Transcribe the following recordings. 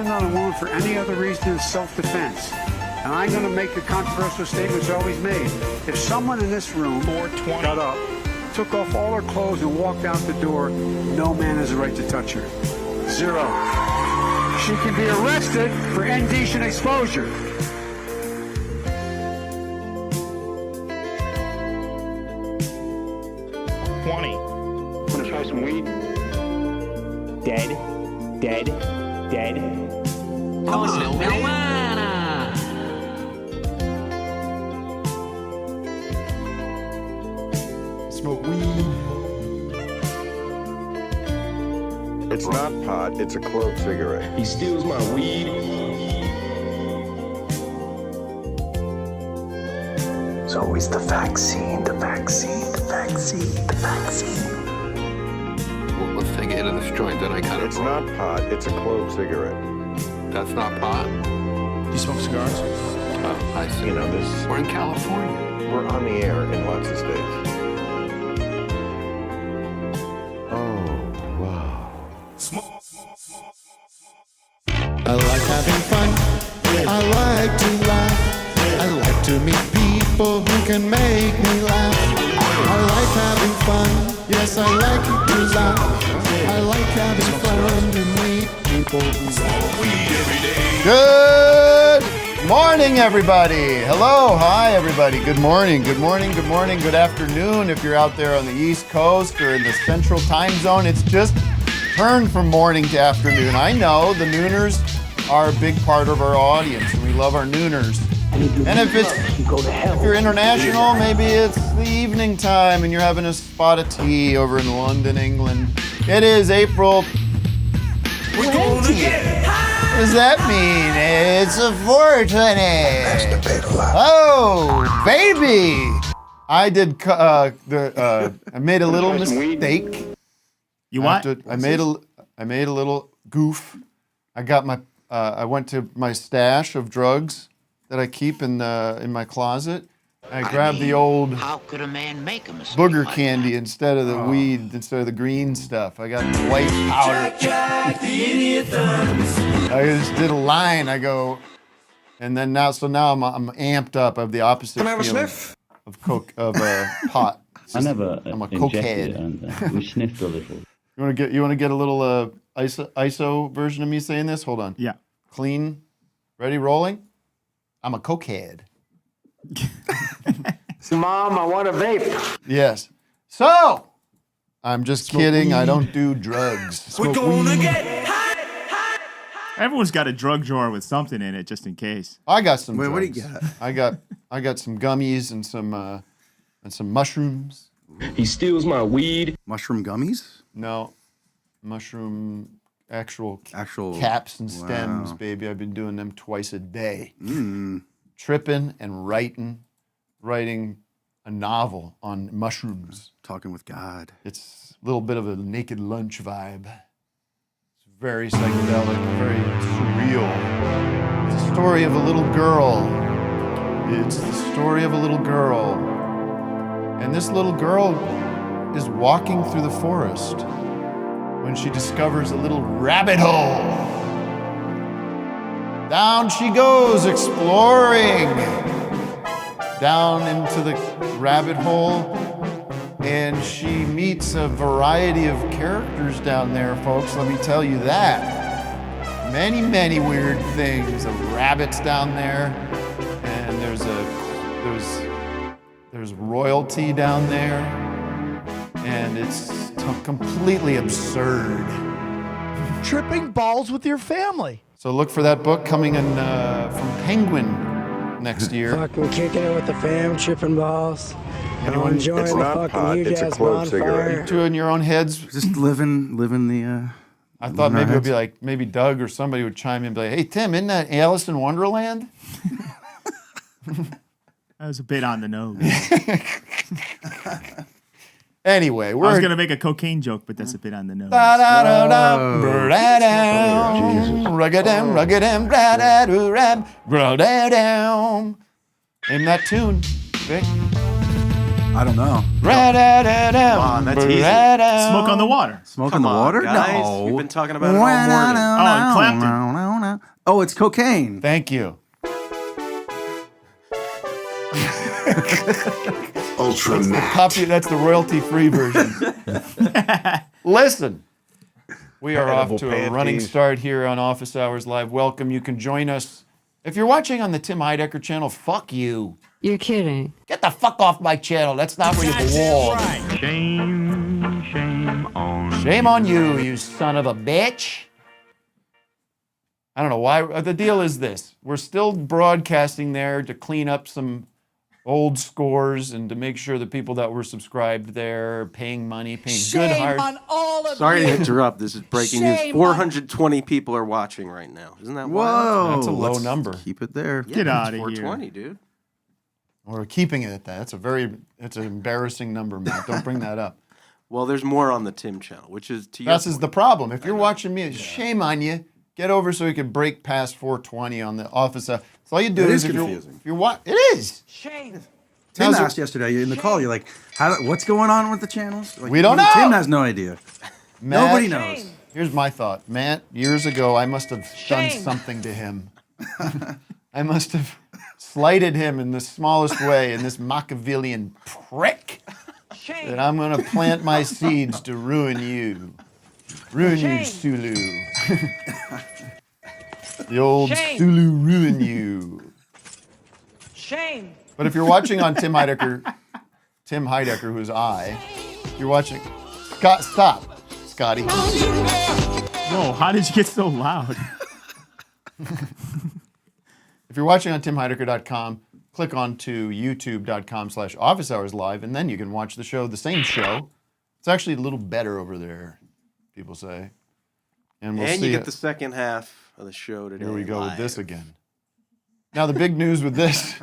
hand on a woman for any other reason than self-defense. And I'm going to make the controversial statements always made. If someone in this room got up, took off all her clothes and walked out the door, no man has a right to touch her. Zero. She can be arrested for indecent exposure. Want to try some weed? Dead. Oh, no marijuana. Smoke weed. It's not pot, it's a clove cigarette. He steals my weed. It's always the vaccine. Well, let's take it into this joint, then I kind of... It's not pot, it's a clove cigarette. That's not pot? Do you smoke cigars? Oh, I see. You know, this... We're in California. We're on the air in lots of states. Oh, wow. I like having fun. I like to laugh. I like to meet people who can make me laugh. I like having fun. Yes, I like to laugh. I like having fun to meet people who smoke weed every day. Good morning, everybody. Hello, hi, everybody. Good morning, good afternoon. If you're out there on the East Coast or in the Central Time Zone, it's just turned from morning to afternoon. I know the nooners are a big part of our audience, and we love our nooners. And if you're international, maybe it's the evening time and you're having a spot of tea over in London, England. It is April 20th. What does that mean? It's a 420. Oh, baby! I did. I made a little mistake. You what? I made a little goof. I got my. I went to my stash of drugs that I keep in my closet. I grabbed the old How could a man make a mistake booger like candy that? instead of the weed, instead of the green stuff. I got white powder. I just did a line. I go, and then now I'm amped up. I have the opposite feeling of pot. I never I'm a injected cokehead. it, and we sniffed a little. You want to get a little ISO version of me saying this? Hold on. Yeah. Clean, ready, rolling. I'm a cokehead. Mom, I want a vape. Yes. So, I'm just kidding. Weed. I don't do drugs. We're gonna get Everyone's got a drug drawer with something in it, just in case. I got some. Wait, drugs. what do you got? I got some gummies and some mushrooms. He steals my weed. Mushroom gummies? No, mushroom actual Actual caps and stems, wow. baby. I've been doing them twice a day. Mm. Tripping and writing a novel on mushrooms. Talking with God. It's a little bit of a Naked Lunch vibe. It's very psychedelic, very surreal. It's the story of a little girl. It's the story of a little girl. And this little girl is walking through the forest when she discovers a little rabbit hole. Down she goes, exploring down into the rabbit hole, and she meets a variety of characters down there, folks. Let me tell you that. Many, many weird things. The rabbits down there, and there's royalty down there, and it's completely absurd. tripping balls with your family. So look for that book coming in from Penguin next year. Fucking kicking it with the fam, tripping balls. Anyone? Enjoying It's the not fucking pot, huge it's a ass clove cigarette. bonfire. Two in your own heads. Just living the. I thought maybe it would be like, maybe Doug or somebody would chime in and be like, hey, Tim, isn't that Alice in Wonderland? That was a bit on the nose. Anyway, I was we're going to make a cocaine joke, but that's a bit on the nose. Name that tune. Okay. I don't know. Ra-da-da-dum, That's easy. ra-dum. Smoke on the Water. Smoke Come in the on, water? guys. No. We've been talking about it all morning. Oh, and Clapton. Oh, it's cocaine. Thank you. Ultra That's the royalty-free version. Listen, we are off to a running start here on Office Hours Live. Welcome. You can join us. If you're watching on the Tim Heidecker channel, fuck you. You're kidding. Get the fuck off my channel. That's not where you belong. Shame on you, you son of a bitch. I don't know why. The deal is this. We're still broadcasting there to clean up some old scores and to make sure the people that were subscribed there are paying money, paying good hard. Sorry to interrupt. This is breaking news. 420 people are watching right now. Isn't that wild? Whoa. That's a low let's number. Keep it there. Get out of here. 420, dude. We're keeping it at that. It's an embarrassing number, Matt. Don't bring that up. Well, there's more on the Tim channel, which is to your That's point. the problem. If you're watching me, shame on you. Get over so you can break past 420 on the office. So all you do It is is if you're confusing. it is. Shame. Tim How's it- asked yesterday in the call, you're like, what's going on with the channels? Like, We don't know. Tim has no idea. Matt, Nobody knows. Here's my thought. Matt, years ago, I must have done something to him. I must have slighted him in the smallest way, in this Machiavellian prick, that I'm going to plant my seeds to ruin you. Ruin you, Sulu. The old Sulu ruin you. Shame. But if you're watching on Tim Heidecker, who's you're watching. Stop, Scotty. Whoa, how did you get so loud? If you're watching on timheidecker.com, click on to youtube.com/officehourslive, and then you can watch the show, the same show. It's actually a little better over there, people say. And we'll see you get it. the second half of the show today. Here we go live. with this again. Now the big news with this.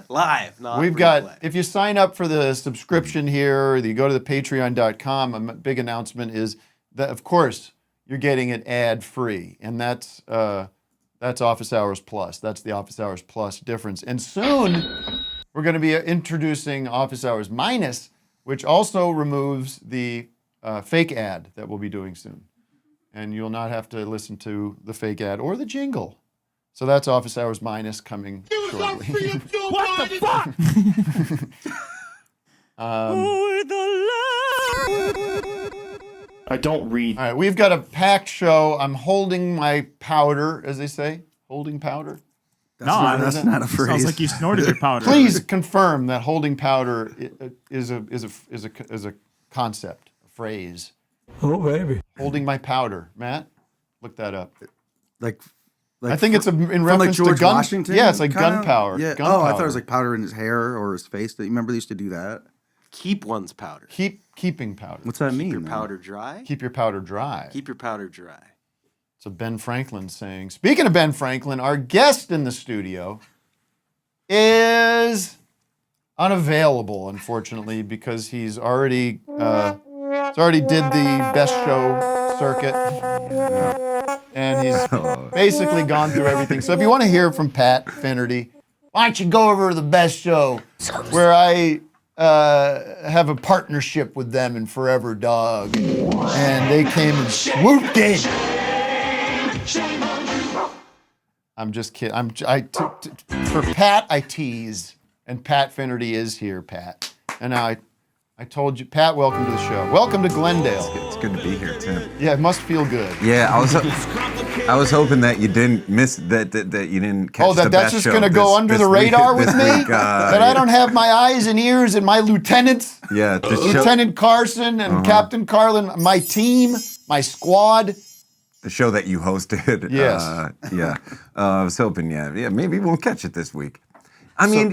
Live, not We've replay. got, if you sign up for the subscription here, or you go to the patreon.com, a big announcement is that, of course, you're getting it ad-free. And that's Office Hours Plus. That's the Office Hours Plus difference. And soon, we're going to be introducing Office Hours Minus, which also removes the fake ad that we'll be doing soon. And you'll not have to listen to the fake ad or the jingle. So that's Office Hours Minus coming shortly. What the fuck? I don't read. All right, we've got a packed show. I'm holding my powder, as they say. Holding powder. That's not a phrase. Sounds like you snorted your powder. Please confirm that holding powder is a concept, a phrase. Oh, baby. Holding my powder, Matt. Look that up. Like I think it's in from reference like George to gun. Washington. Yeah, it's like kinda? gunpowder. Yeah. Gunpowder. I thought it was like powder in his hair or his face. You remember they used to do that? Keep one's powder. Keeping powder. What's that mean? Keep your man? powder dry. Keep your powder dry. Keep your powder dry. So Ben Franklin saying. Speaking of Ben Franklin, our guest in the studio is unavailable, unfortunately, because he's already did the best show circuit, and he's basically gone through everything. So if you want to hear from Pat Finnerty, why don't you go over to the best show, where I have a partnership with them in Forever Dog, and they came and swooped in. I'm just kidding. For Pat, I tease, and Pat Finnerty is here, Pat. And now I told you, Pat, welcome to the show. Welcome to Glendale. It's good to be here, Tim. Yeah, it must feel good. Yeah, I was hoping that you didn't miss that you didn't catch the that's best just show going to go under the radar with me? That I don't have my eyes and ears and my lieutenants? Yeah, Lieutenant Carson and Captain Carlin, my team, my squad. The show that you hosted. Yes. I was hoping, maybe we'll catch it this week. I mean,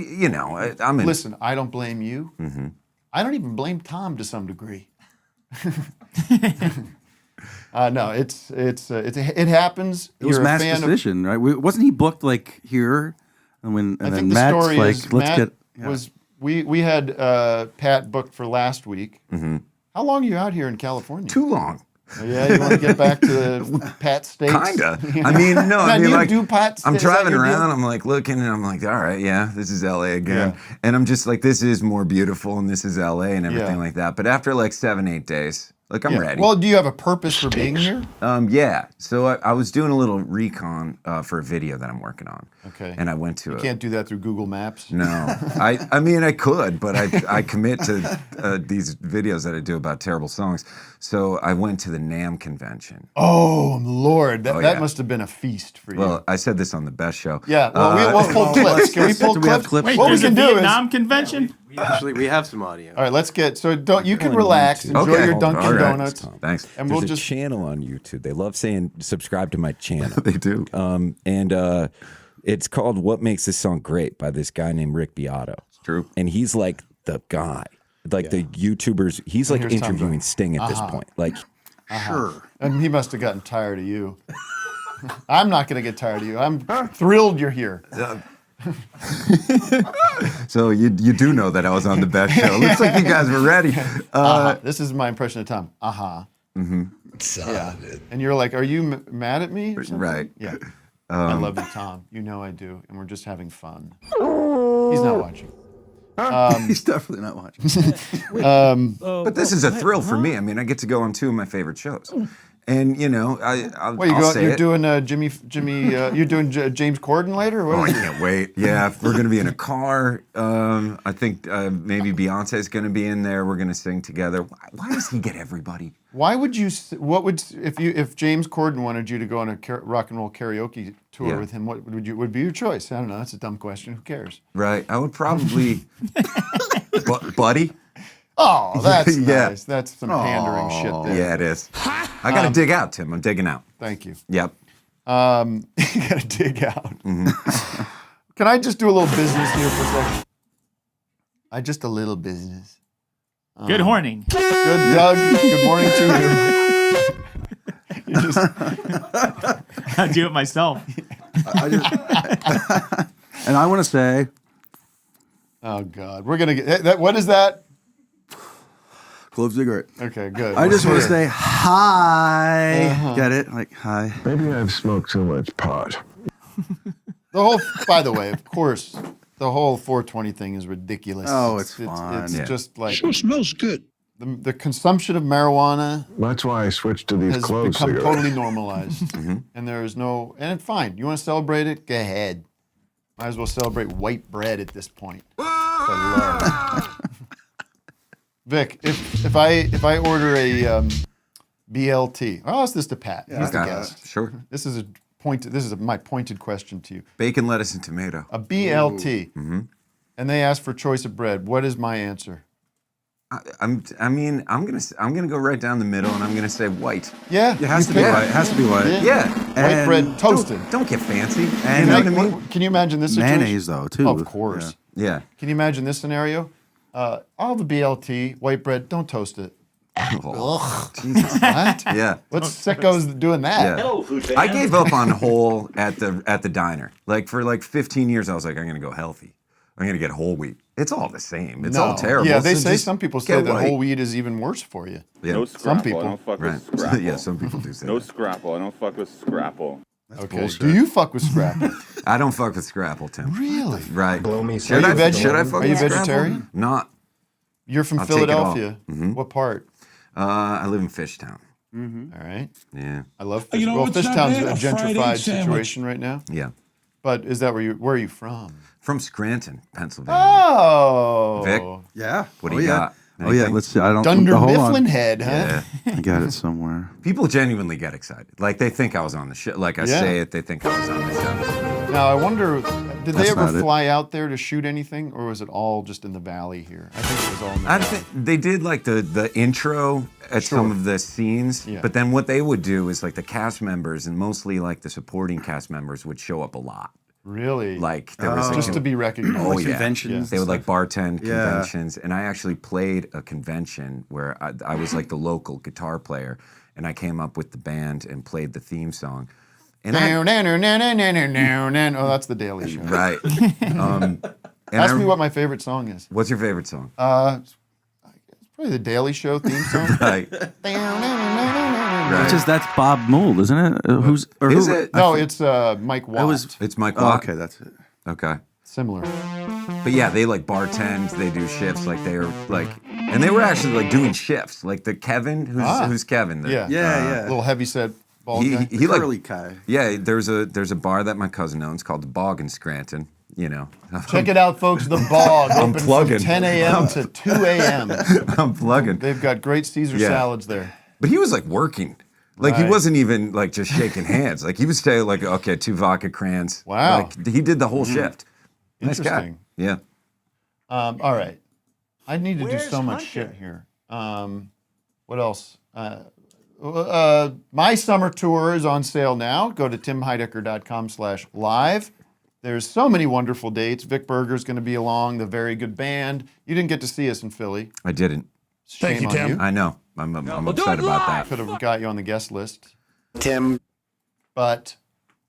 I'm in. Listen, I don't blame you. Mm-hmm. I don't even blame Tom to some degree. No, it happens. It was You're a Matt's fan decision, right? Wasn't he booked like here? And I then think the Matt's story like, is let's Matt get. Yeah. was we had Pat booked for last week. Mm-hmm. How long are you out here in California? Too long. Yeah, you want to get back to the Pat States? Kinda. I mean, no. Now, I do mean, you like, do Pat I'm States? Is that driving your deal? around. I'm like looking, and I'm like, all right, yeah, this is LA again. And I'm just like, this is more beautiful, and this is LA, and everything like that. But after like 7-8 days, like I'm ready. Well, do you have a purpose for being here? Yeah. So I was doing a little recon for a video that I'm working on. Okay. And I went to. You can't do that through Google Maps. No, I mean I could, but I commit to these videos that I do about terrible songs. So I went to the NAMM convention. Oh Lord, that yeah. must have been a feast for you. Well, I said this on the best show. Yeah, well, we'll pull clips. Can we pull Do we have clips? clips? Wait, What we there's a can do is, Vietnam convention? We have some audio. all right, let's get. So you can relax, enjoy your Dunkin' All right. Donuts, Thanks. and There's we'll a just. channel on YouTube. They love saying subscribe to my channel. They do. And it's called "What Makes This Song Great" by this guy named Rick Beato. True. And he's like the guy, like the YouTubers. He's like Here's Tom interviewing Brady. Sting at this point. Like, Sure. And he must have gotten tired of you. I'm not going to get tired of you. I'm thrilled you're here. So you do know that I was on the best show. Looks like you guys were ready. This is my impression of Tom. Yeah. And you're like, are you mad at me? Or something? Right. Yeah. I love you, Tom. You know I do. And we're just having fun. He's not watching. He's definitely not watching. But this is a thrill for me. I mean, I get to go on 2 of my favorite shows. And I'll Well, say you're it. doing Jimmy. You're doing James Corden later. Or Oh, what I is it? can't wait. Yeah, we're going to be in a car. I think maybe Beyonce's going to be in there. We're going to sing together. Why does he get everybody? Why would you? What would if James Corden wanted you to go on a rock and roll karaoke tour with him? What would be your choice? I don't know. That's a dumb question. Who cares? Right. I would probably, Buddy. Oh, that's Yeah. nice. That's some pandering shit there. Yeah, it is. I got to dig out, Tim. I'm digging out. Thank you. Yep. You got to dig out. Can I just do a little business here for a second? Just a little business. Good morning. Good, Doug. Good morning to you. You just I do it myself. And I want to say, oh God, we're gonna get that. What is that? clove cigarette. Okay, good. I just want to say hi. Get it? Like hi. Maybe I've smoked too much pot. The whole. By the way, of course, the whole 420 thing is ridiculous. Oh, it's fun. It's just like Sure smells good. the consumption of marijuana That's why I switched to these has clove become cigarettes. totally normalized, and there is no. And it's fine. You want to celebrate it? Go ahead. Might as well celebrate white bread at this point. Vic, if I order a BLT, I'll ask this to Pat. He's the guest. Sure. This is my pointed question to you. Bacon, lettuce, and tomato. A BLT, and they ask for choice of bread. What is my answer? I'm gonna go right down the middle, and I'm gonna say white. Yeah, It has to be white. It has to be white. Yeah. White And bread toasted. Don't get fancy. And You know what I mean? Can you imagine this situation? mayonnaise though too. Of course. Yeah. Can you imagine this scenario? I'll have a BLT, white bread, don't toast it. Oh, Jesus, what? yeah. What sicko's doing that? Yeah. I gave up on whole at the diner. Like for 15 years, I was like, I'm gonna go healthy. I'm gonna get whole wheat. It's all the same. It's all terrible. Yeah, they So say just some people get say that white. whole wheat is even worse for you. Yeah. No Some scrapple. people. I don't fuck Right. with scrapple. Yeah, some people do say No that. scrapple. I don't fuck with scrapple. Okay. bullshit. Do you fuck with scrapple? I don't fuck with scrapple, Tim. Really? Right. Blow me Should Are I? you veg- Should I fuck Are you with scrapple? vegetarian? Not. You're from I'll take it all. Philadelphia. Mhm. What part? I live in Fishtown. All right. Yeah. I love Fish. You know well, what's not Fishtown's bad? a A fried gentrified egg sandwich. situation right now. Yeah. But is that where are you from? From Scranton, Pennsylvania. Oh. Vic, Yeah. what do Oh, you yeah. got? Oh yeah. Anything? Let's see. I don't. Dunder hold Mifflin on. head, huh? Yeah. I got it somewhere. People genuinely get excited. Like they think I was on the show. Like I Yeah. say it, they think I was on the show. Now I wonder, did they That's ever not it. fly out there to shoot anything, or was it all just in the valley here? I think it was all in the I valley. think they did like the intro at some of the scenes, Yeah. but then what they would do is like the cast members and mostly like the supporting cast members would show up a lot. Really? Like there was just to be recognized. Oh, yeah. Conventions. They would like bartend Yeah. conventions, and I actually played a convention where I was like the local guitar player, and I came up with the band and played the theme song. And Oh, that's the Daily Show. right. And Ask me what my favorite song is. What's your favorite song? It's Probably the Daily Show theme song. Right. That's Bob Mould, isn't it? Is it? No, it's Mike Watt. It's Mike Oh, Watt. okay, that's it. Okay. Similar. But yeah, they like bartend. They do shifts. Like they are like, and they were actually like doing shifts. Like the Kevin, who's Kevin? The, Yeah. Little heavy set bald guy. He like Curly guy. Yeah, there's a bar that my cousin owns called the Bog in Scranton. You know, Check it out, folks. The Bog. I'm open plugging. from 10 a.m. to 2 a.m. I'm plugging. They've got great Caesar salads there. But he was like working. Like he wasn't even like just shaking hands. Like he was saying like, okay, 2 vodka crayons. Wow. Like he did the whole shift. Nice guy. Interesting. Yeah. All right. I need to do so much shit here. What else? My summer tour is on sale now. Go to timheidecker.com/live. There's so many wonderful dates. Vic Berger's going to be along, the very good band. You didn't get to see us in Philly. I didn't. Shame on you. I know. I'm upset about that. Could have got you on the guest list. Tim. But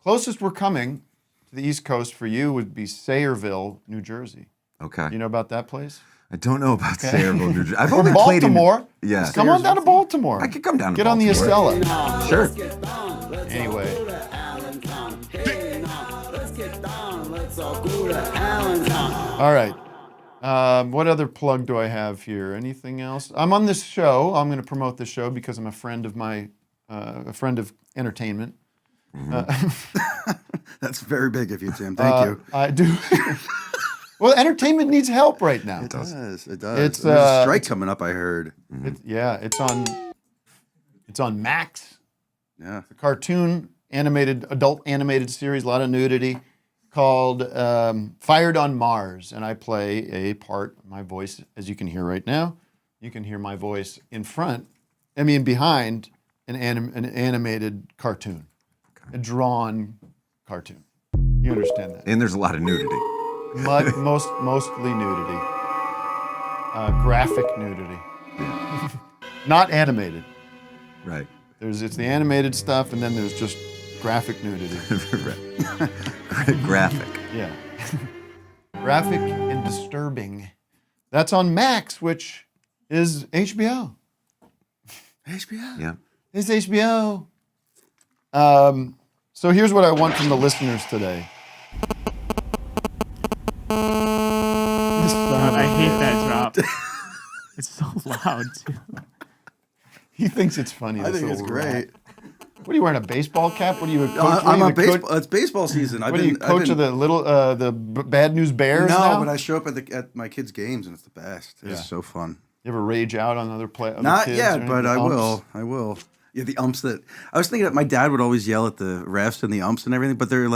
closest we're coming to the East Coast for you would be Sayreville, New Jersey. Okay. You know about that place? I don't know about Sayreville, New Jersey. I've Or only played in Baltimore. Yeah. Just come on down to Baltimore. I could come down to Get on the Baltimore. Acela. Sure. Anyway. All right. What other plug do I have here? Anything else? I'm on this show. I'm going to promote this show because I'm a friend of entertainment. That's very big of you, Tim. Thank you. I do. Well, entertainment needs help right now. It does. It does. It's There's a strike coming up, I heard. It's on Max. Yeah. It's a cartoon adult animated series, a lot of nudity, called Fired on Mars, and I play a part. My voice, as you can hear right now, you can hear my voice behind an animated cartoon, a drawn cartoon. You understand that? And there's a lot of nudity. Mostly nudity, graphic nudity, not animated. Right. It's the animated stuff, and then there's just graphic nudity. Graphic. Yeah. Graphic and disturbing. That's on Max, which is HBO. HBO? Yeah. It's HBO. So here's what I want from the listeners today. God, I hate that drop. It's so loud, too. He thinks it's funny. I think it's great. What are you wearing, a baseball cap? What are you, a coach? I'm a baseball. It's baseball season. What are you, coach of the Bad News Bears No, now? but I show up at my kids' games, and it's the best. It's so fun. You ever rage out on other players? Not yet, but I will. I will. Yeah, the umps that I was thinking that my dad would always yell at the refs and the umps and everything, but they're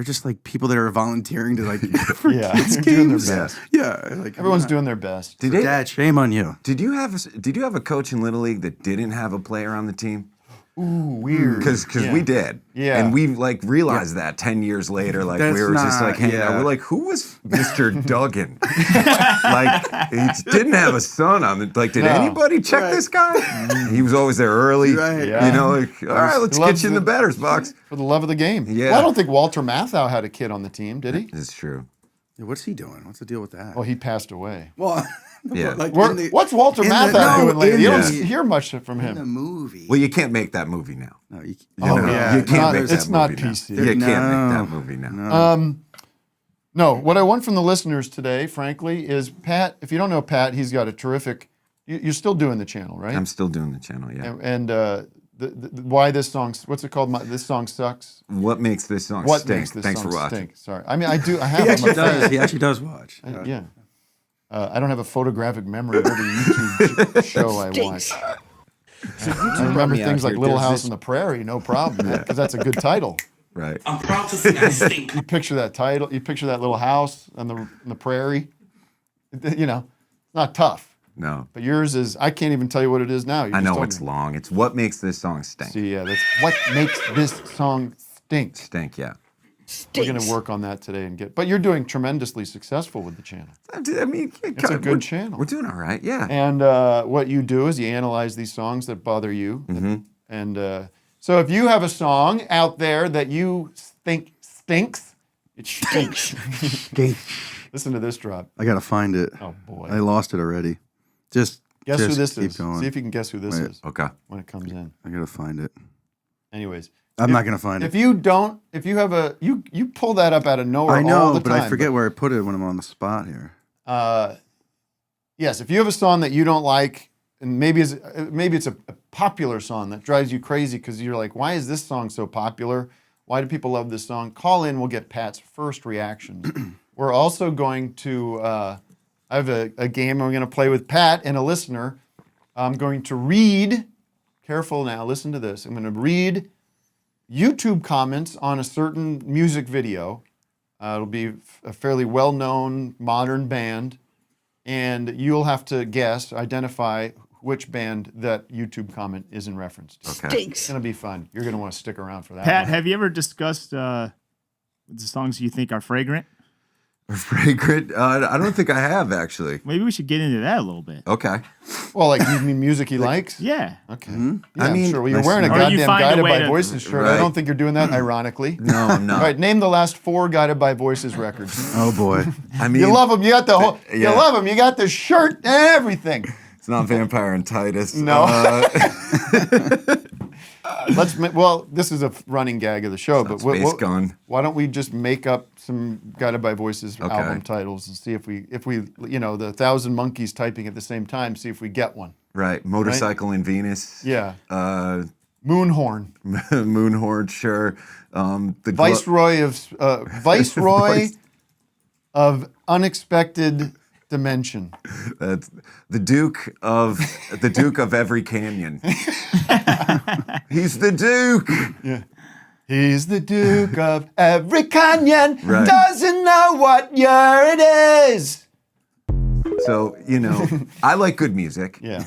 just like people that are volunteering to for kids' doing their games. best. Yeah, Everyone's doing their best. Dad, shame on you. Did you have a coach in Little League that didn't have a player on the team? Ooh, weird. Because we did. Yeah. And we realized that 10 years later, we were just hanging out. We're like, who was Mr. Duggan? He didn't have a son on it. Did anybody check this guy? He was always there early. Right. Yeah. All right, let's get you in the batter's box. For the love of the game. Yeah. Well, I don't think Walter Matthau had a kid on the team, did he? It's true. Yeah, what's he doing? What's the deal with that? Well, he passed away. Well, Yeah. What's Walter Matthau doing lately? You don't hear much from him. In the movie. Well, you can't make that movie now. No, You can't make that it's not movie now. PC. You can't make that movie now. No, what I want from the listeners today, frankly, is Pat. If you don't know Pat, he's got a terrific. You're still doing the channel, right? I'm still doing the channel, yeah. And why this song? What's it called? This song sucks. What makes this song What stink? makes this Thanks song for watching. stink? Sorry, I mean I do. I have. He actually does watch. Yeah. I don't have a photographic memory of every YouTube show I watch. I remember things like Little House on the Prairie, no problem, because that's a good title. Right. I'm proud to say I stink. You picture that title. You picture that little house on the prairie. Not tough. No. But yours is. I can't even tell you what it is now. I know it's long. It's what makes this song stink. See, yeah, that's what makes this song stink. Stink, yeah. We're going to work on that today and get. But you're doing tremendously successful with the channel. I mean, It's a good channel. We're doing all right, yeah. And what you do is you analyze these songs that bother you. Mm-hmm. And so if you have a song out there that you think stinks, it stinks. Listen to this drop. I gotta find it. Oh boy. I lost it already. Just Guess who Just this keep is. going. See if you can guess who this Wait. is. Okay. When it comes in. I gotta find it. Anyways. I'm not gonna find If it. you don't, if you have a, you pull that up out of nowhere I know, all the but time. I forget where I put it when I'm on the spot here. Yes, if you have a song that you don't like, and maybe it's a popular song that drives you crazy because you're like, why is this song so popular? Why do people love this song? Call in, we'll get Pat's first reaction. We're also going to, I have a game we're going to play with Pat and a listener. I'm going to read, careful now, listen to this. I'm going to read YouTube comments on a certain music video. It'll be a fairly well-known modern band. And you'll have to guess, identify which band that YouTube comment is in reference to. Okay. Stinks. It's going to be fun. You're going to want to stick around for that. Pat, one. have you ever discussed the songs you think are fragrant? Fragrant? I don't think I have, actually. Maybe we should get into that a little bit. Okay. Well, like you mean music he likes? Yeah. Okay. Mm-hmm. Yeah, I mean, sure. Well, you're nice wearing a to know. Or you goddamn find a Guided way by to- Voices shirt. I Right. don't think you're doing that ironically. No, I'm not. All right, name the last 4 Guided by Voices records. Oh boy. I mean, You love them. You got the whole. Yeah. You love them. You got the shirt and everything. it's not Vampire and Titus. No. Well, this is a running gag of the show, but Space Gun. why don't we just make up some Guided by Voices Okay. album titles and see if we, the 1,000 monkeys typing at the same time, see if we get one. Right. Motorcycle in Venus. Yeah. Uh, Moonhorn. Moonhorn, sure. The Viceroy of unexpected dimension. That's the Duke of every canyon. He's the Duke. Yeah. He's the Duke of every canyon. Right. Doesn't know what year it is. So, I like good music. Yeah.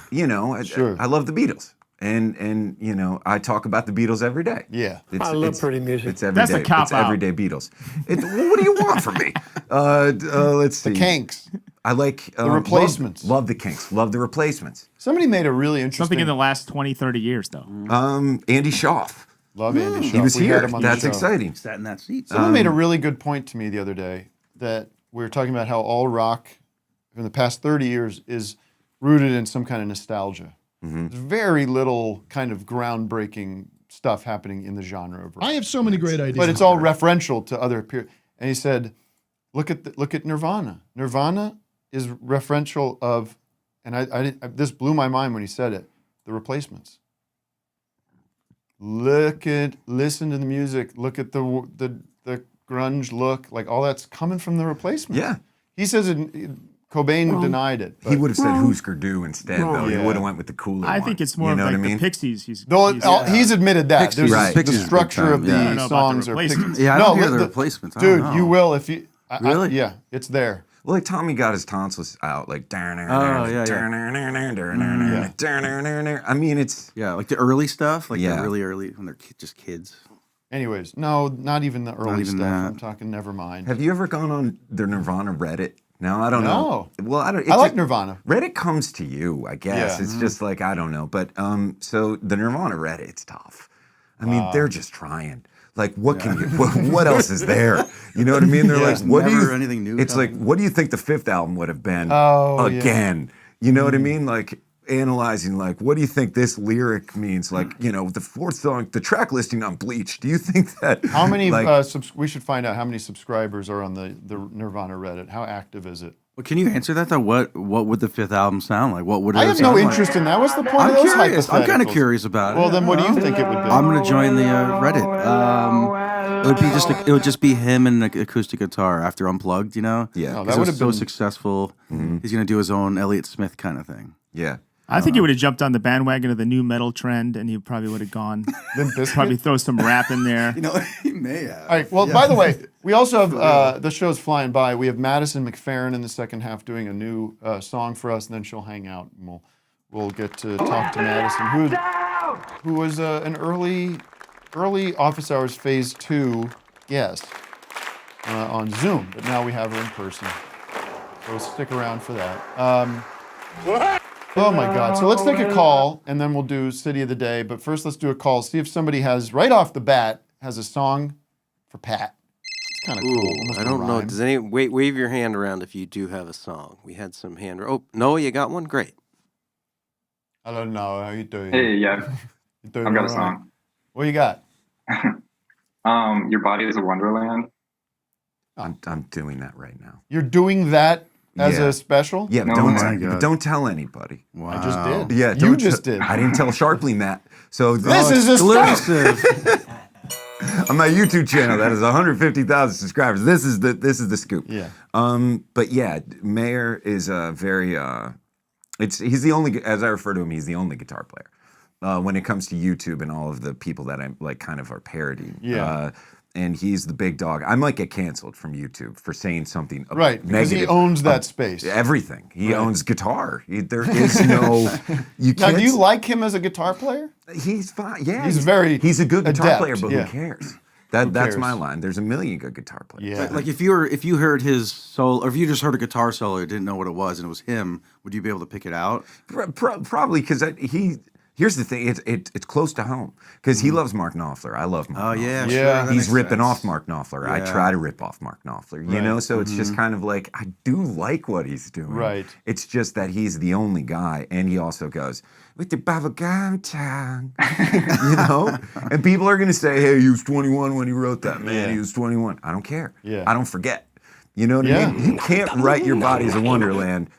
Sure. I love the Beatles. And I talk about the Beatles every day. Yeah. I love pretty music. It's every That's day. a cop It's out. everyday Beatles. What do you want from me? Let's see. The Kinks. I like The Replacements. Love the Kinks. Love the Replacements. Somebody made a really interesting. Something in the last 20, 30 years, though. Andy Schaff. Love Andy Schaaf. He was We here. had him on the That's show. exciting. Sat in that seat. Someone made a really good point to me the other day that we were talking about how all rock in the past 30 years is rooted in some kind of nostalgia. Mm-hmm. There's very little kind of groundbreaking stuff happening in the genre of rock. I have so many great ideas. But it's all referential to other periods. And he said, look at Nirvana. Nirvana is referential of, and this blew my mind when he said it, the Replacements. Listen to the music. Look at the grunge look. Like all that's coming from the Replacements. Yeah. He says Cobain denied it. He would have said Husker Du instead, though. He Yeah. would have went with the cooler I one. think it's more You of know like what I mean? the Pixies. He's admitted that. Pixies. There's Right. the Pixies is structure big of time, the yeah. I don't know about the songs are Replacements. Yeah, I don't hear the Replacements. I don't Dude, know. you will if you. Really? Yeah, it's there. Well, like Tommy got his tonsils out, like yeah. I mean, it's like the early stuff, like Yeah. the really early when they're just kids. Anyways, no, not even the early even stuff. that. I'm talking Nevermind. Have you ever gone on the Nirvana Reddit? No, I don't know. No. Well, I don't. I like Nirvana. Reddit comes to you, I guess. Yeah. It's just like I don't know, but so the Nirvana Reddit, it's tough. I mean, they're just trying. Like, what can you? What else is there? You know what I mean? They're like, what do never you? anything new It's like, coming. what do you think the 5th album would have been? Oh, yeah. again. You know what I mean? Like analyzing, like, what do you think this lyric means? Like, the 4th song, the track listing on Bleach. Do you think that? How many? Like, We should find out how many subscribers are on the Nirvana Reddit. How active is it? Well, can you answer that though? What would the 5th album sound like? What would it I have sound no like? interest in that. What's the point I'm of those curious. I'm kind of hypotheticals? curious about it. Well, then what do you think it would be? I'm gonna join the Reddit. It would just be him and an acoustic guitar after Unplugged. Oh, Yeah. that that would was have so been successful. He's gonna do his own Elliott Smith kind of thing. yeah. I think he would have jumped on the bandwagon of the new metal trend, and he probably would have gone. Probably throw some rap in there. He may have. All right. Well, by the way, we also have the show's flying by. We have Madison McFerrin in the second half doing a new song for us, and then she'll hang out, and we'll get to talk to Madison, who was an early Office Hours Phase 2 guest on Zoom, but now we have her in person. So stick around for that. Oh my God. So let's take a call and then we'll do City of the Day. But first let's do a call. See if somebody right off the bat, has a song for Pat. It's kind of cool. Almost I a don't know. rhyme. Does any wave your hand around if you do have a song? We had some hand. Oh no, you got one. Great. I don't know. How you doing? Hey, yeah. You doing I've got a all right? song. What you got? Your Body is a Wonderland. I'm doing that right now. You're doing that as Yeah. a special? Yeah, but don't tell anybody. Wow. I just did. Yeah, You just did. I didn't tell Sharpling that. So This is exclusive. On my YouTube channel, that is 150,000 subscribers. This is the scoop. Yeah. But yeah, Mayer is a very he's the only, as I refer to him, he's the only guitar player. When it comes to YouTube and all of the people that I'm like kind of are parodying. Yeah. And he's the big dog. I might get canceled from YouTube for saying something Right, because negative. he owns that space. Everything. He Right. owns guitar. There is no. You Now, can't. do you like him as a guitar player? He's fine. Yeah, He's a good guitar adept, player, but yeah. who cares? Who That's cares? my line. There's a million good guitar players. Yeah. Like if you heard his solo, or if you just heard a guitar solo and didn't know what it was, and it was him, would you be able to pick it out? Probably because he. Here's the thing, it's close to home because he loves Mark Knopfler. I love Mark Knopfler. yeah, Yeah. sure, that He's makes ripping sense. off Mark Knopfler. I Yeah. try to rip off Mark Knopfler, you Right. know? So it's just kind of like, I do like what he's doing. Right. It's just that he's the only guy. And he also goes, with the bubblegum tongue, you know? And people are going to say, hey, he was 21 when he wrote that, man. Yeah. He was 21. I don't care. Yeah. I don't forget. You know what Yeah. I mean? You can't write Your Body as a Wonderland.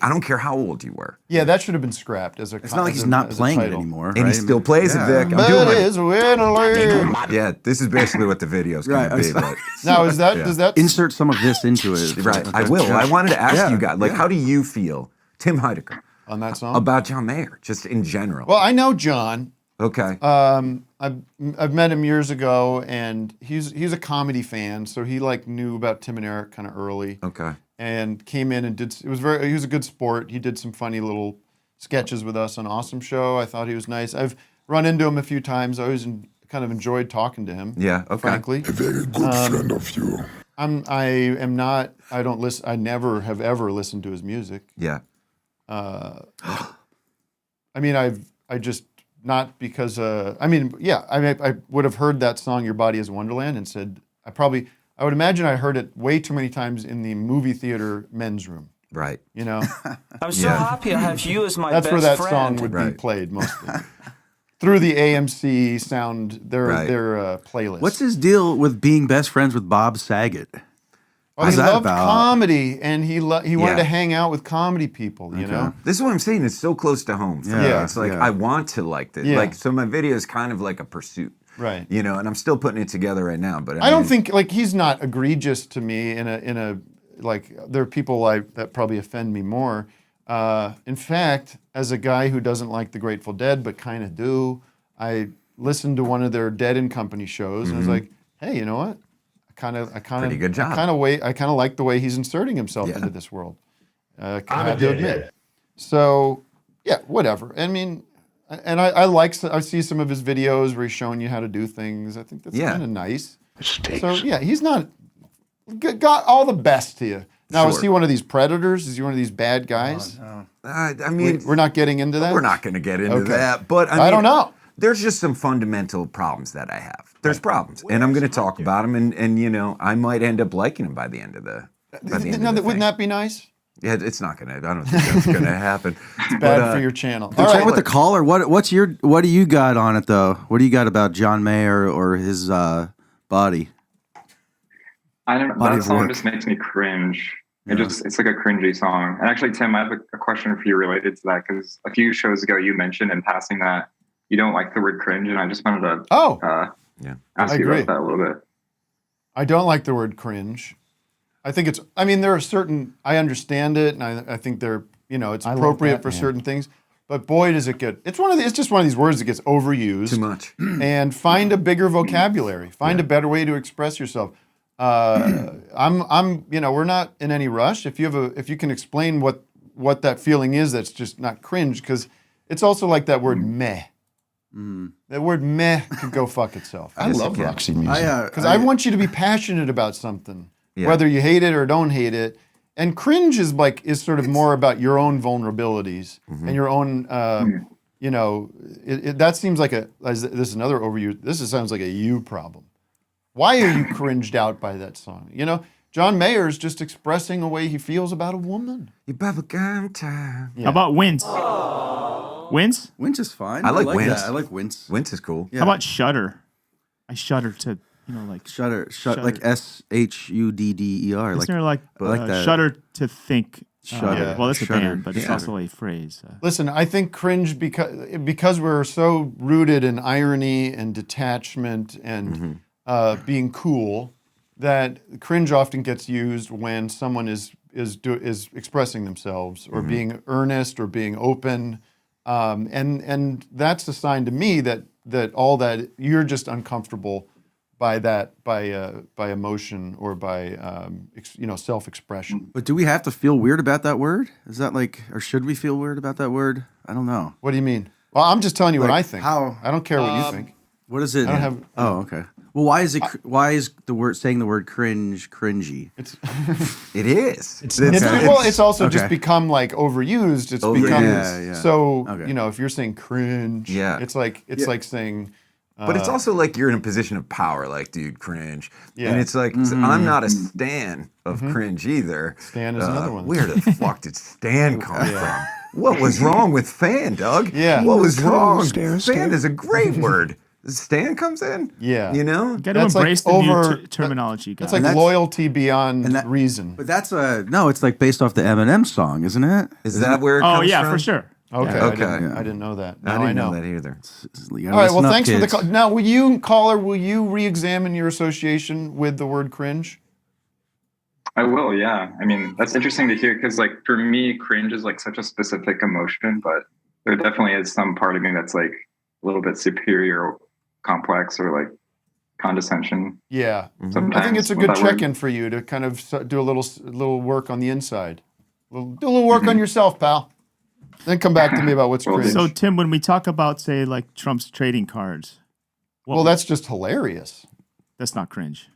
I don't care how old you were. Yeah, that should have been scrapped as a. It's not like he's not playing it anymore, And right? he still plays it, Vic. I'm But doing it's Wonderland. Yeah, this is basically what the video's going to Right, be. But Now, is that Yeah. does that Insert some of this into it. right, I Okay. will. I wanted to ask Yeah, you guys, like, yeah. how do you feel, Tim Heidecker, on that song? about John Mayer, just in general? Well, I know John. Okay. I've met him years ago, and he's a comedy fan, so he like knew about Tim and Eric kind of early. Okay. And came in and he was a good sport. He did some funny little sketches with us on Awesome Show. I thought he was nice. I've run into him a few times. I always kind of enjoyed talking to him. Yeah, okay. Frankly. A very good friend of you. I don't listen. I never have ever listened to his music. Yeah. I mean, I just not because. I would have heard that song "Your Body Is a Wonderland" and said I would imagine I heard it way too many times in the movie theater men's room. Right. You know, I'm so happy I have you as my that's best where that friend. song would be played mostly through the AMC sound their playlist. What's his deal with being best friends with Bob Saget? Oh, he loved comedy, and he wanted to hang out with comedy people. You know, This is what I'm saying. It's so close to home. For me. Yeah. It's like, Yeah. I want to like this. Yeah. Like, so my video is kind of like a pursuit. Right. You know, and I'm still putting it together right now. But I don't think like he's not egregious to me in a like there are people that probably offend me more. In fact, as a guy who doesn't like the Grateful Dead but kind of do, I listened to one of their Dead and Company shows and I was like, hey, you know what? Pretty good job. I kind of like the way he's inserting himself into this world. I have to admit. So yeah, whatever. I mean. And I see some of his videos where he's showing you how to do things. I think that's kind of nice. So yeah, he's not got all the best to you. Now is he one of these predators? Is he one of these bad guys? Oh, no. I mean, we're not getting into that. We're not going to get into that. But I I don't know. There's just some fundamental problems that I have. There's problems, and I'm going to talk about them. And you know, I might end up liking him by the end of the. Wouldn't that be nice? Yeah, it's not gonna. I don't think that's gonna happen. It's bad for your channel. To check with the caller, what do you got on it though? What do you got about John Mayer or his body? I don't know. Body That of song work. just makes me cringe. Yeah. It's like a cringy song. And actually, Tim, I have a question for you related to that because a few shows ago you mentioned in passing that you don't like the word cringe, and I just wanted to ask you about that a little bit. I don't like the word cringe. I think there are certain, I understand it, and I think it's appropriate for certain things, but boy, does it get, it's just one of these words that gets overused. Too much. And find a bigger vocabulary. Find a better way to express yourself. We're not in any rush. If you can explain what that feeling is, that's just not cringe, because it's also like that word meh. That word meh could go fuck itself. I love Roxy music. Because I want you to be passionate about something. Yeah. Whether you hate it or don't hate it. And cringe is sort of more about your own vulnerabilities and your own, that seems like this is another overuse. Sounds like a you problem. Why are you cringed out by that song? You know, John Mayer's just expressing a way he feels about a woman. You bubblegum time. How about Wince? Wince? Wince is fine. I like Wince. that. I like Wince. Wince is cool. Yeah. How about shudder? I shudder to, like shudder, like SHUDDER. Isn't Like, there like that. shudder to think? Shudder. Well, that's a Shudder. band, but it's Yeah. also a phrase. Listen, I think cringe because we're so rooted in irony and detachment and being cool that cringe often gets used when someone is expressing themselves or being earnest or being open, and that's a sign to me that all that you're just uncomfortable by emotion or by self-expression. But do we have to feel weird about that word? Is that like, or should we feel weird about that word? I don't know. What do you mean? Well, I'm just telling you what I think. How? I don't care what you think. What is it? I don't have. Oh, okay. Well, why is it? Why is the word saying the word cringe cringy? It is. It's also just okay. become like overused. It's Overused. become Yeah. so. Okay. If you're saying cringe, Yeah. it's like saying. But it's also like you're in a position of power, like, dude, cringe. Yeah. And it's like, I'm not a stan of cringe either. Stan is another one. Where the fuck did Stan come from? What was wrong with fan, Doug? Yeah. What was wrong? Stan. Fan is a great word. Stan comes in? Yeah. You know? You got to That's like embrace the over- new terminology, guys. It's like loyalty beyond reason. But that's no. It's like based off the Eminem song, isn't it? Is that where it oh comes yeah, from? for sure. Okay. Okay. I didn't know that. I Now didn't know. know that either. All right. Well, thanks for the call. Now, will you re-examine your association with the word cringe? I will, yeah. I mean, that's interesting to hear because, like, for me, cringe is like such a specific emotion, but there definitely is some part of me that's like a little bit superior, or complex, or like condescension. Yeah. Sometimes I think it's a with good that word. check-in for you to kind of do a little work on the inside. Do a little work on yourself, pal. Then come back to me about what's cringe. So Tim, when we talk about say like Trump's trading cards, well, that's just hilarious. That's not cringe.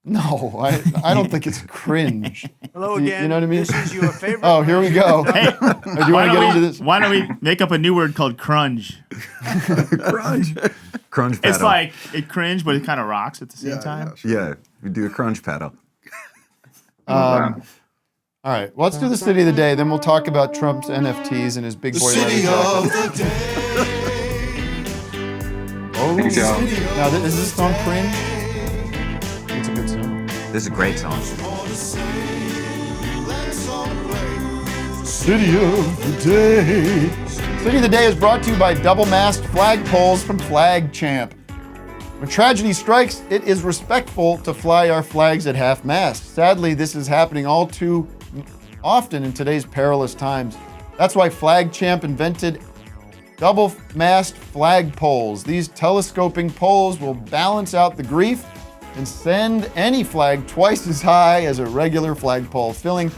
No, I don't think it's cringe. Hello You again. know what I mean? This is your favorite. Oh, here we go. Hey, Do you want to get into this? Why don't we make up a new word called crunge? Crunch. Crunch pedal. It's like it cringe, but it kind of rocks at the same time. Yeah, we do a crunch pedal. All right, well, let's do the city of the day. Then we'll talk about Trump's NFTs and his big boy leather jacket. Oh, Thank you. now is this song cringe? It's a good song. This is a great song. City of the day. City of the day is brought to you by double-mast flagpoles from Flag Champ. When tragedy strikes, it is respectful to fly our flags at half-mast. Sadly, this is happening all too often in today's perilous times. That's why Flag Champ invented double-mast flagpoles. These telescoping poles will balance out the grief and send any flag twice as high as a regular flagpole, filling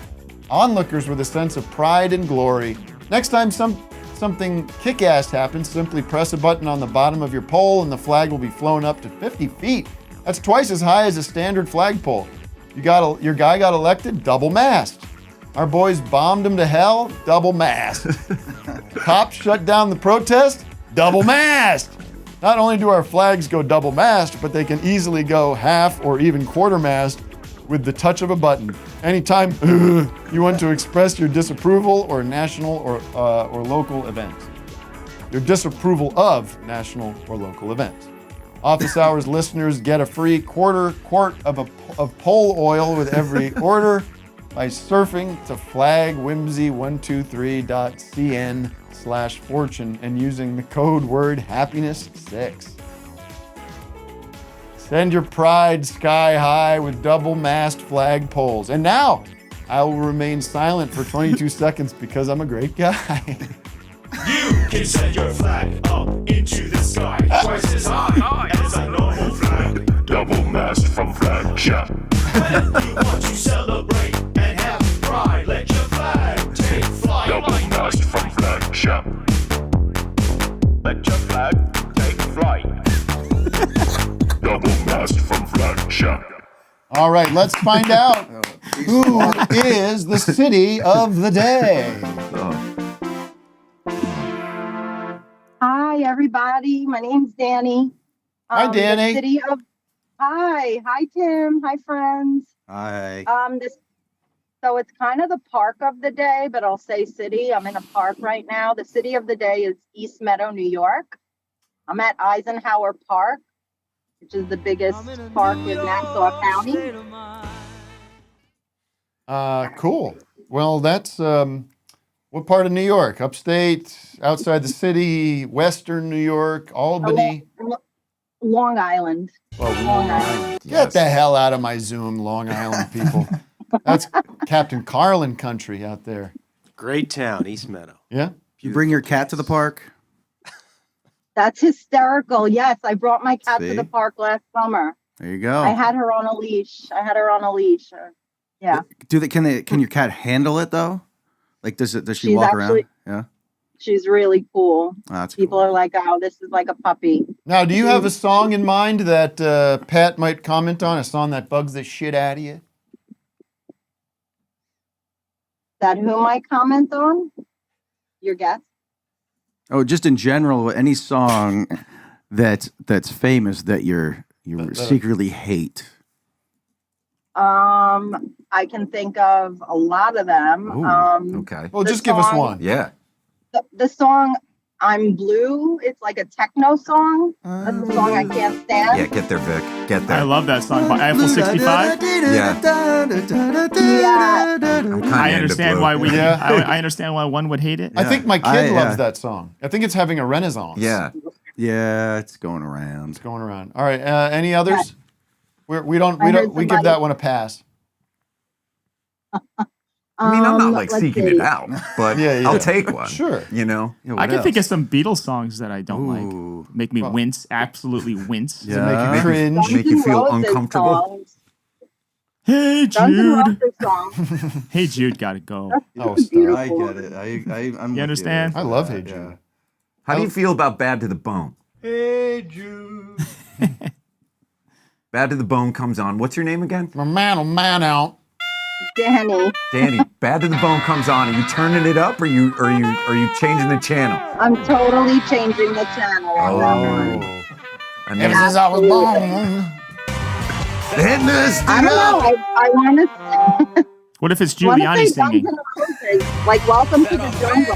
onlookers with a sense of pride and glory. Next time something kick-ass happens, simply press a button on the bottom of your pole and the flag will be flown up to 50 feet. That's twice as high as a standard flagpole. Your guy got elected, double mast. Our boys bombed him to hell, double mast. Cops shut down the protest, double mast. Not only do our flags go double mast, but they can easily go half or even quarter mast with the touch of a button. Anytime you want to express your disapproval or national or local events. Your disapproval of national or local events. Office Hours listeners get a free quarter quart of pole oil with every order by surfing to flagwhimsy123.cn/fortune and using the code word happiness6. Send your pride sky high with double mast flag poles. And now I will remain silent for 22 seconds because I'm a great guy. You can send your flag up into the sky twice as high as a normal flag. Double mast from Flag Shop. When you want to celebrate and have pride, let your flag take flight. Double mast from Flag Shop. Let your flag take flight. Double mast from Flag Shop. All right, let's find out who is the city of the day. Hi, everybody. My name's Danny. Hi, Danny. Hi, Tim. Hi, friends. Hi. So it's kind of the park of the day, but I'll say city. I'm in a park right now. The city of the day is East Meadow, New York. I'm at Eisenhower Park, which is the biggest park in Nassau County. Cool. Well, that's what part of New York? Upstate, outside the city, Western New York, Albany? Long Island. Long Island. Get the hell out of my Zoom, Long Island people. That's Captain Carlin country out there. Great town, East Meadow. Yeah. You bring your cat to the park? That's hysterical. Yes, I brought my cat to See? the park last summer. There you go. I had her on a leash. Yeah. Can your cat handle it though? Like does she She's walk actually- around? Yeah. She's really cool. Oh, that's People are like, oh, this is like a puppy. Now, do you have a song in mind that Pat might comment on? A song that bugs the shit out of you? That whom I comment on? Your guess? Oh, just in general, any song that's famous that you secretly hate. I can think of a lot of them. Okay. Well, just give us one. Yeah. The song I'm Blue, it's like a techno song. That's a song I can't stand. Yeah, get there, Vic. Get there. I love that song by Eiffel 65. Yeah. Yeah. I understand why we. Yeah. I understand why one would hate it. I think my kid loves that song. I think it's having a renaissance. Yeah. Yeah, it's going around. It's going around. All right. Any others? We give that one a pass. I mean, I'm not let's seeking see. it out, but Yeah. I'll take one. Sure. You know? I can think of some Beatles songs that I don't like. Make me wince, absolutely wince. Yeah. Make you cringe. Make you feel Guns N' Roses uncomfortable. songs. Hey Guns N' Jude. Roses song. Hey Jude, gotta go. Oh, That's stop. I beautiful. get it. I'm You understand? I love Hey Jude. How do you feel about Bad to the Bone? Hey, Jude. Bad to the Bone comes on. What's your name again? My man out. Danny. Danny. Bad to the Bone comes on. Are you turning it up, or are you changing the channel? I'm totally changing the channel on that one. And Ever then, since I was born. I don't know. I want to. What if it's Want Giuliani to say Guns singing? N' Roses, like Welcome to the Jungle.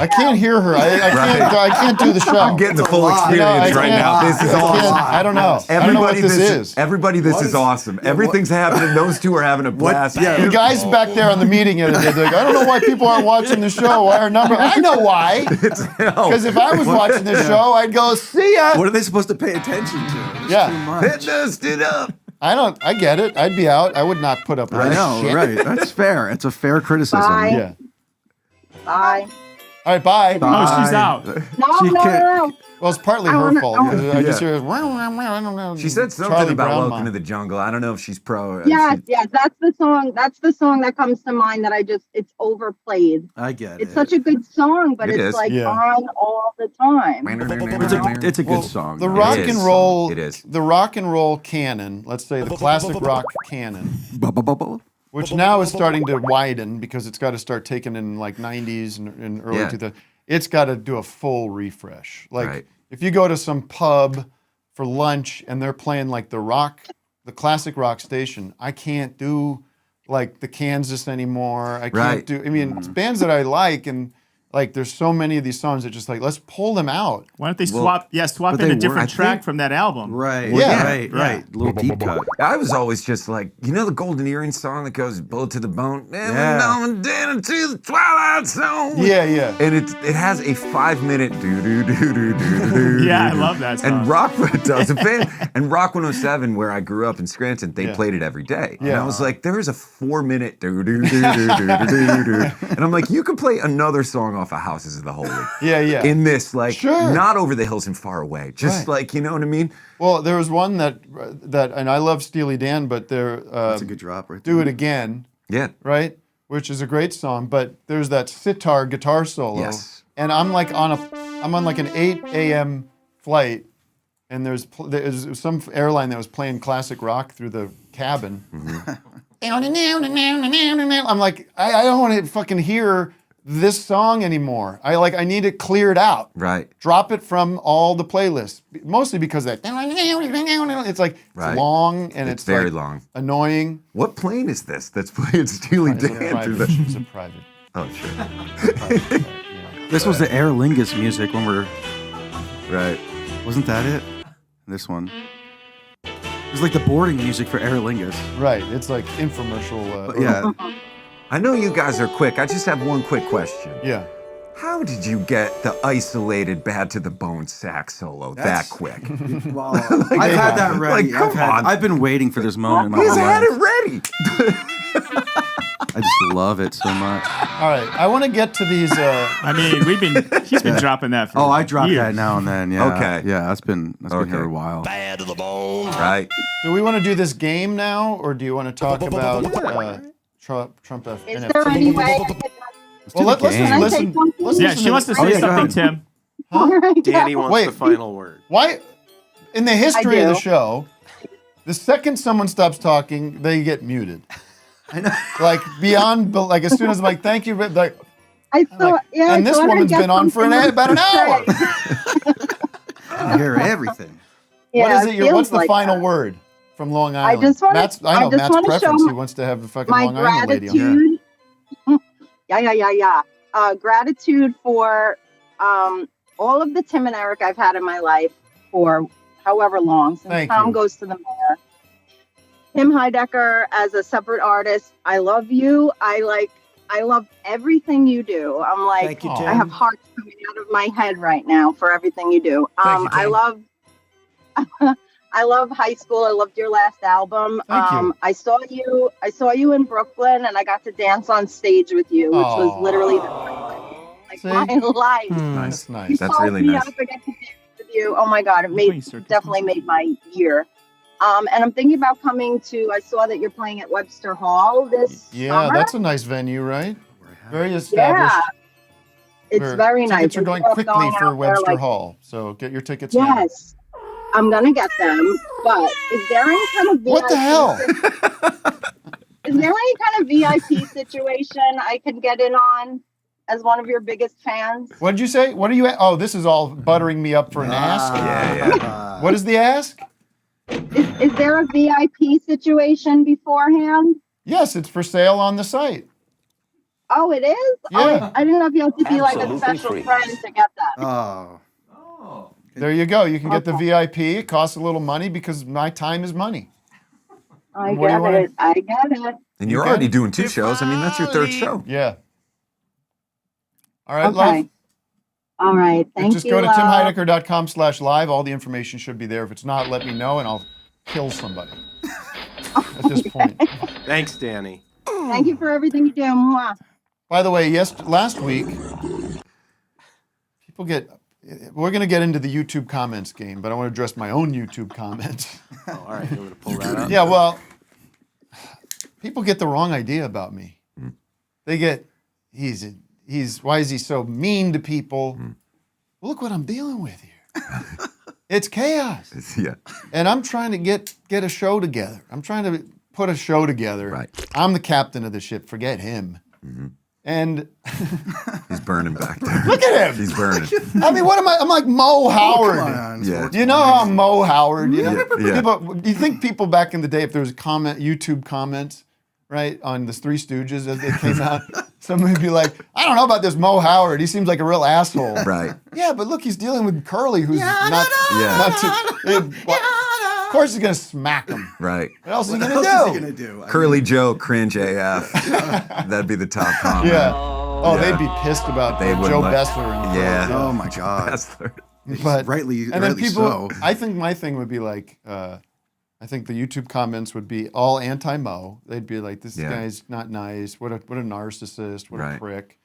I can't hear her. I can't do the show. I'm getting the full I experience right now. This is awesome. I don't know. I don't know what this is. Everybody, this is awesome. Everything's happening. Those two are having a blast. The guys back there on the meeting, they're like, I don't know why people aren't watching the show. Why our number? I know why. Because if I was watching the show, I'd go, see ya. What are they supposed to pay attention to? It's Yeah. too much. Fitness it up. I get it. I'd be out. I would not put up with I that know, shit. right? That's fair. It's a fair criticism. Bye. Yeah. Bye. All right, bye. Oh, she's out. No. Well, it's partly I her wanna- fault. I wanna- I just hear She said something Charlie about Brown Welcome mom. to the Jungle. I don't know if she's pro. Yes, that's the song. That's the song that comes to mind that it's overplayed. I get It's it. such a good song, but It it's is. like Yeah. on all the time. It's a good song. The rock It and is. roll, It is. the rock and roll canon. Let's say the classic rock canon, which now is starting to widen because it's got to start taking in like 90s and early Yeah. 2000s. It's got to do a full refresh. Like Right. if you go to some pub for lunch and they're playing like the classic rock station, I can't do like the Kansas anymore. I can't Right. do. I mean, it's bands that I like and. Like, there's so many of these songs that just like, let's pull them out. Why don't they swap but in they a different were- I track think- from that album? Right. Yeah. Right. Little deep cut. I was always just like, you know the Golden Earring song that goes "Bullet to the Bone"? Yeah. Down into the Twilight Zone. Yeah. And it has a 5-minute do do do do do do. Yeah, I love that song. And Rock does a fan. And Rock 107, where I grew up in Scranton, they played it every day. And Yeah. I was like, there is a 4-minute do do do do do do do. And I'm like, you could play another song off of Houses of the Holy. Yeah. In this, like, Sure. not Over the Hills and Far Away. Just Right. like, you know what I mean? Well, there was one that, and I love Steely Dan, but they're That's a good drop right Do there. It Again, Yeah. right? Which is a great song, but there's that sitar guitar solo. Yes. And I'm on like an 8 a.m. flight, and there's some airline that was playing classic rock through the cabin. I'm like, I don't want to fucking hear this song anymore. I need it cleared out. Right. Drop it from all the playlists. Mostly because that it's like it's long and it's very like long. Annoying. What plane is this that's playing Steely Dan through the... It's a private. Oh, sure. This was the Aer Lingus music when we're... Right. Wasn't that it? This one. It was like the boarding music for Aer Lingus. Right. It's like infomercial. Yeah. I know you guys are quick. I just have one quick question. Yeah. How did you get the isolated Bad to the Bone sax solo that quick? Well, I've had that ready. Come on. I've been waiting for this moment in my He's whole had life. it ready. I just love it so much. All right. I want to get to these. I mean, he's been dropping that for I drop years. that now and then. Yeah. Okay. Yeah, that's been here a while. Bad to the bone. Right. Do we want to do this game now, or do you want to talk about Trump Is there any way? Well, let's listen. Yeah, she wants to say something, Tim. Danny wants the final word. Why? In the history of the do. show, the second someone stops talking, they get muted. I know. Like like as soon as I'm like, thank you, like, I thought, yeah. and this woman's been on for about an hour. I hear everything. What Yeah, is it? it feels What's the like final that. word from Long Island? just wanna- I know I just Matt's wanna show preference. He my- wants to have the fucking My Long Island lady on. gratitude. Yeah. Gratitude for all of the Tim and Eric I've had in my life for however long, since Thank Tom you. goes to the mayor. Tim Heidecker as a separate artist, I love you. I love everything you do. I'm like, Thank you, Tim. I have hearts coming out of my head right now for everything you do. Thank you, I Tim. love I love high school. I loved your last album. Thank you. I saw you in Brooklyn, and I got to dance on stage with you, which was literally See? my life. Nice, You nice. That's called really me nice. up and got to dance with you. Oh my God, it definitely made my year. And I'm thinking about coming to. I saw that you're playing at Webster Hall this Yeah, summer. that's a nice venue, right? Very established. Yeah, it's very nice. Tickets are And going people are quickly going for out there, Webster like, Hall, so get your tickets now. Yes, I'm gonna get them. But is there any kind of VIP What the hell? Is there any kind of VIP situation I can get in on as one of your biggest fans? What did you say? What are you? Oh, this is all buttering me up for an ask. Yeah. What is the ask? Is there a VIP situation beforehand? Yes, it's for sale on the site. Oh, it is? Yeah. Oh, I didn't know if you had to be like a Absolutely special free. friend to get that. Oh. There you go. You can get the VIP. It costs a little money because my time is money. I What do you get wanna- it. I get it. And you're already doing 2 shows. I mean, that's your 3rd show. Yeah. All right, Okay. love. All right. Thank Just you. go to love. timheidecker.com/live. All the information should be there. If it's not, let me know and I'll kill somebody at this point. Thanks, Danny. Thank you for everything you do. Mwah. By the way, last week, we're going to get into the YouTube comments game, but I want to address my own YouTube comments. Oh, all right, you want to pull that up? Yeah, well, people get the wrong idea about me. They get, why is he so mean to people? Well, look what I'm dealing with here. It's chaos. Yeah. And I'm trying to get a show together. I'm trying to put a show together. Right. I'm the captain of the ship. Forget him. And He's burning back there. look at him. He's burning. I mean, what am I? I'm like Mo Howard. Yeah. You know how I'm Mo Howard? You know? Yeah. People, do you think people back in the day, if there was YouTube comments, right, on the Three Stooges as they came out, someone would be like, I don't know about this Mo Howard. He seems like a real asshole. Right. Yeah, but look, he's dealing with Curly, who's not Of course he's going to smack him. Right. What else is he What going else is he to gonna do? do? Curly Joe, cringe AF. That'd be the top comment. Yeah. Oh, they'd be pissed about They wouldn't Joe let- Bessler. And Yeah. Oh my God. Bessler. But rightly and then people, so. I think my thing would be like, I think the YouTube comments would be all anti-Mo. They'd be like, this Yeah. guy's not nice. What a narcissist. What a Right. prick.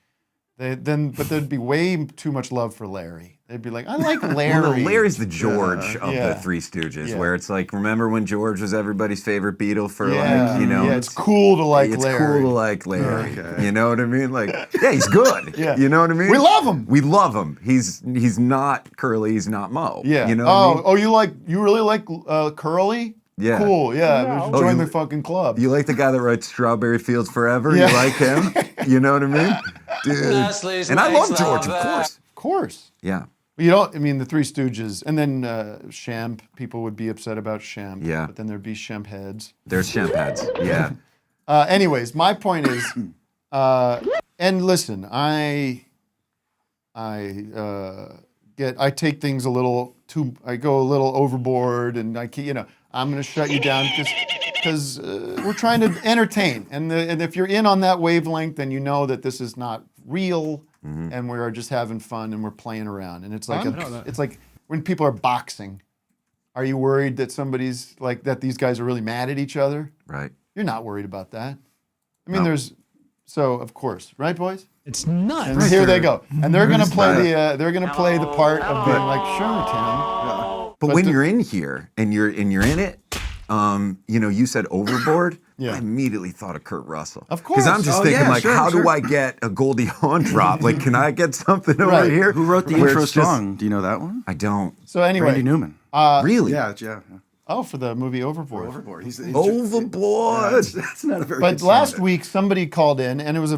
But there'd be way too much love for Larry. They'd be like, I like Larry. Well, no, Larry's the George of Yeah. the Three Stooges, Yeah. where it's like, remember when George was everybody's favorite Beatle for Yeah. like, you know? Yeah, it's cool to like it's Larry. cool to like Larry. Okay. You know what I mean? Like, yeah, he's good. Yeah. You know what I mean? We love him. We love him. He's not Curly. He's not Mo. Yeah. You know what I mean? You really like Curly? Yeah. Cool. Yeah. Oh, Join you- the fucking club. You like the guy that writes Strawberry Fields Forever? Yeah. You like him? You know what I mean? Dude. And I love George, of course. Of course. Yeah. You don't, I mean, the Three Stooges, and then Shemp, people would be upset about Shemp. Yeah. But then there'd be Shemp heads. There's Shemp heads, yeah. Anyways, my point is, and listen, I take things a little too, I go a little overboard, and I'm going to shut you down because we're trying to entertain. And if you're in on that wavelength, then you know that this is not real, and we are just having fun and we're playing around. And it's like it's like when people are boxing. Are you worried that somebody's like that? These guys are really mad at each other? Right. You're not worried about that. I mean, so of course, right, boys? It's nuts. And here they go, and they're gonna play the part of being like, sure, Tim. But when you're in here and you're in it, you said overboard. Yeah. I immediately thought of Kurt Russell. Of course. Because I'm just thinking, how do I get a Goldie Hawn drop? Like, can I get something over here? Who wrote the intro song? Do you know that one? I don't. So anyway, Randy Newman. Really? Yeah. Oh, for the movie Overboard. Overboard. Overboard. That's not a very. But good song. last week somebody called in, and it was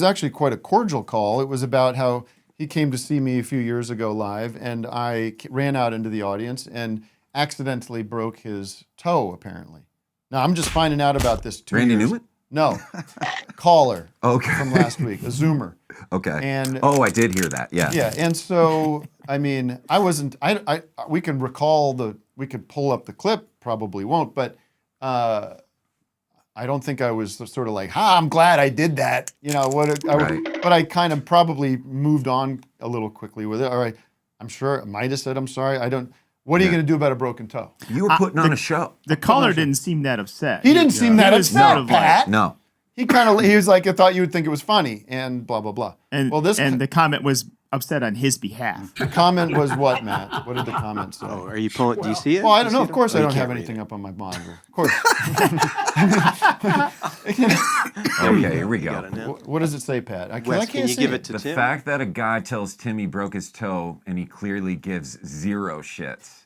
actually quite a cordial call. It was about how he came to see me a few years ago live, and I ran out into the audience and accidentally broke his toe, apparently. Now, I'm just finding out about this 2 years. Randy Newman? No. Caller. Okay. From last week, a Zoomer. Okay. And I did hear that. Yeah. Yeah, and so, I mean, we can we could pull up the clip, probably won't, but I don't think I was sort of like, I'm glad I did that. But I kind of probably moved on a little quickly with it. All right, I'm sure I might have said, I'm sorry, what are you going to do about a broken toe? You were putting on a show. The caller didn't seem that upset. He didn't seem that upset, Pat. No. He was like, I thought you would think it was funny, and blah, blah, blah. And the comment was upset on his behalf. The comment was what, Matt? What did the comment say? Oh, are you pulling? Do you see it? Well, I don't know. Of course, I you don't have can't anything up on my monitor. Of course. Okay, here we go. What does it say, Pat? I Wes, can't see give it to The Tim? fact that a guy tells Tim he broke his toe and he clearly gives zero shits.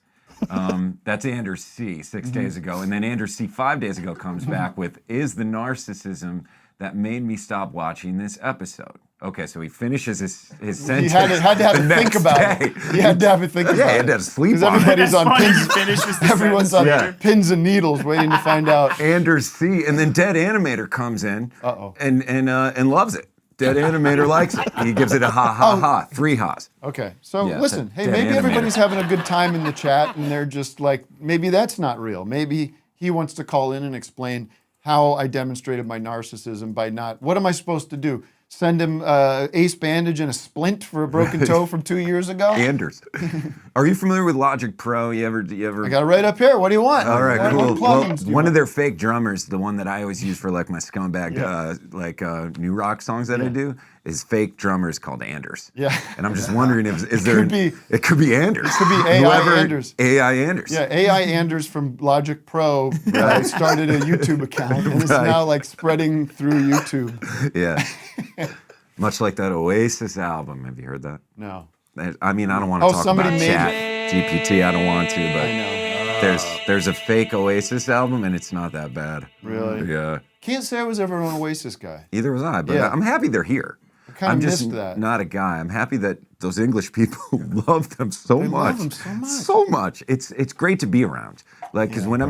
That's Anders C. 6 days ago. And then Anders C. 5 days ago comes back with, is the narcissism that made me stop watching this episode. Okay, so he finishes his sentence. He had to have a think about it. He had to have a think about it. Yeah, he had to have sleep on it. Everybody's on pins. Everyone's on pins and needles waiting to find out. Anders C. And then Dead Animator comes in and loves it. Dead Animator likes it. He gives it a ha. 3 ha's. Okay, so Yeah, listen. Hey, Dead maybe Animator. everybody's having a good time in the chat, and they're just like, maybe that's not real. Maybe he wants to call in and explain how I demonstrated my narcissism by not. What am I supposed to do? Send him Ace Bandage and a splint for a broken toe from 2 years ago? Anders. Are you familiar with Logic Pro? You ever? I got it right up here. What do you want? All right, cool. What Well, plugins do you one want? of their fake drummers, the one that I always use for like my scumbag, new rock songs that I do, is fake drummers called Anders. Yeah. And I'm just wondering if it could be Anders. It could be AI Anders. AI Anders. Yeah, AI Anders from Logic Pro started a YouTube account and it's now like spreading through YouTube. Yeah. Much like that Oasis album. Have you heard that? No. I mean, I don't want to talk about made Chat GPT. I don't want to, but there's a fake Oasis album and it's not that bad. Really? Yeah. Can't say I was ever an Oasis guy. Either was I, but I'm happy they're here. kinda I'm just missed that. not a guy. I'm happy that those English people love them so They much. love them so much. So much. It's great to be around. Like, because when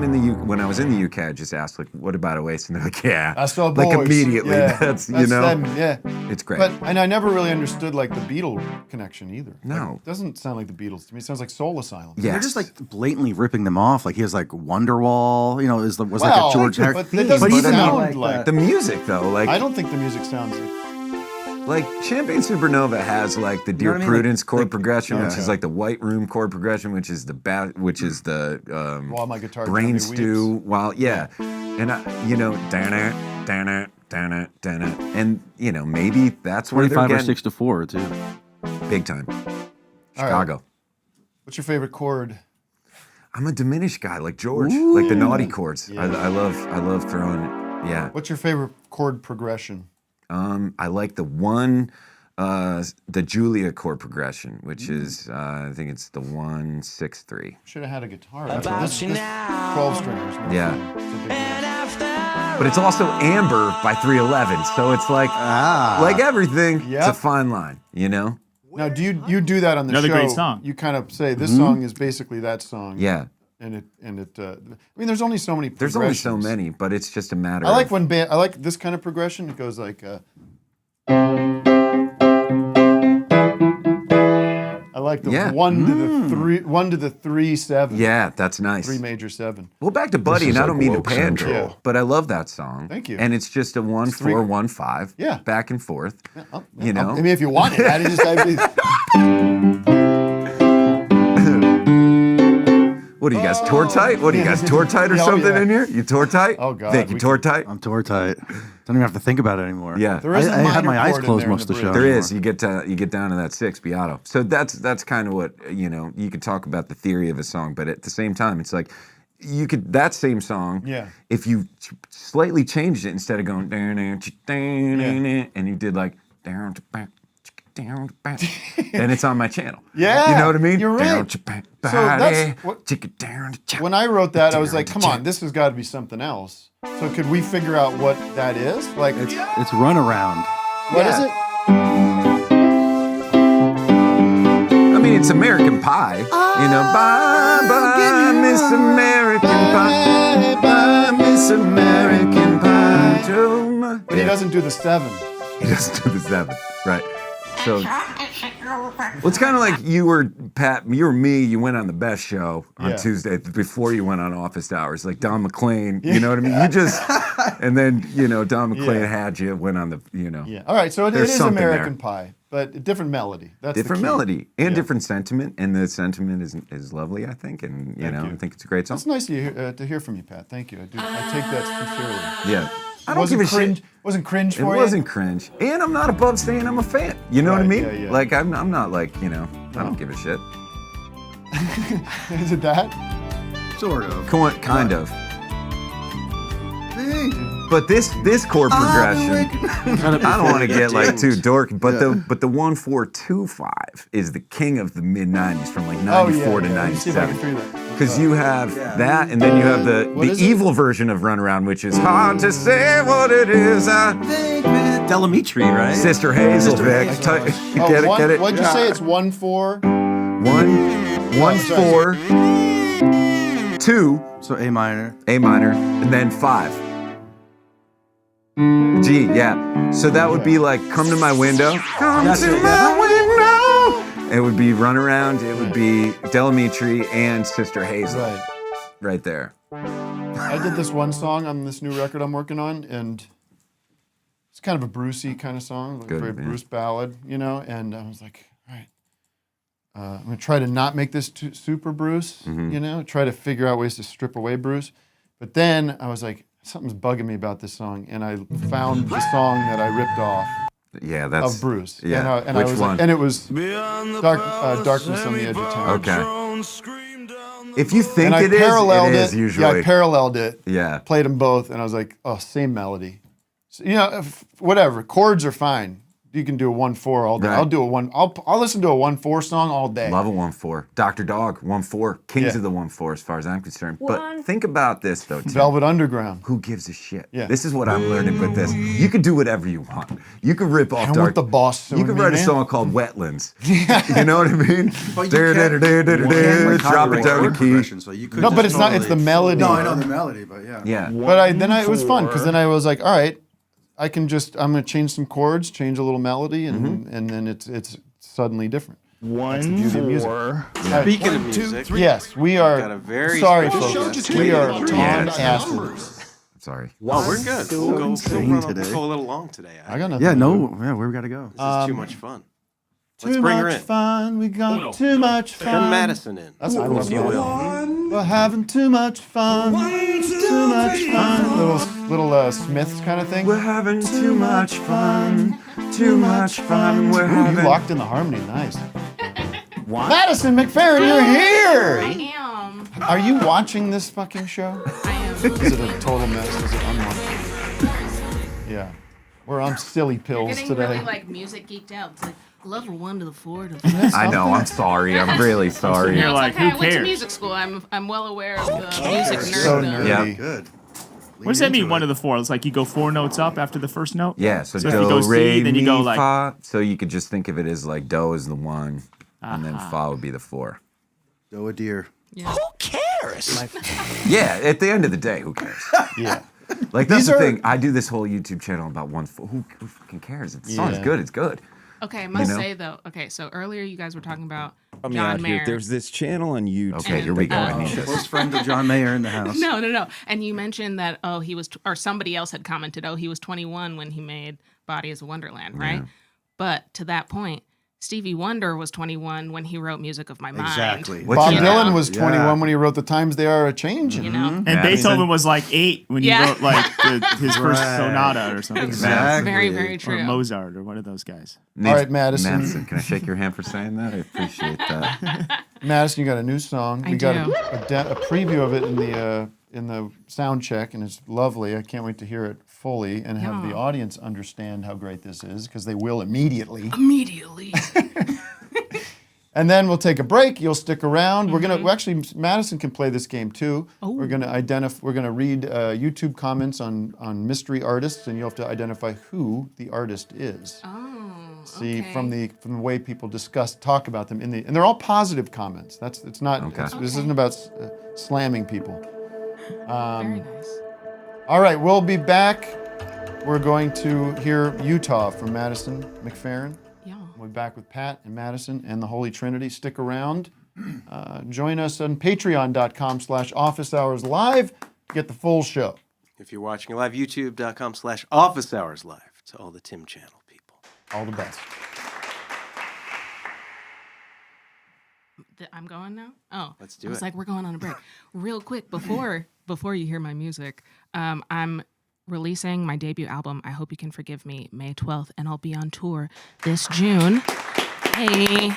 when I was in the UK, I just asked, like, what about Oasis? And they're like, yeah. I saw like boys. immediately. Yeah. That's you know. them, yeah. It's great. And I never really understood like the Beatle connection either. No. Like, it doesn't sound like the Beatles to me. It sounds like Soul Asylum. Yeah, they're just like blatantly ripping them off. Like he has like Wonderwall, you know, was like Well, a George but Harrison. it doesn't even sound like the music though, like I don't think the music sounds like Champagne Supernova has like the Dear what I mean? Prudence Like- chord progression, which yeah. is like the White Room chord progression, which is the While My Guitar Brain Gently Stew. While and you know, dana, and you know maybe that's where they're 25 or getting 6 to 4 too. big time. All right. Chicago. What's your favorite chord? I'm a diminished guy, like George, like the naughty chords. Yeah. I love throwing it. Yeah. What's your favorite chord progression? I like the Julia chord progression, which is I think it's the 1-6-3. Should have had a guitar. This 12 stringers. Yeah. It's a big deal. but it's also Amber by 311. So it's like everything, it's a fine line, you know? Now, do you do that on the Another show? great song. You kind of say this song is basically that song. Yeah. I mean, there's only so many. There's only so many, but it's just a matter. I like I like this kind of progression. It goes like. I like the 1 to the 3, 1 to the 3 7. Yeah, that's nice. 3 major 7. Well, back to Buddy, and I don't mean to pander, but I love that song. Thank you. And it's just a 1-4, 1-5. Yeah. Back and forth. You know. I mean, if you want it, I just. What do you guys, tour tight? What do you guys, tour tight or something in here? You tour tight? Oh, God. Vic, you tour tight? I'm tour tight. Don't even have to think about it anymore. Yeah. I had my eyes closed most of the show. There is. You get down to that 6 Beato. So that's kind of what, you know, you could talk about the theory of a song, but at the same time, it's like, you could, that same song, if you slightly changed it instead of going, and you did like, down to back. And it's on my channel. Yeah, you know what I mean. You're right. So that's what, when I wrote that, I was like, "Come on, this has got to be something else." So could we figure out what that is? Like, it's Runaround. What is it? I mean, it's American Pie. You know, bye bye, Miss American Pie, bye Miss American Pie. But he doesn't do the 7. He doesn't do the 7, right? So, well, it's kind of like you were me. You went on the Best Show on Tuesday before you went on Office Hours, like Don McLean. You know what I mean? You just, and then Don McLean had you went on the Yeah. All right. So it is American Pie, but a different melody. That's different melody and different sentiment, and the sentiment is lovely, I think, and I think it's a great song. It's nice to hear from you, Pat. Thank you. I take that sincerely. Yeah. I don't give a shit. Wasn't cringe for you? It wasn't cringe. And I'm not above saying I'm a fan. You know what I mean? Yeah. Like, I'm not like, I don't give a shit. Is it that? Sort of. Kind of. But this chord progression, I don't want to get like too dorky, but the 1-4-2-5 is the king of the mid 90s from like 94 to 97. Because you have that, and then you have the evil version of Runaround, which is hard to say what it is. Delamitri, right? Sister Hazel, Vic. Get it? What'd you say? It's 1-4. 1-4, 2. So A minor, and then 5. G, yeah. So that would be like, come to my window. Come to my window. It would be Runaround. It would be Delamitri and Sister Hazel. Right there. I did this one song on this new record I'm working on, and it's kind of a Brucey kind of song, like a very Bruce ballad, and I was like, all right, I'm going to try to not make this too super Bruce, try to figure out ways to strip away Bruce. But then I was like, something's bugging me about this song, and I found the song that I ripped off. Yeah, that's of Bruce. Yeah, and which I was one? Like, and it was Darkness on the Edge of Town. Okay. If you think it is usually. Yeah, I paralleled it. Yeah. Played them both, and I was like, oh, same melody. So, whatever. Chords are fine. You can do a 1-4 all day. Right. I'll do a 1. I'll listen to a 1-4 song all day. Love a 1-4. Dr. Dog, 1-4. Kings of the 1-4 as far as I'm concerned. But think about this though, Tim. Velvet Underground. Who gives a shit? Yeah. This is what I'm learning with this. You can do whatever you want. You can rip off What the boss. You can write a song called Wetlands. You know what I mean? Drop it down the key. So no, but it's not. It's the melody. No, I know the melody, but yeah. Yeah. But it was fun because then I was like, all right, I'm going to change some chords, change a little melody, and then it's suddenly different. 1-4. Speaking of music, yes, we are. got a very sorry, special folks. guest. We are on acid. Sorry. Wow, we're good. We'll go a little long today. I got nothing. Yeah, where we got to go? This is too much fun. Let's bring her in. Fun. We got too much fun. Turn Madison in. That's what if you will. We're having too much fun. Too much fun. Little Smiths kind of thing. We're having too much fun. Too much fun. We're having. You locked in the harmony. Nice. Madison McFerrin, you're here. I am. Are you watching this fucking show? I am. Is it a total mess? Is it unwatchable? Yeah. We're on silly pills Getting today. really like music geeked out. It's like level 1 to the 4 to the 5. I know. I'm sorry. I'm really sorry. No, You're like, okay. who I went to cares? music school. I'm well aware of the music nerd. So stuff. nerdy. Yeah. Good. What does that mean, one of the four? It's like you go 4 notes up after the first note? Yeah, so if you do, go re, C, then mi, you go like... fa. So you could just think of it as like do is the 1, and then fa would be the 4. Do a deer. Yeah. Who cares? Yeah, at the end of the day, who cares? Yeah. Like, that's the thing. I do this whole YouTube channel about 1/4. Who fucking cares? If the song's good, it's good. Okay, I must say, though, so earlier you guys were talking about John Mayer. There's this channel on YouTube. Okay, here we go. I need this. Close friend of John Mayer in the house. No. And you mentioned that, he was, or somebody else had commented, he was 21 when he made Body is a Wonderland, right? Yeah. But to that point, Stevie Wonder was 21 when he wrote Music of My Mind. Exactly. Bob Dylan was 21 when he wrote The Times They Are A-Changin'. You know? And Beethoven was like 8 when he wrote like his first sonata or something. Exactly. Very, very true. Or Mozart or one of those guys. All right, Madison. Can I shake your hand for saying that? I appreciate that. Madison, you got a new song. I We got do. a preview of it in the sound check, and it's lovely. I can't wait to hear it fully and have the audience understand how great this is, because they will immediately. And then we'll take a break. You'll stick around. We're gonna actually, Madison can play this game too. We're gonna read YouTube comments on mystery artists, and you'll have to identify who the artist is. See, from the way people talk about them and they're all positive comments. It's not. This isn't about slamming people. Very nice. All right, we'll be back. We're going to hear Utah from Madison McFerrin. Yeah. We'll be back with Pat and Madison and the Holy Trinity. Stick around. Join us on patreon.com/officehourslive. Get the full show. If you're watching live, youtube.com/officehourslive. To all the Tim Channel people. All the best. I'm going now? Oh. Let's do it. It's like we're going on a break. Real quick, before you hear my music, I'm releasing my debut album, I Hope You Can Forgive Me, May 12th, and I'll be on tour this June. Hey.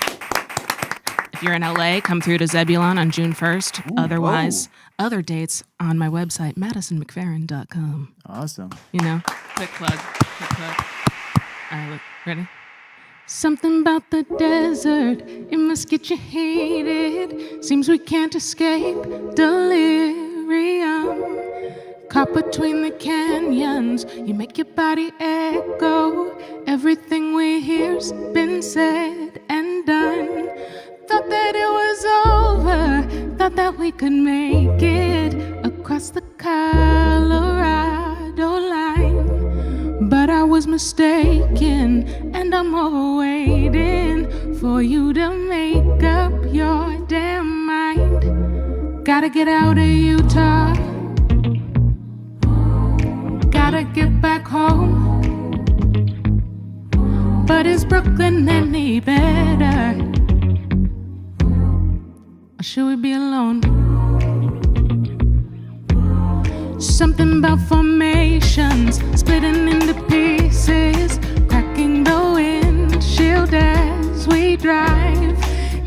If you're in LA, come through to Zebulon on June 1st. Otherwise, other dates on my website, madisonmcferrin.com. Awesome. You know, quick plug. All right, ready? Something about the desert, it must get you heated. Seems we can't escape delirium. Caught between the canyons, you make your body echo. Everything we hear's been said and done. Thought that it was over, thought that we could make it across the Colorado line. But I was mistaken, and I'm waiting for you to make up your damn mind. Gotta get out of Utah, gotta get back home. But is Brooklyn any better? Or should we be alone? Something about formations splitting into pieces, cracking the windshield as we drive.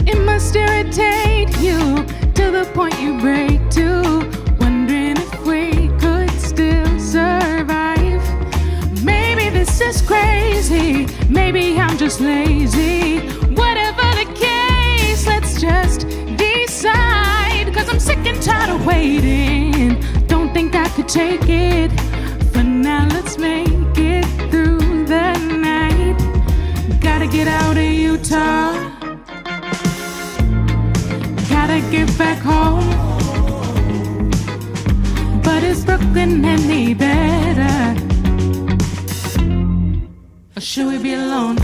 It must irritate you to the point you break too, wondering if we could still survive. Maybe this is crazy, maybe I'm just lazy. Whatever the case, let's just decide, 'cause I'm sick and tired of waiting. Don't think I could take it. For now, let's make it through the night. Gotta get out of Utah, gotta get back home. But is Brooklyn any better? Or should we be alone?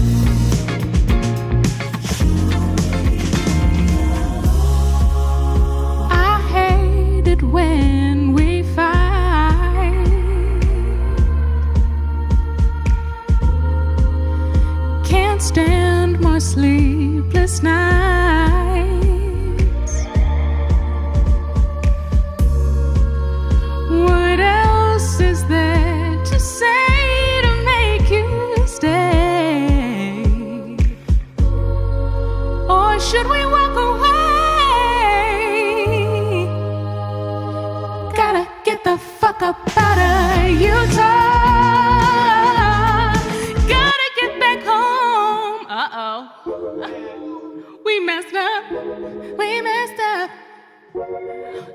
I hate it when we fight. Can't stand more sleepless nights. What else is there to say to make you stay? Or should we walk away? Gotta get the fuck up out of Utah. Gotta get back home. Uh-oh. We messed up. We messed up.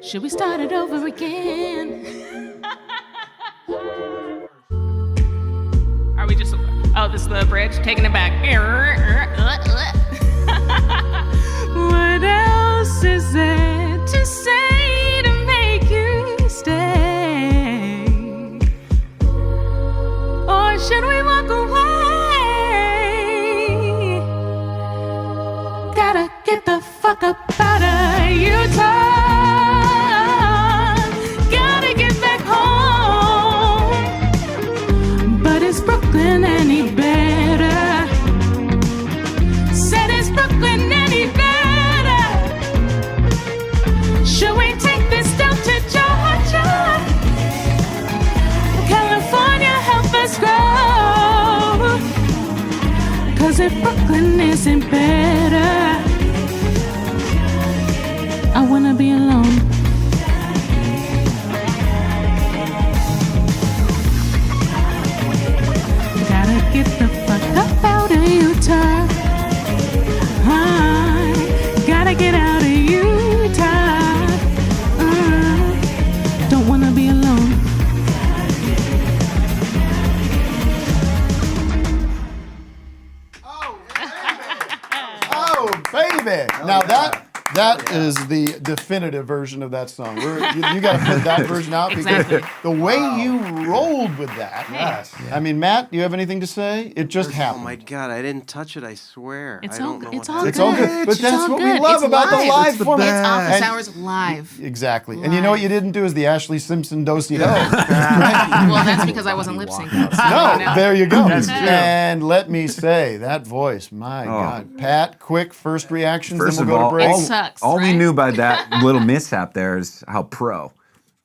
Should we start it over again? This is the bridge, taking it back. What else is there to say to make you stay? Or should we walk away? Gotta get the fuck up out of Utah. Gotta get back home. But is Brooklyn any better? Said is Brooklyn any better? Should we take this down to Georgia? California, help us grow. 'Cause if Brooklyn isn't better, I wanna be alone. Gotta get the fuck up out of Utah. Gotta get out of Utah. Don't wanna be alone. Oh, baby. Now that is the definitive version of that song. You got to put that version out because Exactly. the way you rolled with that. Yes. I mean, Matt, do you have anything to say? It just Oh happened. my God, I didn't touch it, I swear. It's I all don't know good. It's what all It's good. all good. But It's that's all what good. we love It's about the live. live format. It's office And- hours live. Exactly. And you know what you didn't do is the Ashley Simpson do-si-do. Well, that's because I wasn't lip syncing. No, there you go. That's true. And let me say, that voice, my God. Pat, quick first reactions, First then of we'll go all, to break. It sucks, all we right? knew by that little mishap there is how pro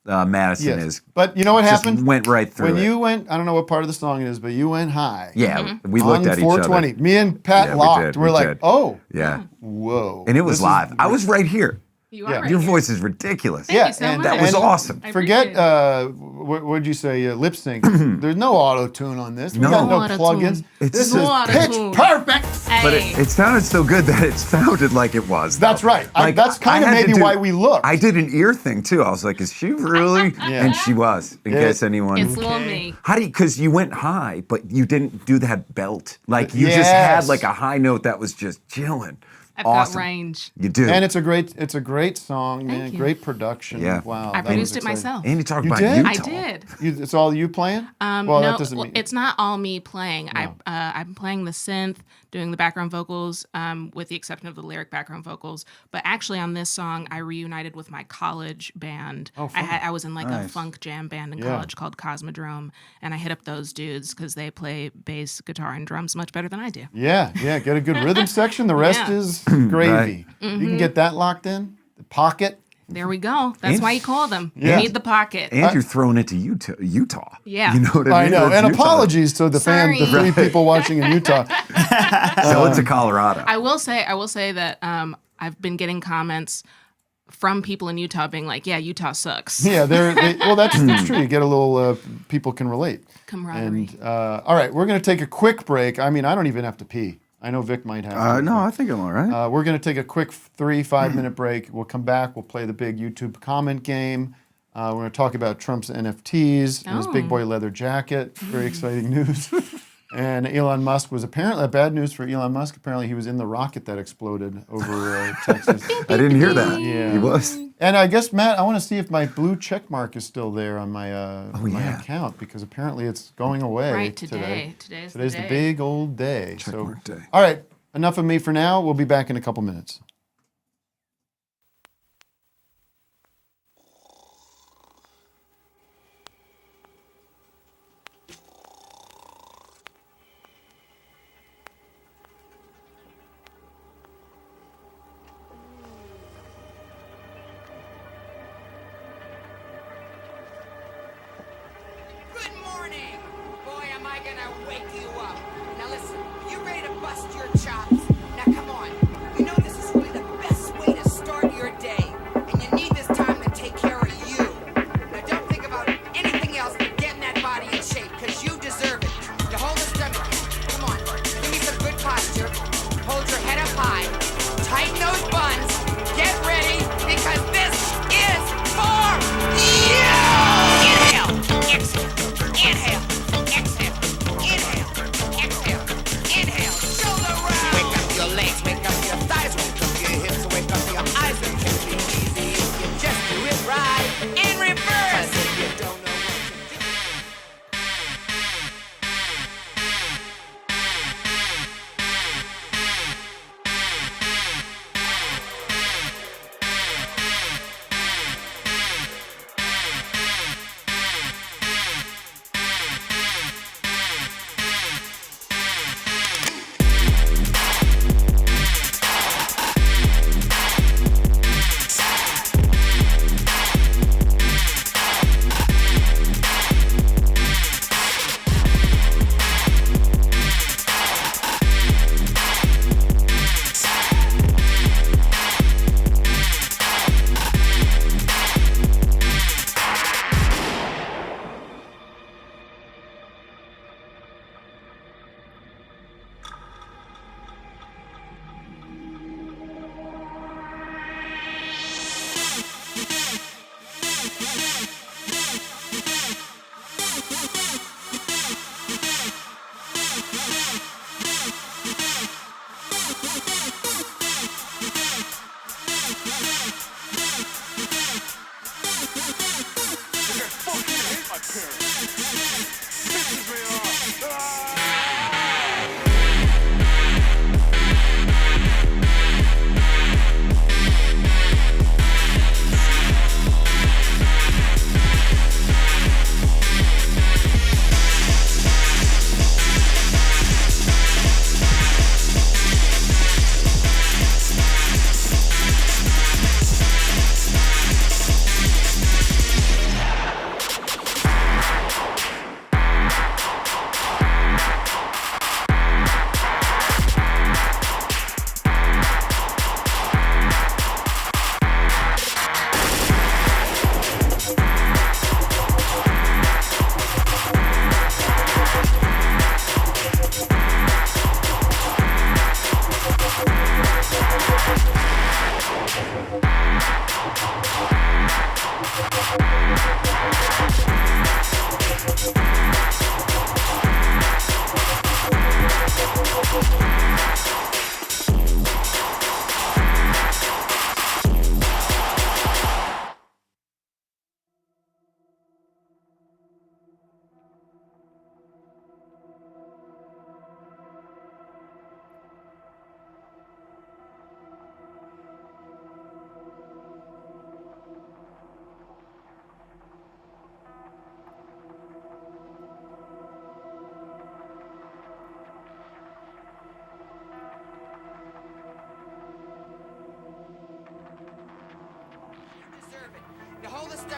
Madison Yes. is. But you know what Just happened? went right through When it. you went, I don't know what part of the song it is, but you went high. Yeah, we looked on at each 420. other. Me and Pat Yeah, we locked. did, We're we like, did. oh, Yeah. whoa. And it was This is- live. I was right here. You are right Your here. voice is ridiculous. Thank you so and much. That was and awesome. I Forget, appreciate what'd you say, lip sync. There's no auto-tune on this. We No. got no Auto-tune. plugins. It's This is no auto-tune. pitch perfect. But Hey. it sounded so good that it sounded like it was. That's right. That's kind of had to maybe do- why we looked. I did an ear thing too. I was like, "Is she really?" Yeah. And she was. In case anyone. It's little me. How do you? Because you went high, but you didn't do that belt. Like you just had Yes. like a high note that was just chilling. I've Awesome. got range. You do. And it's a great song, man. Thank you. Great production. Yeah. Wow. I that produced was it exciting. myself. And you talked You about did? Utah. I did. It's all you playing? Well, No, that doesn't mean. it's not all me playing. No. I'm playing the synth, doing the background vocals, with the exception of the lyric background vocals. But actually, on this song, I reunited with my college band. Oh, fun. I was in like a Nice. funk jam band in Yeah. college called Cosmodrome, and I hit up those dudes because they play bass, guitar, and drums much better than I do. Yeah, get a good rhythm section. The rest Yeah. is gravy. Right. Mm-hmm. You can get that locked in. The pocket. There we go. That's And- why you call them. Yeah. You need the pocket. And you're throwing it to Utah. Yeah. You know what I I mean? know. That's And Utah. apologies to the Sorry. the three people watching in Utah. Sell it to Colorado. I will say that I've been getting comments from people in Utah being like, "Yeah, Utah sucks." Yeah, well, that's true. You get a little people can relate. Camaraderie. And all right, we're going to take a quick break. I mean, I don't even have to pee. I know Vic might have to. No, I think I'm all right. We're going to take a quick 3-5 minute break. We'll come back. We'll play the big YouTube comment game. We're going to talk about Trump's NFTs and his big boy leather jacket. Very exciting news. And Elon Musk was apparently bad news for Elon Musk. Apparently, he was in the rocket that exploded over Texas. I didn't hear that. Yeah. He was. And I guess, Matt, I want to see if my blue check mark is still there on my my yeah. account because apparently it's going away Right, today. Today's the day. big old day. Check mark day. All right, enough of me for now. We'll be back in a couple minutes. Good morning! Boy, am I gonna wake you up. Now listen, you ready to bust your chops? Now come on. You know this is really the best way to start your day. And you need this time to take care of you. Now don't think about anything else but getting that body in shape, because you deserve it. Now hold the stomach in. Come on. Give me some good posture. Hold your head up high. Tighten those buns. Get ready, because this is for you! Inhale. Exhale. Inhale, exhale, inhale, exhale,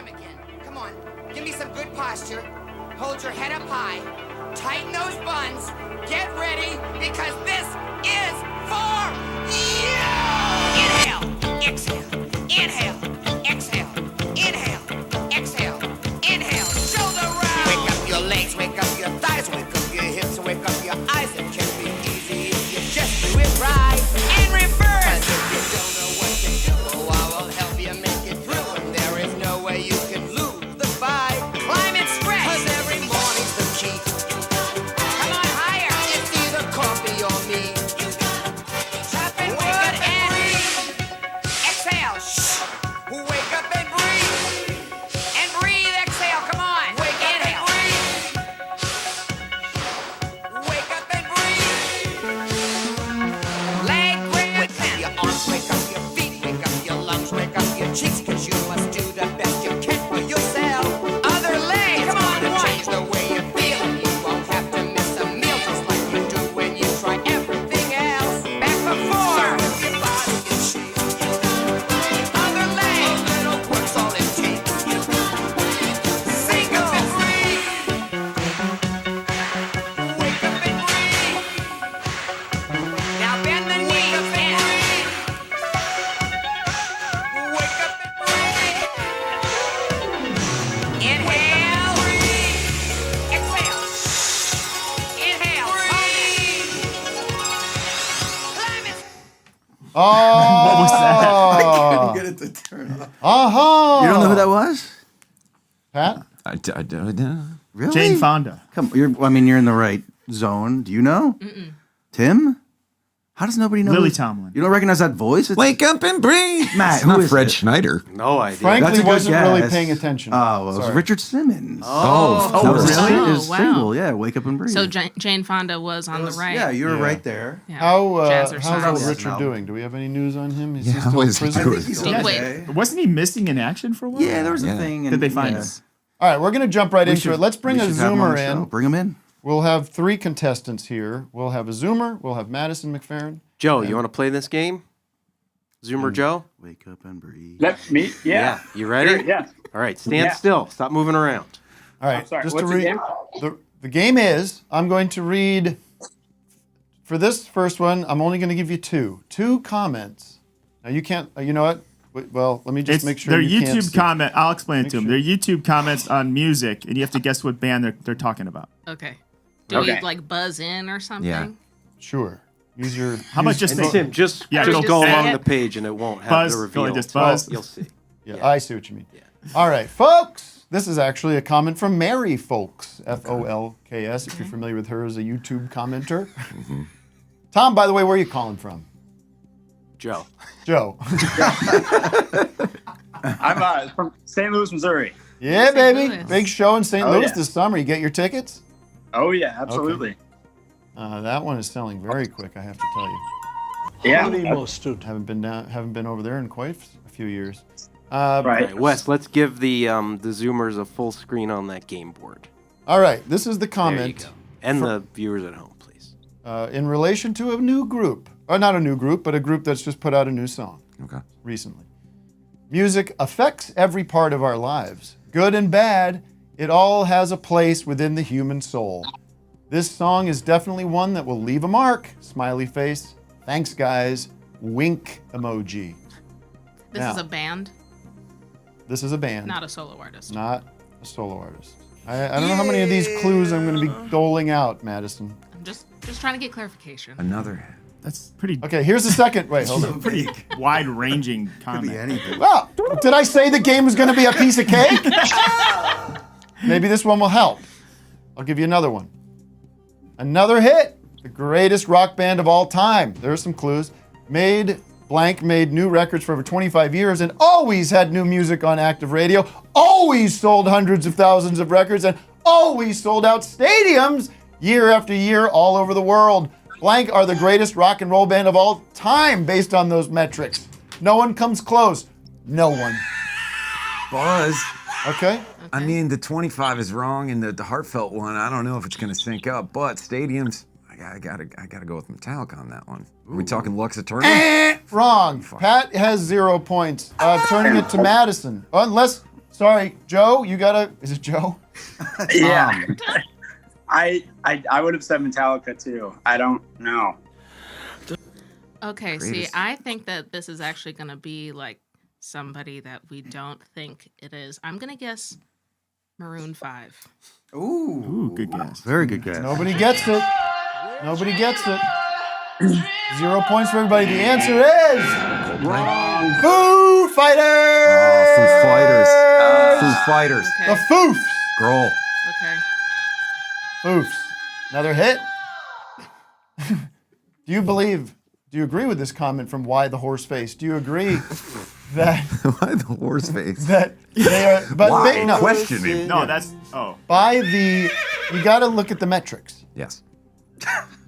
time again. Come on, give me some good posture. Hold your head up high. Tighten those buns. Get ready, because this is for you! Inhale, exhale, inhale, exhale, inhale, exhale, inhale. Shoulder round. Wake up your legs, wake up your thighs, wake up your hips, wake up your eyes. It can be easy if you just do it right. In reverse. If you don't know what to do, oh, I will help you make it through. And there is no way you can lose the fight. Climb and stretch. 'Cause every morning's the key. Come on higher. It's either coffee or me. Tap and wake up and breathe. Exhale. Shh. Wake up and breathe. And breathe. Exhale. Come on. Wake up and breathe. Wake up and breathe. Leg grip. Wake up your arms. Wake up your feet. Wake up your lungs. Wake up your cheeks. 'Cause you must do the best you can for yourself. Other leg. Come on. Change the way you feel. You won't have to miss a meal. Just like you do when you try everything else. Back before. If your body is shape. Other leg. A little work's all it takes. Sink up and breathe. Wake up and breathe. Now bend the knee and breathe. Wake up and breathe. Inhale. Breathe. Exhale. Inhale. Breathe. Climb it. Oh. What was that? I couldn't get it to turn off. Uh-huh. You don't know who that was? Pat? I don't know. Really? Jane Fonda. Come, you're in the right zone. Do you know? Tim? How does nobody know? Lily this? Tomlin. You don't recognize that voice? It's Wake up and breathe. Matt. It's Who not is Fred it? Schneider. No idea. Frankly, That's a good wasn't really guess. paying attention. Oh, well, it was Sorry. Richard Simmons. Oh, Oh, course. really? Oh, Is wow. single. Yeah, wake up and breathe. So Jane Fonda was on the right. Yeah, you were Yeah. right there. Yeah. How's Jazzercise. old Richard doing? Do we have any news on him? Is he Yeah, still how in is he prison? doing? He's Yeah. okay. Wasn't he missing in action for a while? Yeah, there was Yeah. a thing. Did they find yeah. him? All right, we're going to jump right We into should- it. Let's bring we a should have him on Zoomer the show. in. Bring him in. We'll have 3 contestants here. We'll have a Zoomer. We'll have Madison McFerrin. Joe, you want to play this game? Zoomer Joe? Wake up and breathe. Let me, yeah. You ready? Sure, yeah. All right, stand Yeah. still. Stop moving around. All right, I'm sorry, just what's to the read. game? The game is I'm going to read. For this first one, I'm only going to give you 2 comments. Now you can't. You know what? Well, let me just make sure They're you can't YouTube see. comment. I'll explain it to them. sure. They're YouTube comments on music, and you have to guess what band they're talking about. Okay. Do we Okay. like buzz in or something? Yeah. Sure. Use your. How about just And the- Tim, just Yeah, just just go say along it. the page and it won't have Buzz, the go reveal. like just buzz. You'll see. Yeah, I see what you mean. All right, folks. This is actually a comment from Mary Folks, Folks. If you're familiar with her as a YouTube commenter. Tom, by the way, where are you calling from? Joe. Joe. I'm from St. Louis, Missouri. Yeah, St. baby. Louis. Big show in St. Oh, Louis yeah. this summer. You get your tickets? Oh yeah, absolutely. That one is selling very quick, I have to tell you. Yeah. Haven't been over there in quite a few years. Right. All right, Wes, let's give the Zoomers a full screen on that game board. All right, this is the There you comment. go. And the viewers at home, please. In relation to a new group, or not a new group, but a group that's just put out a new song recently. Music affects every part of our lives, good and bad. It all has a place within the human soul. This song is definitely one that will leave a mark. Smiley face. Thanks, guys. Wink emoji. This Now, is a band, This is a band. not a solo artist. Not a solo artist. I don't know how many of these clues I'm going to be doling out, Madison. I'm just trying to get clarification. Another. That's pretty. Okay, here's the second. Wait, hold on. Pretty wide-ranging comment. Anything. Well, did I say the game was going to be a piece of cake? Maybe this one will help. I'll give you another one. Another hit. The greatest rock band of all time. There are some clues. Made new records for over 25 years and always had new music on active radio. Always sold hundreds of thousands of records and always sold out stadiums year after year all over the world. Blank are the greatest rock and roll band of all time based on those metrics. No one comes close. No one. Buzz. Okay. I mean, the 25 is wrong, and the heartfelt one, I don't know if it's going to sync up. But stadiums, I gotta go with Metallica on that one. Are we talking Lux Eterna? Wrong. Pat has 0 points. Turning it to Madison. Sorry, Joe, you gotta. Is it Joe? Yeah. I would have said Metallica too. I don't know. Okay, Greatest. see, I think that this is actually going to be like somebody that we don't think it is. I'm going to guess Maroon 5. Ooh, good guess. Very good guess. Nobody gets it. Nobody gets it. 0 points for everybody. The answer is Foo Fighters. Oh, Foo Fighters. Foo Fighters. The Foofs. Girl. Okay. Foofs. Another hit. Do you agree with this comment from Why the Horse Face? Do you agree that Why the horse face? that they are? But Why? they, no, Question me. No, that's you got to look at the metrics. Yes.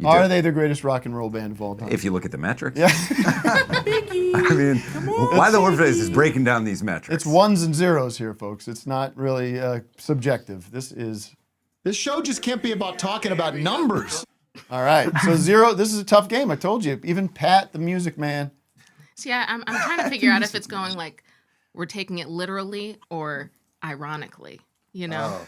Are they the greatest rock and roll band of all time? If you look at the metrics. Yeah. I mean, Why the horse face is breaking down these metrics. It's ones and zeros here, folks. It's not really subjective. This show just can't be about talking about numbers. All right, so 0. This is a tough game. I told you. Even Pat, the music man. See, I'm trying to figure out if it's going like we're taking it literally or ironically, you know?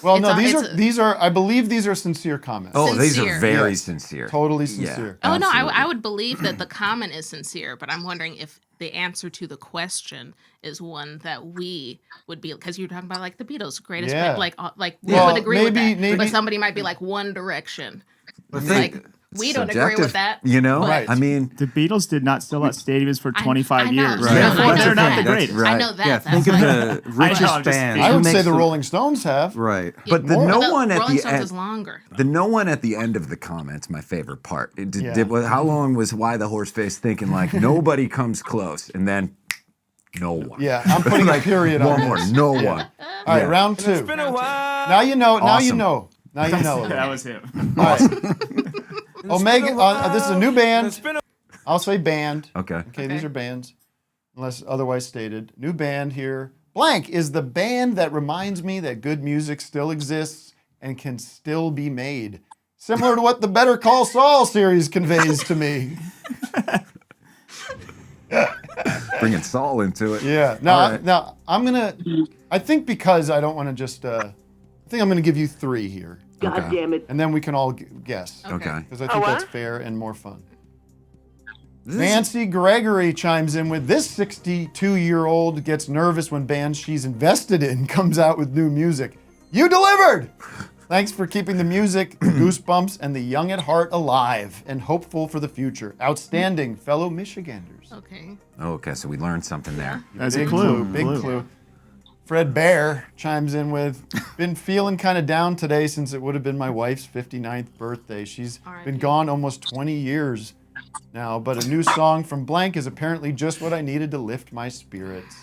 Well, It's no, a- these are. I believe these are sincere comments. Oh, these Sincere. are very Yes. sincere. Totally sincere. Oh, no, I would believe that the comment is sincere, but I'm wondering if the answer to the question is one that we would be, because you're talking about like the Beatles, greatest Yeah. band, like we Well, would agree with that, maybe- but somebody might be like One Direction. But Like, we don't agree subjective, with that. You know, but- I mean, The Beatles did not sell out stadiums for 25 I know. years. Right. Therefore, I know they're not that. the greatest. I know that. Yeah, That's think of why- the richest just- band. I Who would say makes the Rolling Stones have. Right. but the more. no The one at Rolling the Stones end. is longer. The no one at the end of the comment's my favorite part. Yeah. How long was Why the horse face thinking like nobody comes close, and then no one. Yeah, I'm putting a period on one more. this. No Yeah. one. All right, Yeah. round 2. Now you know. Now you Awesome. know. Now you know. That was him. All right. Omega. This is a new band. I'll say band. Okay. Okay, these are bands, unless otherwise stated. New band here. Blank is the band that reminds me that good music still exists and can still be made. Similar to what the Better Call Saul series conveys to me. Bringing Saul into it. Yeah. Now, All right. now I'm gonna. I think because I don't want to just. I think I'm gonna give you 3 here. God damn it! And then we can all guess. Okay. Because I think that's fair and more fun. Nancy Gregory chimes in with this 62-year-old gets nervous when bands she's invested in comes out with new music. You delivered! Thanks for keeping the music, the goosebumps, and the young at heart alive and hopeful for the future. Outstanding, fellow Michiganders. Okay. Okay, so we learned something there. That's Big a clue. Big clue. Fred Bear chimes in with, been feeling kind of down today since it would have been my wife's 59th birthday. She's been gone almost 20 years now, but a new song from Blank is apparently just what I needed to lift my spirits.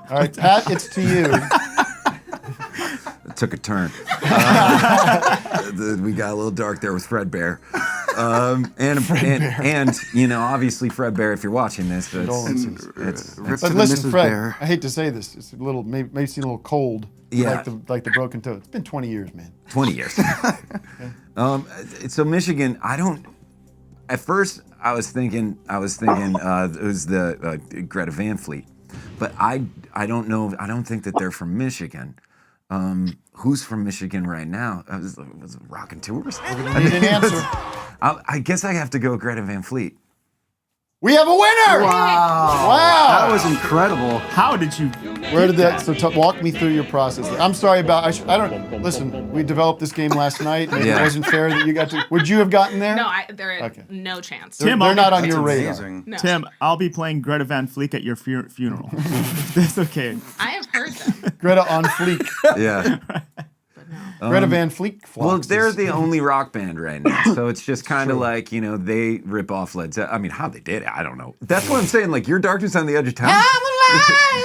All right, Pat, it's to you. It took a turn. We got a little dark there with Fred Bear. And you know, obviously, Fred Bear, if you're watching this, But it's listen, Fred, I hate to say this. It's a little, may seem a little cold. Yeah. Like the broken toe. It's been 20 years, man. 20 years. So Michigan, at first I was thinking it was the Greta Van Fleet, but I don't know. I don't think that they're from Michigan. Who's from Michigan right now? Was it Rockin' Tours? I need an answer. I guess I have to go Greta Van Fleet. We have a winner! Wow! That was incredible. How did you? Where did that? So walk me through your process. I'm sorry about. I don't listen. We developed this game last night. Maybe it wasn't fair that you got to. Would you have gotten there? No, there is no chance. They're not on your radar. No. Tim, I'll be playing Greta Van Fleet at your funeral. That's okay. I have heard them. Greta on fleek. Yeah. Greta Van Fleek. Well, they're the only rock band right now, so it's just kind of like, you know, they rip off Led Zeppelin. I mean, how they did it, I don't know. That's what I'm saying. Like, your Darkness on the Edge of Town.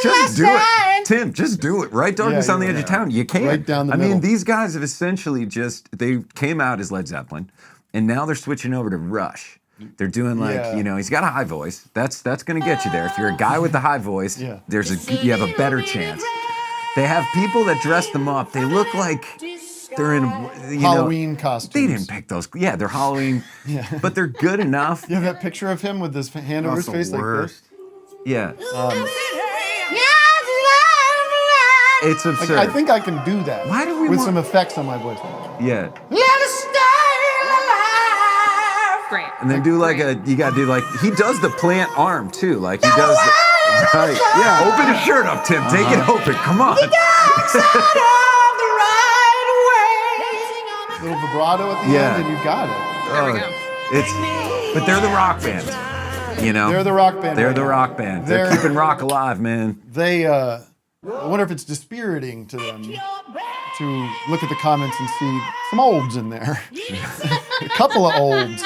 Just do it, Tim. Just do it. Right, Darkness on the Edge of Town. You can. Right down the I mean, middle. these guys have essentially they came out as Led Zeppelin, and now they're switching over to Rush. They're doing you know, he's got a high voice. That's going to get you there. If you're a guy with a high voice, you have a better chance. They have people that dress them up. They look like They're in Halloween costumes. They didn't pick those. Yeah, they're Halloween. But they're good enough. You have that picture of him with his hand over his face like this? Yeah. It's Like, absurd. I think I can do that. Why do we with want- some effects on my voice? Yeah. Let us stay alive. Great. And then do like you gotta do like, he does the plant arm too. Like he does the, right. Yeah. Open his shirt up, Tim. Take it open. Come on. Little vibrato at the Yeah. end, and you got it. There we go. But they're the rock band. You know? They're the rock band. They're right the now. rock band. They're keeping rock alive, man. They, I wonder if it's dispiriting to them to look at the comments and see some olds in there. A couple of olds.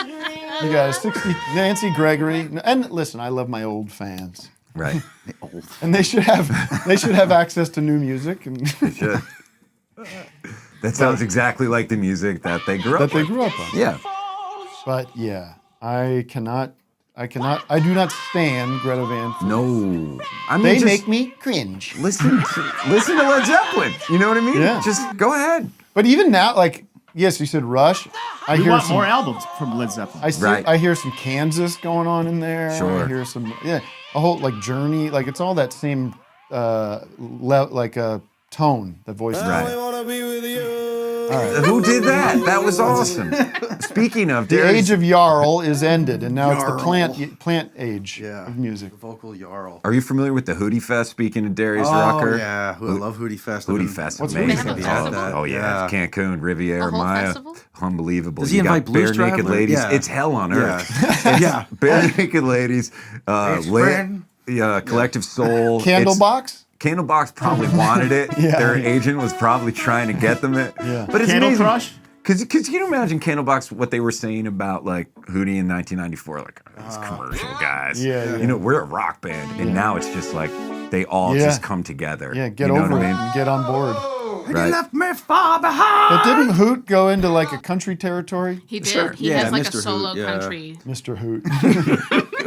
You got a 60 Nancy Gregory, and listen, I love my old fans. Right. And they should have access to new music and That sounds exactly like the music that they grew up with. on. Yeah. But yeah, I do not stand Greta Van Fleet. No. I mean, They just make me cringe. listen to Led Zeppelin. You know what I mean? Yeah. Just go ahead. But even now, like, yes, you said Rush. I We hear want some more albums from Led Zeppelin. I hear some Kansas going on in there. Sure. I hear some a whole like Journey, like it's all that same tone, the voice. Right. All right. Who did that? That was awesome. Speaking of, The age of Jarl is ended, and now it's the Jarl. plant age of music. Vocal Jarl. Are you familiar with the Hootie Fest? Speaking of Darius Rucker, yeah. I love Hootie Fest. Hootie Fest, What's amazing. Hootie Fest? They have that. Oh yeah, Cancun, Riviera A whole Maya, festival? unbelievable. Does he You got invite Blues bare naked Traveler? ladies. Yeah. It's hell on earth. Yeah. Bare naked ladies. friend. Collective Soul. Candlebox? Candlebox probably wanted it. Yeah. Their agent was probably trying to get them it. Yeah. But it's Candle amazing. Crush? Because can you imagine Candlebox, what they were saying about like Hootie in 1994? Like, these commercial guys. Yeah. You know, we're a rock band. And now it's just like they all Yeah. just come together. Yeah, get You know over what it I mean? and get on board. Right. left me far behind. But didn't Hoot go into like a country territory? He did. Sure. He Yeah, has like Mr. a solo Hoot, yeah. country. Mr. Hoot.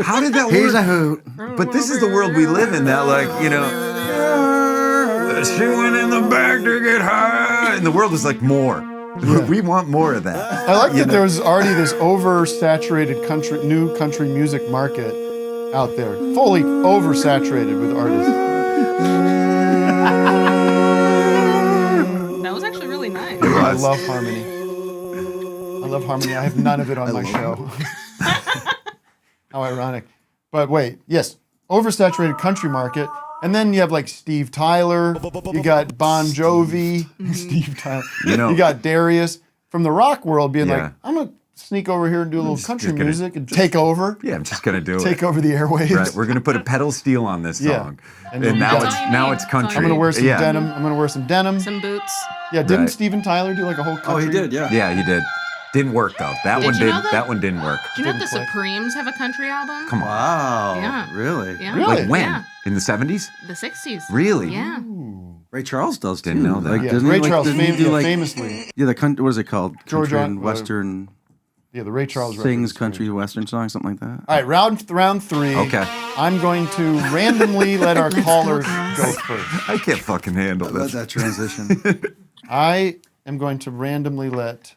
How did that work? He's a hoot. But this is the world we live in. That like, you know, she went in the back to get high, and the world is like more. We want more of that. I like You that know? there was already this oversaturated new country music market out there, fully oversaturated with artists. That was actually really nice. I love harmony. I have none of it on my show. How ironic. But wait, yes, oversaturated country market. And then you have like Steve Tyler, you got Bon Jovi, Steve Tyler, You know- you got Darius from the rock world being Yeah. like, I'm gonna sneak over here and do a little country just gonna- music and take over. Yeah, I'm just gonna do it. Take over the airwaves. Right, we're gonna put a pedal steel on this Yeah. song, And and, then now you it's got- now it's country. I'm gonna wear some yeah. denim. I'm gonna wear some denim. Some boots. Yeah, didn't Right. Steven Tyler do like a whole country? Oh, he did, yeah. Yeah, he did. Didn't work though. That Did one you did. know that? That one didn't work. Do you know the Didn't click. Supremes have a country album? Come on. Wow. Yeah. Really? Yeah. Really? Like when? Yeah. In the 70s? The 60s. Really? Yeah. Ray Charles does too. Didn't know that. Like, Yeah, doesn't Ray he, Charles doesn't he do, famously. Yeah, the country. What is it called? George Country on- and Western Yeah, the Ray Charles sings record is country great. Western song, something like that. All right, round three. Okay. I'm going to randomly let our callers go first. I can't fucking handle I love this. that transition. I am going to randomly let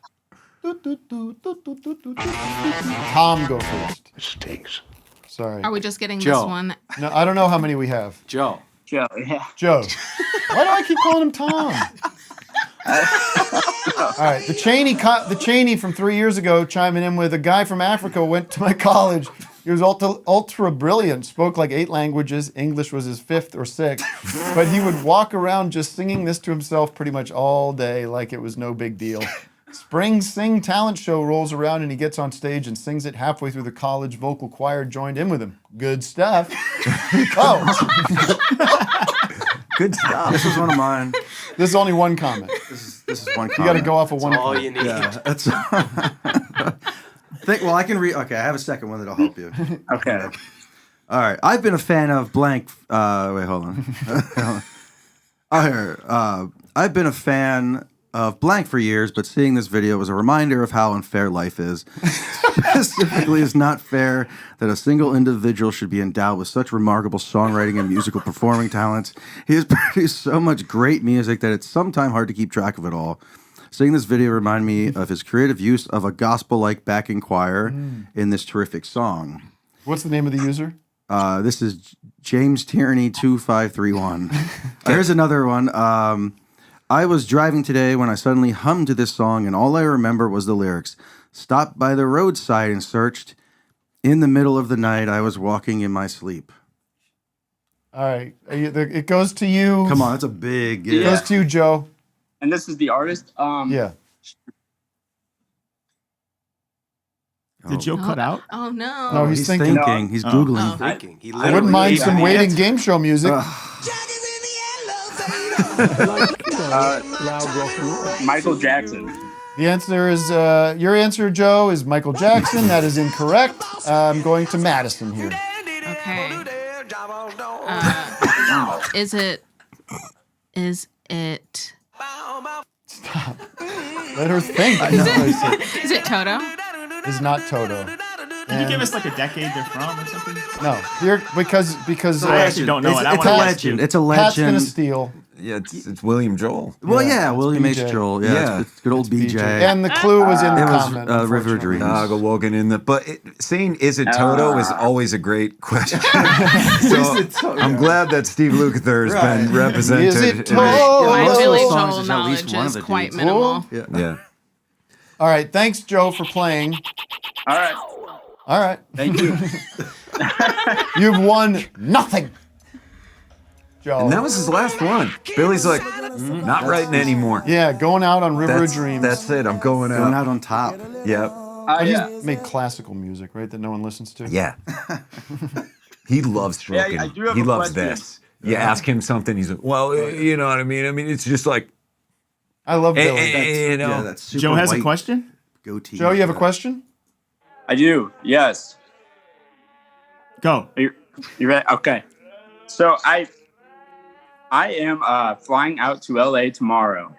Tom go first. Stinks. Sorry. Are we just getting Joe. this one? No, I don't know how many we have. Joe. Joe. Why do I keep calling him Tom? All right, the Cheney from 3 years ago chiming in with a guy from Africa went to my college. He was ultra brilliant, spoke like 8 languages. English was his 5th or 6th. But he would walk around just singing this to himself pretty much all day like it was no big deal. Spring Sing talent show rolls around and he gets on stage and sings it halfway through. The college vocal choir joined in with him. Good stuff. Oh. Good stuff. This is one of mine. This is only one comment. This is one comment. You got to go off of one All comment. you need. Yeah, that's. Well, I can read. Okay, I have a second one that'll help you. Okay. All right, I've been a fan of blank. Wait, hold on. I've been a fan of blank for years, but seeing this video was a reminder of how unfair life is. Specifically, it's not fair that a single individual should be endowed with such remarkable songwriting and musical performing talents. He has produced so much great music that it's sometimes hard to keep track of it all. Seeing this video reminded me of his creative use of a gospel-like backing choir in this terrific song. What's the name of the user? This is James Tyranny 2531. Here's another one. I was driving today when I suddenly hummed to this song, and all I remember was the lyrics. Stopped by the roadside and searched. In the middle of the night, I was walking in my sleep. All right. It goes to you. Come on, that's a big... It goes to you, Joe. And this is the artist? Yeah. Did Joe cut out? Oh, no. No, he's thinking. He's Googling. Thinking. He I wouldn't mind some waiting game show music. Michael Jackson. The answer is, your answer, Joe, is Michael Jackson. That is incorrect. I'm going to Madison here. Okay. Is it? Stop. Let her think. Is it Toto? It's not Toto. Can you give us like a decade they're from or something? No, because I actually don't know it. It's a legend. It's a legend. Pat's gonna steal. Yeah, it's William Joel. Well, yeah, William H. BJ. Joel. Yeah, it's good old BJ. And the clue was in the comment. It was River Dreams. Naga Wogan in the. But saying "is it Toto" is always a great question. So I'm glad that Steve Lukather has been represented. Is it Toto? My Billy songs Joel is at least knowledge one is of the quite dudes. minimal. Yeah. All right, thanks, Joe, for playing. All right. All right. Thank you. You've won nothing. Joe. And that was his last one. Billy's like, not writing anymore. Yeah, going out on River of Dreams. That's it. I'm going out. Going out on top. Yep. He's made classical music, right? That no one listens to. Yeah. He loves stroking. I do have he a loves question. this. You ask him something, he's like, well, you know what I mean? I mean, it's just like, I love Billy. you know. Yeah, that's super Joe has a white question? goatee. Joe, you have a question? I do. Yes. Go. You ready? Okay. So I am flying out to LA tomorrow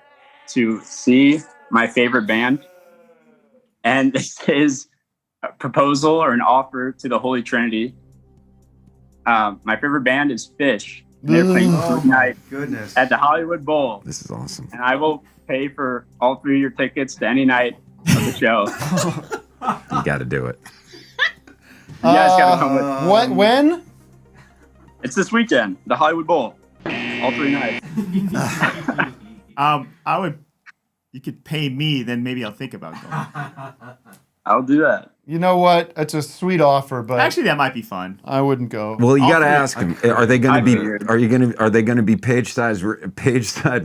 to see my favorite band, and this is a proposal or an offer to the Holy Trinity. My favorite band is Fish. They're playing tonight at the Hollywood Bowl. This is awesome. And I will pay for all 3 of your tickets to any night of the show. You got to do it. You guys gotta come with. What? When? It's this weekend, the Hollywood Bowl. All 3 nights. I would. You could pay me, then maybe I'll think about going. I'll do that. You know what? It's a sweet offer, but Actually, that might be fun. I wouldn't go. Well, you All got to three. ask him. Are they going to be? Are they going to be page side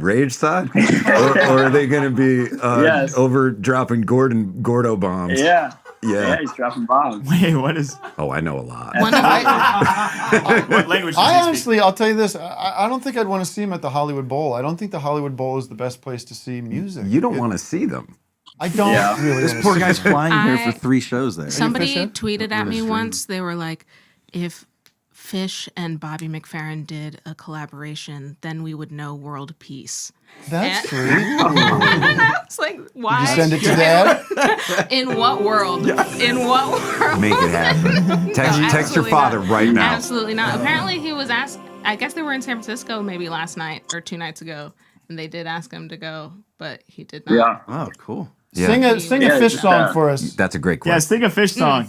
rage side, or are they going to be Yes. over dropping Gordo bombs? Yeah. Yeah. He's dropping bombs. Wait, what is? Oh, I know a lot. What language? I honestly, I'll tell you this. I don't think I'd want to see him at the Hollywood Bowl. I don't think the Hollywood Bowl is the best place to see music. You don't want to see them. I don't really. This wanna poor see guy's them. flying here for 3 shows there. Somebody Fisher? tweeted at me Stream. once. They were like, if Fish and Bobby McFerrin did a collaboration, then we would know world peace. That's sweet. It's like, why? Did you send it to Dad? In what world? In what world? Make it happen. Text your absolutely father not. right now. Absolutely not. Apparently, he was asked. I guess they were in San Francisco maybe last night or 2 nights ago, and they did ask him to go, but he did not. Yeah. Oh, cool. Yeah. Sing a fish song for us. That's a great Yeah, question. sing a fish song.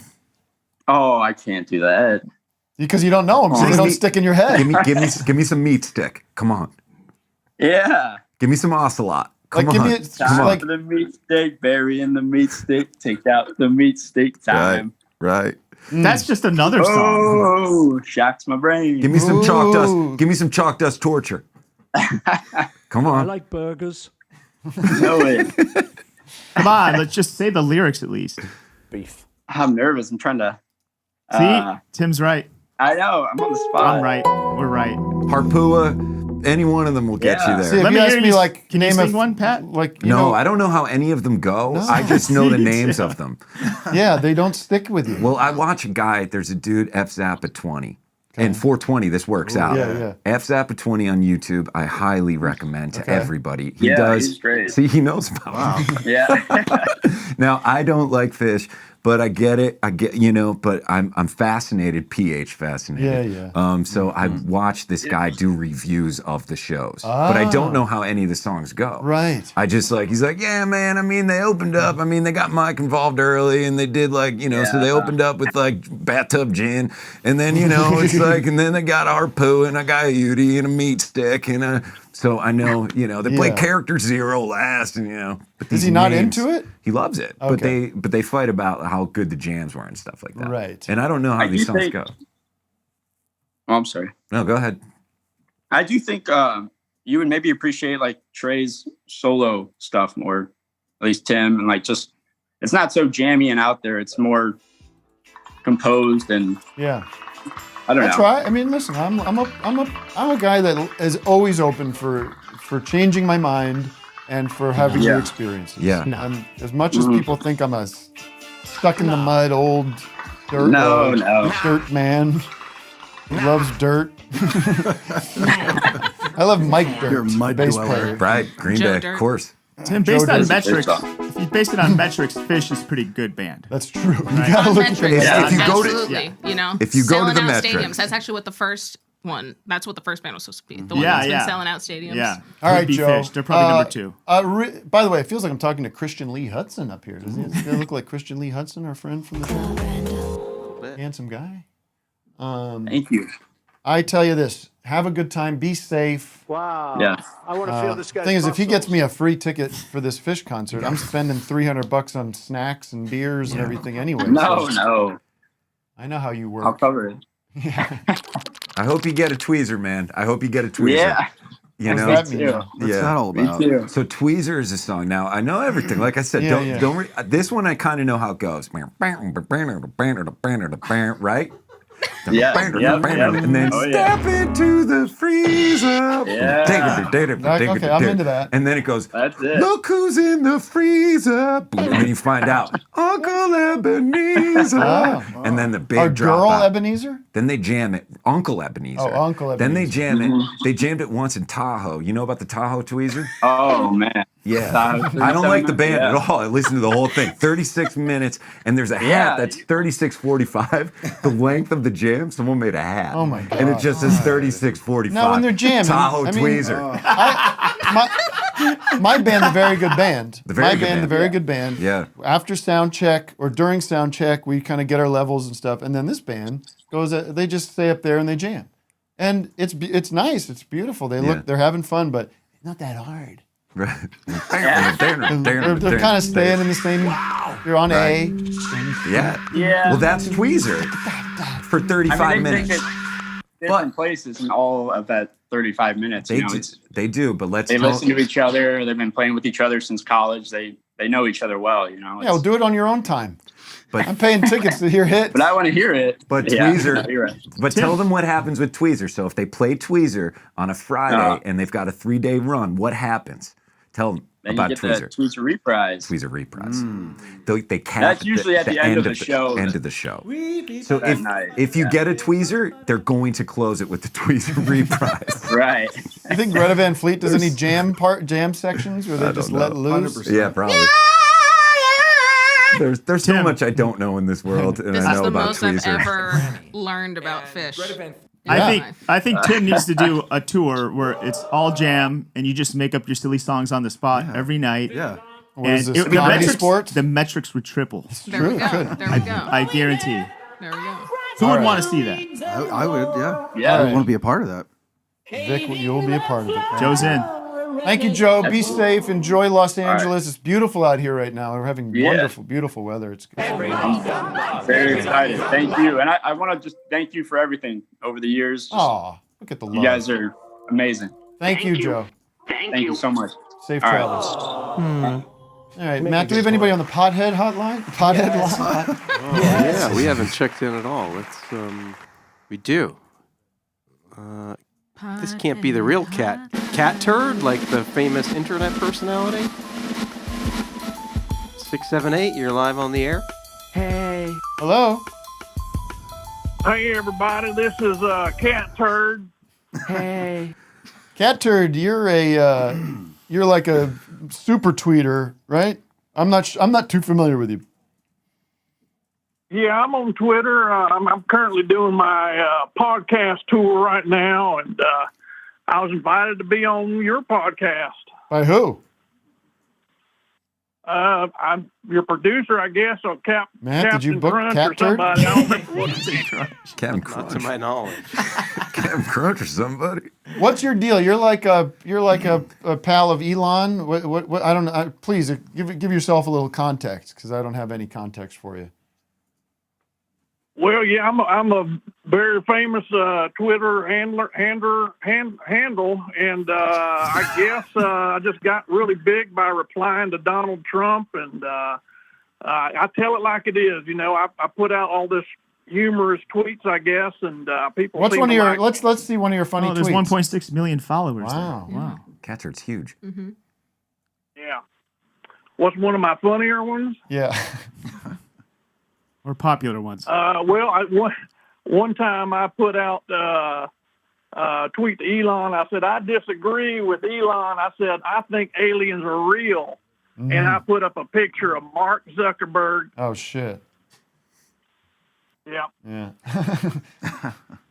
Oh, I can't do that. Because you don't know them, so they don't stick in your head. Give me some meat stick. Come on. Yeah. Give me some ocelot. Come Like, give on. me Time like for the meat steak, bury in the meat stick, take out the meat stick time. Right. That's just another song. Oh, shocks my brain. Give me some chalk Ooh. dust. Give me some chalk dust torture. Come on. like burgers. No way. Come on, let's just say the lyrics at least. Beef. I'm nervous. I'm trying to. See, Tim's right. I know. I'm on the spot. I'm right. We're right. Harpua, any one of them will get you there. See, if Let you me ask hear me you- like can you name sing a one, Pat? Like you No, know, I don't know how any of them go. No. I just know the Me names too. of them. yeah, they don't stick with you. Well, I watch a guy. There's a dude, F-Zap at 20. And 420, this works out. yeah. F-Zap at 20 on YouTube, I highly recommend to everybody. He Yeah, does. he's great. See, he knows about it. Yeah. Now, I don't like fish, but I get it. I get, but I'm fascinated, PH fascinated. Yeah. So I watched this guy do reviews of the shows, but I don't know how any of the songs go. Right. I just he's like, yeah, man. I mean, they opened up. I mean, they got Mike involved early, and they did so they opened up with bathtub gin, and then it's and then they got a harpoo and a gaiuti and a meat stick and a. So I know, they play character 0 last, and But is he not into it? He loves it, Okay. but they fight about how good the jams were and stuff like that. Right. And I don't know how these songs go. Oh, I'm sorry. No, go ahead. I do think you would maybe appreciate Trey's solo stuff more, at least Tim, and just it's not so jammy and out there. It's more composed and I don't know. Try. I mean, listen, I'm a guy that is always open for changing my mind and for having new experiences. Yeah. I'm, as much as people think I'm a stuck in the mud old dirt dirt man who loves dirt. I love Mike Dirt. You're a mud bass dweller. player. Right, Green Joe Bay, Dirt. of course. Tim, based on metrics, if you base it on metrics, Fish is a pretty good band. That's true. You Right. gotta On look at the metrics, If you go to- absolutely. If you go to selling the out metrics. stadiums. That's actually what the first one. That's what the first band was supposed to be. The one Yeah, that's been yeah. selling out stadiums. Yeah. All right, Would be Joe. Fish. They're probably number 2. By the way, it feels like I'm talking to Christian Lee Hudson up here. Does he look like Christian Lee Hudson, our friend from the show? Handsome guy. Thank you. I tell you this: have a good time, be safe. Wow. Yeah. I want to feel this guy's Thing is, if he gets muscles. me a free ticket for this Fish concert, I'm spending $300 on snacks and beers and everything anyway. No. I know how you work. I'll cover it. I hope you get a tweezer, man. I hope you get a tweezer. Yeah. You What's know, that mean? What's that all Me about? too. So Tweezer is a song. Now I know everything. Like I said, Yeah, don't. This one I kind of know how it goes. Right? Yeah. And then Oh, yeah. step into the freezer. Yeah. Okay, I'm into that. And then it goes, That's it. look who's in the freezer. And then you find out, Uncle Ebenezer. Oh. And then the big Our drop girl out. Ebenezer? Then they jam it. Uncle Ebenezer. Oh, Uncle Then they Ebenezer. jam it. They jammed it once in Tahoe. You know about the Tahoe Tweezer? Oh man. Yeah. Tahoe I don't like the band yeah. at all. I listened to the whole thing. 36 minutes. And there's a hat Yeah. that's 36:45. The length of the jam, someone made a hat. Oh, my God. And it just says 36:45. Now, when they're jamming, Tahoe I mean, Tweezer. My band, the Very Good Band. The Very Good Band, The Very yeah. Good Band. Yeah. After sound check or during sound check, we kind of get our levels and stuff. And then this band goes, they just stay up there and they jam. And it's nice. It's beautiful. They're having fun, but it's not that hard. Right. They're kind of staying in the same. You're on A. Yeah. Yeah. Well, that's Tweezer for 35 minutes. They take it different places in all of that 35 minutes. They do, but let's they talk. listen to each other. They've been playing with each other since college. They know each other well. Yeah, well, do it on your own time. But I'm paying tickets to hear hits. But I want to hear it. But Yeah, Tweezer, you're right. but tell them what happens with Tweezer. So if they play Tweezer on a Friday and they've got a 3-day run, what happens? Tell them Then about you get Tweezer. that Tweezer reprise. Tweezer reprise. They cap That's usually at the end of the show. End of the show. So That night, if you get a Tweezer, they're going to close it with the Tweezer reprise. Right. You think Greta Van Fleet does any jam sections where they just let loose? 100%. Yeah, probably. There's so much I don't know in this world, and This I is know the about most Tweezer. I've ever learned about Fish. I think Tim needs to do a tour where it's all jam and you just make up your silly songs on the spot every night. Yeah. Or is this comedy sports? The metrics would triple. There we go. Good. There we go. I guarantee. There we go. Who would want to see that? I would, yeah. Yeah. I would want to be a part of that. Vic, you will be a part of it. Joe's in. Thank you, Joe. Be safe. Enjoy Los Angeles. It's beautiful out here right now. We're having Yeah. wonderful, beautiful weather. It's good. I'm very excited. Thank you. And I want to just thank you for everything over the years. Oh, look at the love. You guys are amazing. Thank you, Joe. Thank you so much. Safe All right. travels. All right, Matt, do we have anybody on the Pothead hotline? Pothead line? Yeah, we haven't checked in at all. Let's we do. This can't be the real Catturd, like the famous internet personality. 678, you're live on the air. Hey. Hello. Hey everybody, this is Catturd. Hey. Catturd, you're like a super tweeter, right? I'm not too familiar with you. Yeah, I'm on Twitter. I'm currently doing my podcast tour right now, and I was invited to be on your podcast. By who? I'm your producer, I guess, or Matt, did you book Crunch or Catturd? somebody. I don't remember what it is. Captain Not Crunch. to my knowledge. Captain Crunch or somebody. What's your deal? You're like a pal of Elon. What I don't know. Please give yourself a little context, because I don't have any context for you. Well, yeah, I'm a very famous Twitter handle, and I guess I just got really big by replying to Donald Trump, and I tell it like it is. You know, I put out all this humorous tweets, I guess, and people. What's seem one of to your? like Let's see one of your funny Oh, there's tweets. 1.6 million followers. Wow. There. Wow. Catturd's huge. Mm-hmm. Yeah. What's one of my funnier ones? Yeah. Or popular ones. Well, one time I put out a tweet to Elon. I said, I disagree with Elon. I said, I think aliens are real. And I put up a picture of Mark Zuckerberg. Oh, shit. Yeah. Yeah.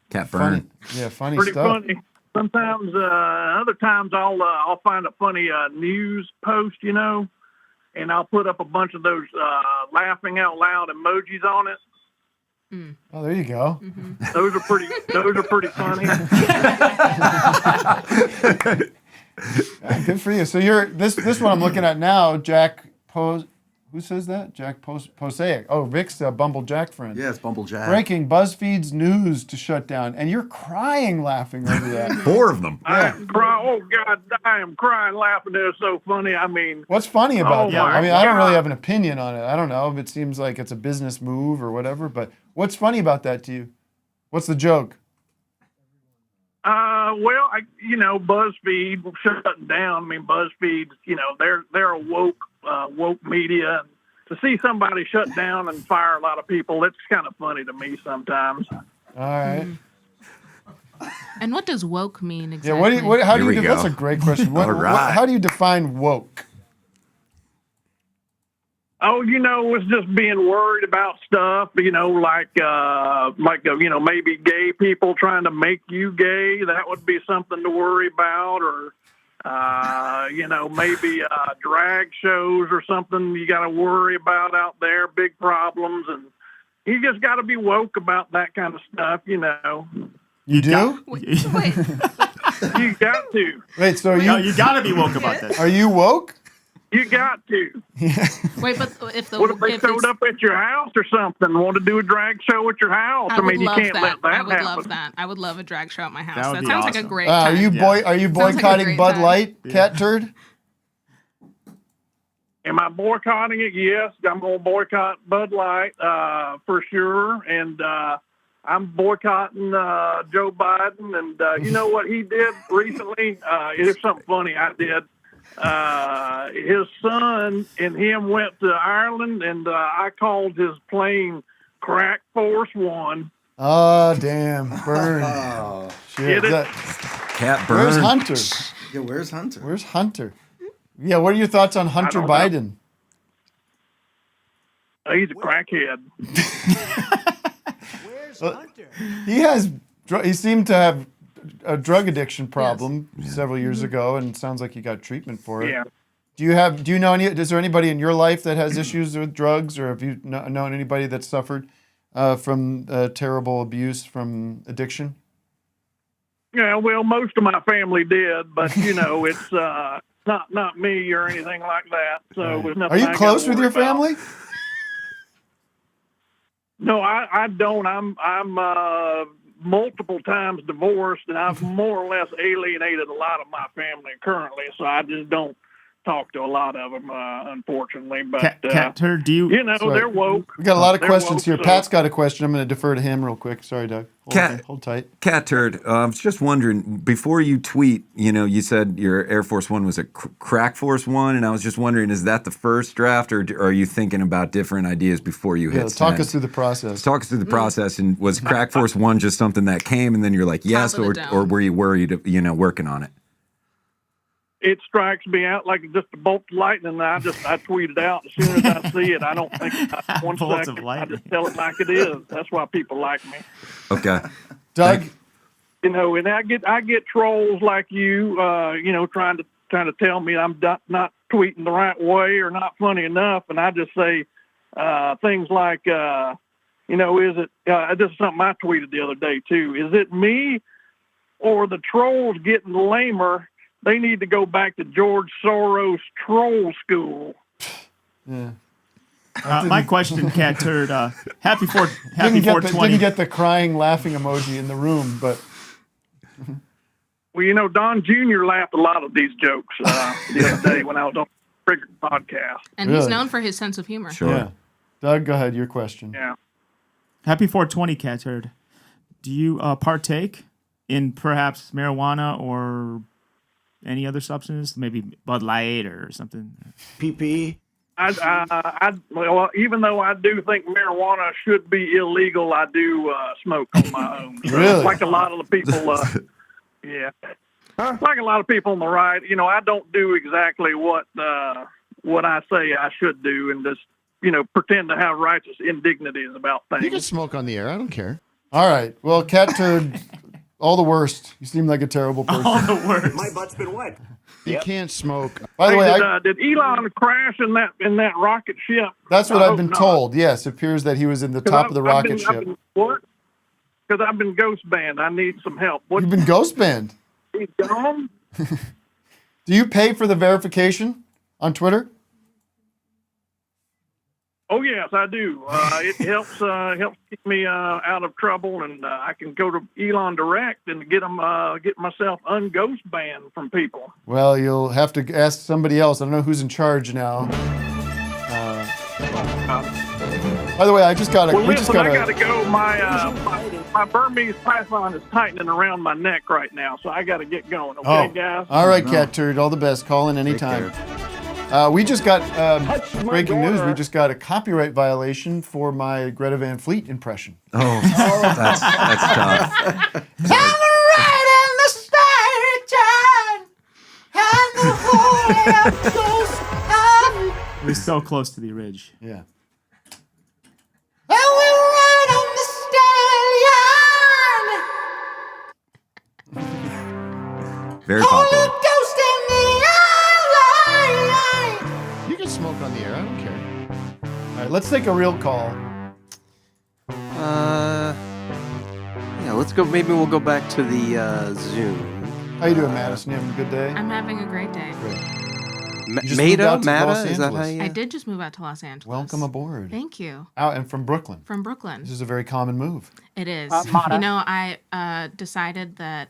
Cat funny. burn. Yeah, funny Pretty stuff. funny. Sometimes, other times I'll find a funny news post, you know, and I'll put up a bunch of those laughing out loud emojis on it. Oh, there you go. Mm-hmm. Those are pretty funny. Yeah, good for you. So you're this one I'm looking at now, Jack Pose. Who says that? Jack Posaic. Oh, Vic's Bumble Jack friend. Yes, Bumble Jack. Breaking BuzzFeed's news to shut down, and you're crying laughing over that. 4 of them. I am crying. Oh God, I am crying laughing. They're so funny. I mean, What's funny about that? my I mean, I don't really God. have an opinion on it. I don't know if it seems like it's a business move or whatever, but what's funny about that to you? What's the joke? Well, BuzzFeed shutting down. I mean, BuzzFeed, they're a woke media. To see somebody shut down and fire a lot of people, it's kind of funny to me sometimes. All right. And what does woke mean exactly? Yeah. How do Here you? we go. That's a great question. All right. How do you define woke? Oh, it's just being worried about stuff, maybe gay people trying to make you gay. That would be something to worry about, or, maybe drag shows or something you got to worry about out there, big problems. And you just got to be woke about that kind of stuff, You do? Wait. You got to. Wait, so you got to be woke about this. Are you woke? You got to. Wait, but if What if they showed up at your house or something? Want to do a drag show at your house? I would you love can't that. let that I would happen. love that. I would love a drag show at my house. That would That be sounds like awesome. a great time. Are you Sounds like a boycotting great Bud time. Light, Catturd? Am I boycotting it? Yes, I'm going to boycott Bud Light for sure. And I'm boycotting Joe Biden. And you know what he did recently? It's something funny I did. His son and him went to Ireland, and I called his plane Crack Force One. Oh, damn. Burn. Shit. Get it? Cat burn. Where's Hunter? Yeah, where's Hunter? Where's Hunter? Yeah, what are your thoughts on Hunter don't know. Biden? He's a crackhead. He seemed to have a drug addiction problem several years ago, and it sounds like he got treatment for it. Yeah. Do you know is there anybody in your life that has issues with drugs, or have you known anybody that suffered from terrible abuse from addiction? Yeah, well, most of my family did, but it's not me or anything like that. So there's nothing. Are you I close gotta with your worry about. family? No, I don't. I'm multiple times divorced, and I've more or less alienated a lot of my family currently. So I just don't talk to a lot of them, unfortunately. But Catturd, do you? They're woke. We got a lot of They're questions woke, here. so- Pat's got a question. I'm going to defer to him real quick. Sorry, Doug. Hold tight. Catturd, I was just wondering, before you tweet, you said your Air Force One was a Crack Force One, and I was just wondering, is that the first draft, or are you thinking about different ideas before you hit Talk send? us through the process. Talk us through the process, and was Crack Force One just something that came, and then you're like, yes, Top of the or dome. were you worried, working on it? it strikes me out like just a bolt of lightning. And I tweet it out as soon as I see it. I don't think about 1 Bolts of second. I lightning. just tell it like it is. That's why people like me. Okay. Doug, And I get trolls like you, trying to tell me I'm not tweeting the right way or not funny enough, and I just say things like, is it? This is something I tweeted the other day too. Is it me or the trolls getting lamer? They need to go back to George Soros troll school. Yeah. My question, Catturd. Happy Didn't 420. get the crying, laughing emoji in the room, but Well, Don Jr. laughed a lot of these jokes the other day when I was on the Trigger podcast. And he's known for his sense of humor. Sure. yeah. Doug, go ahead. Your question. Yeah. Happy 420, Catturd. Do you partake in perhaps marijuana or any other substance, maybe Bud Light or something? PP. Well, even though I do think marijuana should be illegal, I do smoke on my own. So, Really? like a lot of the people, yeah. Like a lot of people on the right, I don't do exactly what I say I should do, and just pretend to have righteous indignities about things. You can smoke on the air. I don't care. All right. Well, Catturd, all the worst. You seem like a terrible person. All the worst. My butt's been wet. You can't smoke. By the way, did Elon crash in that rocket ship? that's what I I've hope been not. told. Yes, it appears that he was in the top of the rocket ship. What? Because I've been ghost banned. I need some help. What? You've been ghost banned. He's gone? Do you pay for the verification on Twitter? Oh yes, I do. It helps keep me out of trouble, and I can go to Elon Direct and get myself unghost banned from people. Well, you'll have to ask somebody else. I don't know who's in charge now. By the way, I just got a. Well, we just listen, got I gotta go. My Burmese python is tightening around my neck right now, so I gotta get going. Okay, guys. All right, Catturd. All the best. Call in anytime. We just got breaking news. We just got a copyright violation for my Greta Van Fleet impression. Oh, that's tough. We're so close to the ridge. Yeah. Very popular. You can smoke on the air. I don't care. All right, let's take a real call. Yeah, let's go. Maybe we'll go back to the Zoom. How you doing, Madison? You having a good day? I'm having a great day. You just moved out to Los Is that how Angeles. you? I did just move out to Los Angeles. Welcome aboard. Thank you. Out and from Brooklyn. From Brooklyn. This is a very common move. It is. Mata. I decided that,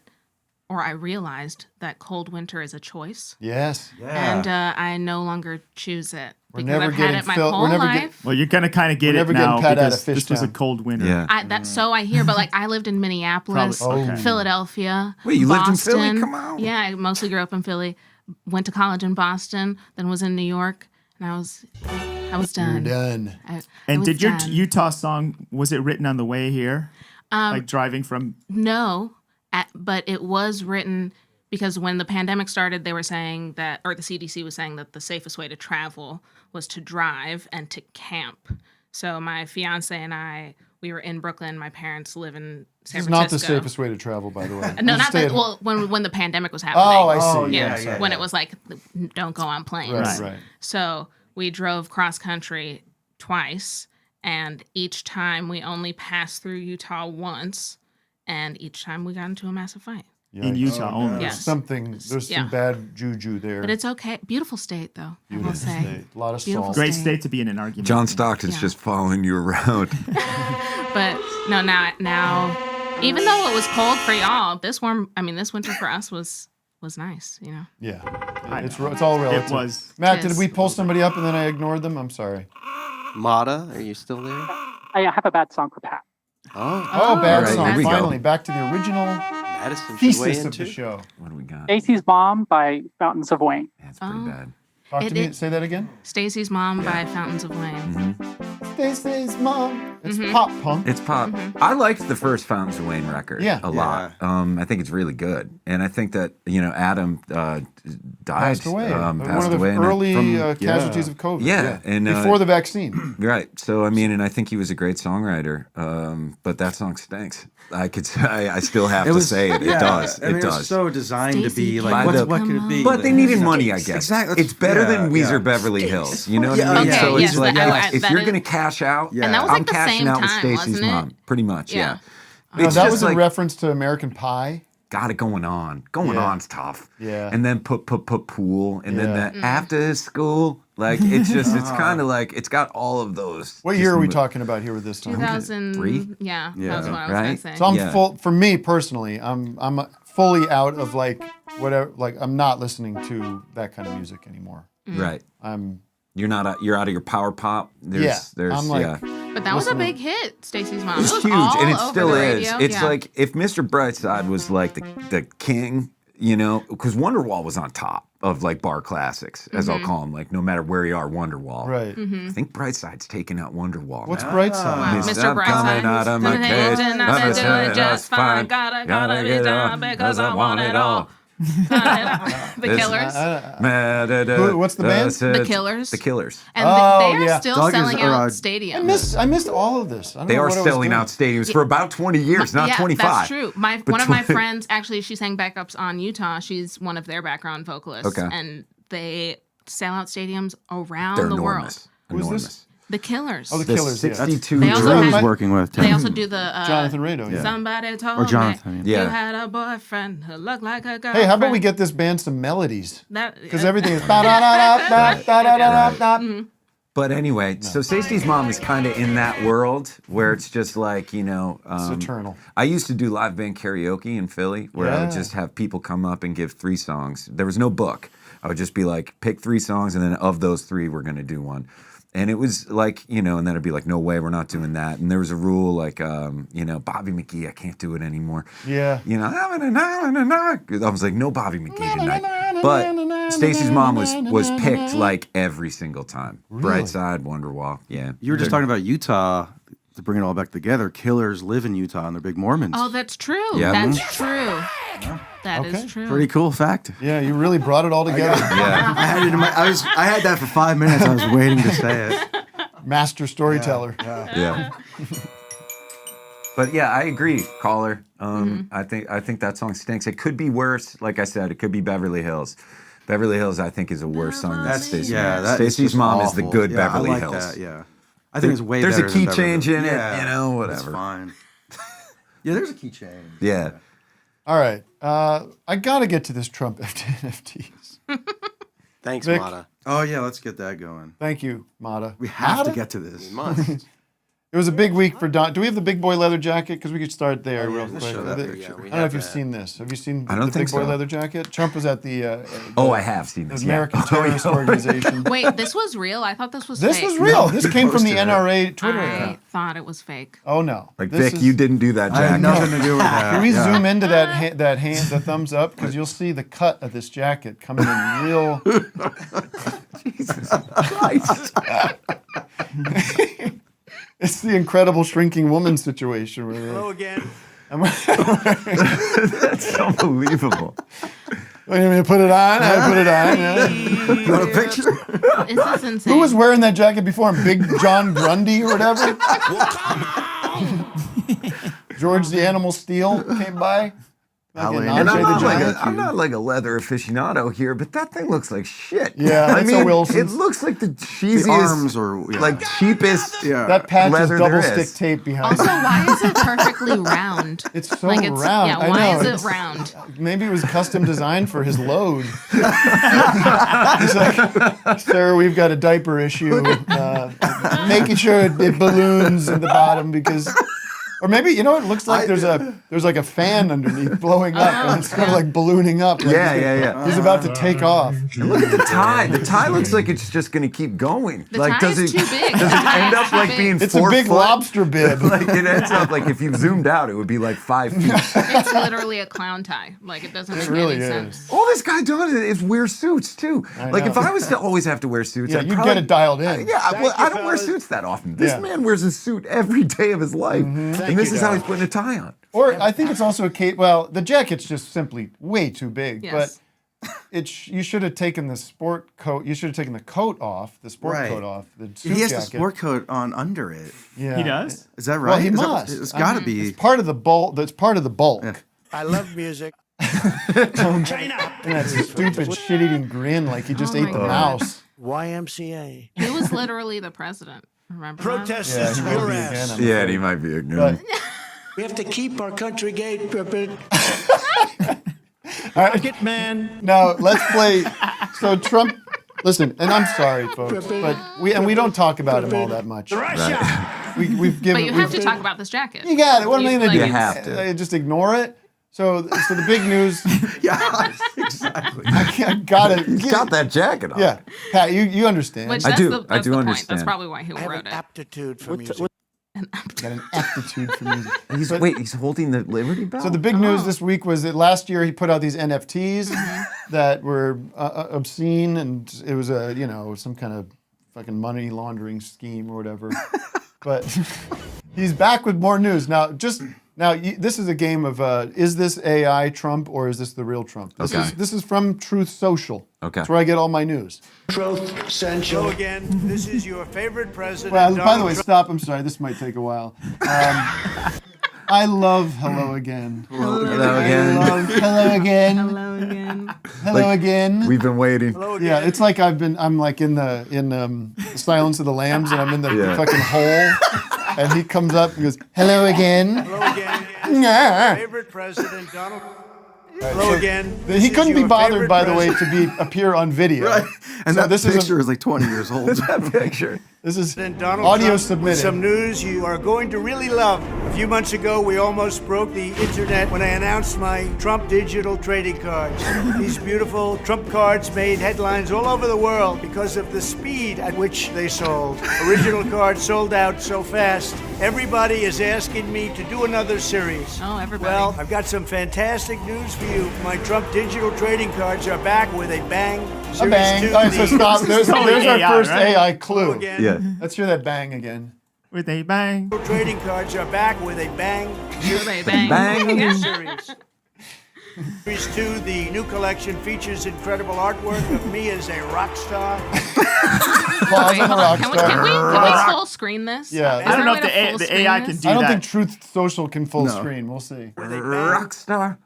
or I realized that cold winter is a choice. Yes. And I no longer choose it. We're Because never I've had getting it my filled- whole we're never life. Well, you're gonna kind of get We're it never now getting pat out of because this was a Fishtown. cold winter. Yeah. So I hear, but like I lived in Minneapolis, Probably- okay. Philadelphia, Wait, you lived in Boston. Philly? Come on. Yeah, I mostly grew up in Philly. Went to college in Boston, then was in New York, and I was done. You're done. I And was did your done. Utah song, was it written on the way here? Like driving from? No, but it was written because when the pandemic started, they were saying that, or the CDC was saying that the safest way to travel was to drive and to camp. So my fiance and I, we were in Brooklyn. My parents live in San This is not Francisco. the safest way to travel, by the way. No, You not stay that. at- Well, when the pandemic was happening. Oh, I see. Yeah, Yeah, when it was like, don't go on planes. Right. So we drove cross country twice, and each time we only passed through Utah once, and each time we got into a massive fight. In Utah only. Yes. There's some bad juju there. But it's okay. Beautiful state, though. I will Beautiful say. state. A lot of Beautiful salt. Great state to be in an argument. John Stockton's just following you around. But no, now, even though it was cold for y'all, this winter for us was nice. You know. Yeah. It's all relative. It was. Matt, did Yes. we pull somebody up and then I ignored them? I'm sorry. Mata, are you still there? I have a bad song for Pat. Oh, bad All right, song. here we go. Finally, back to the original Madison should weigh thesis in of the too. show. What do we got? Stacy's Mom by Fountains of Wayne. That's pretty bad. Talk to me. Say that again. Stacy's Mom by Fountains of Wayne. Stacy's Mom. It's pop punk. It's pop. I liked the first Fountains of Wayne record a lot. I think it's really good. And I think that, Adam died. Passed away. Passed One of the away early casualties of COVID. Yeah. And, before the vaccine. Right. So, and I think he was a great songwriter. But that song stinks. I still have to say it. It does. It does. It's so designed to be like, what could it be? But they needed money, I guess. Exactly. It's better than Weezer Beverly Hills. You know what I mean? Okay, So yes, it's like, if that you're is- going to cash out, And that was like I'm the cashing same out with time, Stacy's wasn't it? mom. Pretty much, yeah. No, It's that just was in like, reference to American Pie. got it going on. Going Yeah. on's tough. Yeah. And then put pool, and then Yeah. the after school. Like, it's just, it's kind of like, it's got all of those. What year are we talking about here with this song? 2003. Yeah, that was what I was gonna say. So I'm full. For me personally, I'm fully out of like whatever. Like I'm not listening to that kind of music anymore. Right. You're you're out of your power pop. There's I'm like, But that was a big hit, Stacy's Mom. It's It was huge, all and it over still the is. radio. It's Yeah. like if Mr. Brightside was like the king, because Wonderwall was on top of like bar classics, as I'll call them. Like no matter where you are, Wonderwall. Right. I think Brightside's taking out Wonderwall. What's now. Brightside? Mr. Brightside. Coming out of my cage. I've been doing just fine. Gotta be done because I want it all. The Killers. What's the band? The Killers. The Killers. And they are yeah. still Doug is- selling out stadiums. I missed all of this. I don't They know are what I was selling doing. out stadiums for about 20 years, not 25. That's true. One of my friends, actually, she sang backups on Utah. She's one of their background vocalists. Okay. And they sell out stadiums around They're the enormous. world. Who's this? The Killers. Oh, the The Killers. Yeah. 62 They also Drew had- was working with. They also do the Jonathan Rado. Yeah. Somebody told Or Jonathan, me yeah. you had a boyfriend who looked like a girlfriend. Hey, how about we get this band some melodies? That Because everything is ba-da-da-da-da-da-da-da-da. But anyway, so Stacey's Mom is kind of in that world where it's just like, It's eternal. I used to do live band karaoke in Philly where I would Yeah. just have people come up and give 3 songs. There was no book. I would just be like, pick 3 songs, and then of those 3, we're going to do one. And it was like, and then it'd be like, no way, we're not doing that. And there was a rule like, Bobby McGee, I can't do it anymore. Yeah. I was like, no Bobby McGee tonight. But Stacey's Mom was picked like every single time. Really? Brightside, Wonderwall, yeah. You were just talking about Utah. To bring it all back together, Killers live in Utah and they're big Mormons. Oh, that's true. Yeah. That's true. That is Okay. true. Pretty cool fact. Yeah, you really brought it all together. Yeah. I had it in my. I had that for 5 minutes. I was waiting to say it. Master storyteller. Yeah. But yeah, I agree, caller. I think that song stinks. It could be worse. Like I said, it could be Beverly Hills. Beverly Hills, I think, is a worse song than Stacey's. Stacey's Mom is the good Beverly I like Hills. That, yeah. I think it's way There's better a key than Beverly change Hills. in it, Yeah, whatever. That's fine. Yeah, there's a key change. Yeah. All right. I got to get to this Trump NFTs. Thanks, Vic. Mata. Oh, yeah, let's get that going. Thank you, Mata. We have Mata? to get to this. We must. It was a big week for Don. Do we have the big boy leather jacket? Because we could start there real let's quick. show that I picture. don't know if you've seen this. Have you seen I don't the think big boy so. leather jacket? Trump was at the I have seen this. American yeah. Terrorist Organization. Wait, this was real? I thought this was This fake. was real. No, This he came from the posted it. NRA Twitter I account. thought it was fake. Oh no! Like This Vic, is- you didn't do that, I had Jack. nothing to do with that. Can we Yeah. zoom into that hand, the thumbs up, because you'll see the cut of this jacket coming in real. Jesus Christ. It's the incredible shrinking woman situation. Where Hello again. That's unbelievable. Wait a minute, put it on. I put it on. Yeah. You want a picture? This is insane. Who was wearing that jacket before him? Big John Grundy or whatever? George the Animal Steel came by. Alan. And Andre the Giant. I'm not like a leather aficionado here, but that thing looks like shit. Yeah, I that's a mean, Wilson's. it looks like the cheesiest, The arms are like cheapest. Yeah. That patch leather is double there stick is. tape behind Also, it. why is it perfectly round? It's so Like it's, round. yeah, I why know. is It's- it round? Maybe it was custom designed for his load. He's like, sir, we've got a diaper issue. Making sure it balloons in the bottom because Or maybe it looks like there's like a fan underneath blowing up, and it's kind of like ballooning up. Like Yeah. He's about to take off. And look at the tie. The tie looks like it's just going to keep going. The like, tie does is it too big. Does it end up like being It's 4 a big foot? lobster bib. Like it ends up like if you zoomed out, it would be like 5 feet. It's literally a clown tie. Like it doesn't make any sense. All this guy does is wear suits too. Like if I was to always have to wear suits, Yeah, you'd get it dialed in. Well, I don't wear suits that often. This man wears a suit every day of his life, and this is how he's putting a tie on. Or I think it's also a case. Well, the jacket's just simply way too big. Yes. But you should have taken the sport coat. You should have taken the coat off, the sport coat off. The suit He has jacket. the sport coat on under it. Yeah. He does? Is that right? Well, he Is that- must. It's got to be. It's part of the bulk. That's part of the bulk. I love music. And that stupid shit-eating grin, like he just Oh ate my the God. mouse. YMCA. He was literally the president. Remember? that? Protesters, he might your be ass. again, Yeah, and he might be ignorant. We have to keep our country gate. All right. Rocket Man. Now let's play. So Trump. Listen, and I'm sorry, folks, but we don't talk about him all that much. Russia. We've given. But you have to talk about this jacket. You got it. What am I going to do? You have to. Just ignore it. So the big news. Yeah, exactly. I got it. He's got that jacket on. Yeah, Pat, you understand. Which I that's do. The, I that's do the point. understand. That's probably why he I have wrote an it. aptitude for music. Got an aptitude for music. He's holding the Liberty Bell. So the big news this week was that last year he put out these NFTs that were obscene, and it was some kind of fucking money laundering scheme or whatever. But he's back with more news now. This is a game of is this AI Trump or is this the real Trump? This is from Truth Social. Okay. That's where I get all my news. Truth Central. Hello again. This is your favorite president. Well, by the Donald way, Trump. stop. I'm sorry. This might take a while. I love Hello Again. Hello again. Hello Again. Hello again. Hello Again. We've been waiting. Hello again. Yeah, it's like I'm like in Silence of the Lambs, and I'm in the fucking hole, and he comes up and goes, "Hello again." Hello again. Yeah. Favorite president Donald. Hello again. He couldn't be bothered, by the way, to appear on video. Right. And So that this picture is is like 20 years old. That picture. This is Donald audio Trump submitted. with some news you are going to really love. A few months ago, we almost broke the internet when I announced my Trump digital trading cards. These beautiful Trump cards made headlines all over the world because of the speed at which they sold. Original cards sold out so fast. Everybody is asking me to do another series. Oh, everybody. Well, I've got some fantastic news for you. My Trump digital trading cards are back with a bang. A Series bang. 2, All right, so stop. There's totally our AI, first right? AI clue. Again. Yeah. Let's hear that bang again. With a bang. Trading cards are back with a bang. Bang, bang. Bang. Yeah. Series. Series 2, the new collection features incredible artwork of me as a rock star. Pause Wait, on the hold on. rock Can star. we full screen this? Yeah. Is I don't there know a if way to full the screen AI this? can do I don't that. think Truth Social can full No. screen. We'll see. With a bang. Rockstar.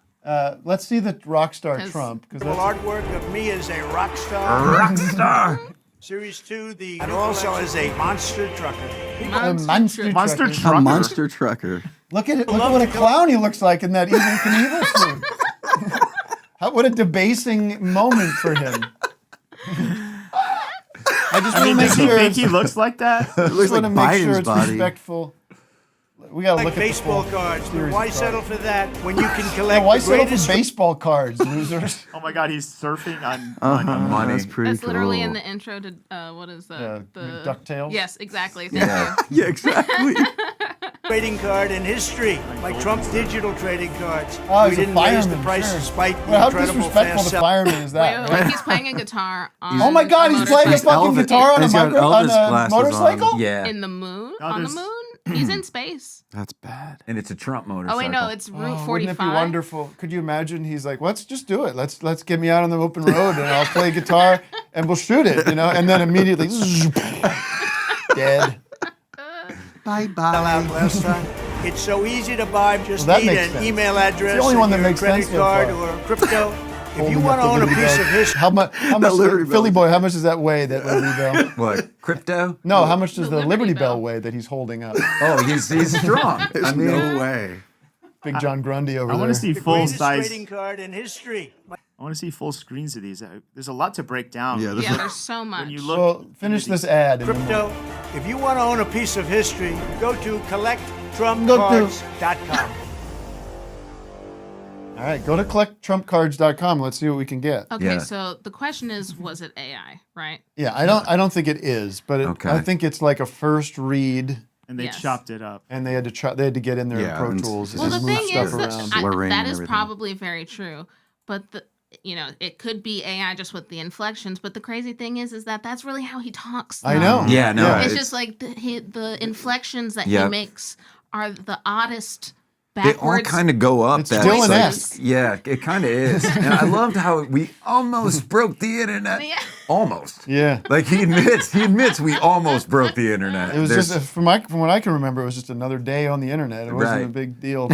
Let's see the rock star 'Cause- Trump. Incredible artwork of me as a rock star. Rockstar. Series 2, the and also as a monster trucker. Monster Monster trucker. A trucker. monster trucker. Look at it. Look at what a clown he looks like in that Evil Knievel suit. What a debasing moment for him. I just want to make Does he sure. think he looks like that? I just looks want to like make sure Biden's it's body. respectful. We gotta Like look at baseball the full cards. But series why of settle cards. for that when you can Yeah, collect why the settle for greatest baseball cards, losers? Oh my God, he's surfing on Money. That's pretty That's cool. literally in the intro to what is Yeah, the DuckTales? Yes, exactly. Thank you. Yeah, exactly. trading card in history. Like Trump's digital trading cards. Oh, we he's a didn't raise the fireman, price sure. despite Well, the how incredible disrespectful fast the sell. fireman is that? Wait, he's playing a guitar on Oh my God, he's playing a motorcycle. fucking guitar on a, He's got on Elvis a glasses on. motorcycle? Yeah. In the moon? Oh, On the there's- moon? He's in space. That's bad. And it's a Trump motorcycle. Oh wait, no, it's Route 45. Wouldn't it be wonderful? Could you imagine? He's like, let's just do it. Let's get me out on the open road and I'll play guitar and we'll shoot it, And then immediately, dead. Bye Sell out bye. last time. It's so easy to buy. Just Well, that need makes an sense. email address, It's the only one that and your makes credit sense so card, far. or crypto. If you Holding want to up the own a Liberty piece Bell. of history, How much? Liberty Bell. Philly boy? How much does that weigh? That Liberty Bell? What? Crypto? No, how much does The the Liberty Liberty Bell Bell. weigh that he's holding up? Oh, he's strong. There's no way. Big John Grundy over I there. want to see the full greatest size. trading card in history. I want to see full screens of these. There's a lot to break down. Yeah, there's so much. When you look, Well, finish this ad. and then Crypto, if you want to own a piece of history, go to collecttrumpcards.com. All right, go to collecttrumpcards.com. Let's see what we can get. Okay, so the question is, was it AI, right? Yeah, I don't think it is, but I think it's like a first read. And they chopped it up. And they had to get in there in Pro Tools. Well, the move thing stuff is around. that is probably very true, but it could be AI just with the inflections. But the crazy thing is that that's really how he talks. I know. Yeah, no. It's just like the inflections that he makes are the oddest. They all Backwards. kind of go up. It's that Dylan-esque. Yeah, it kind of is. And I loved how we almost broke the internet. Yeah. Almost. Yeah. Like he admits we almost broke the internet. It was just from what I can remember, it was just another day on the internet. It wasn't a big deal.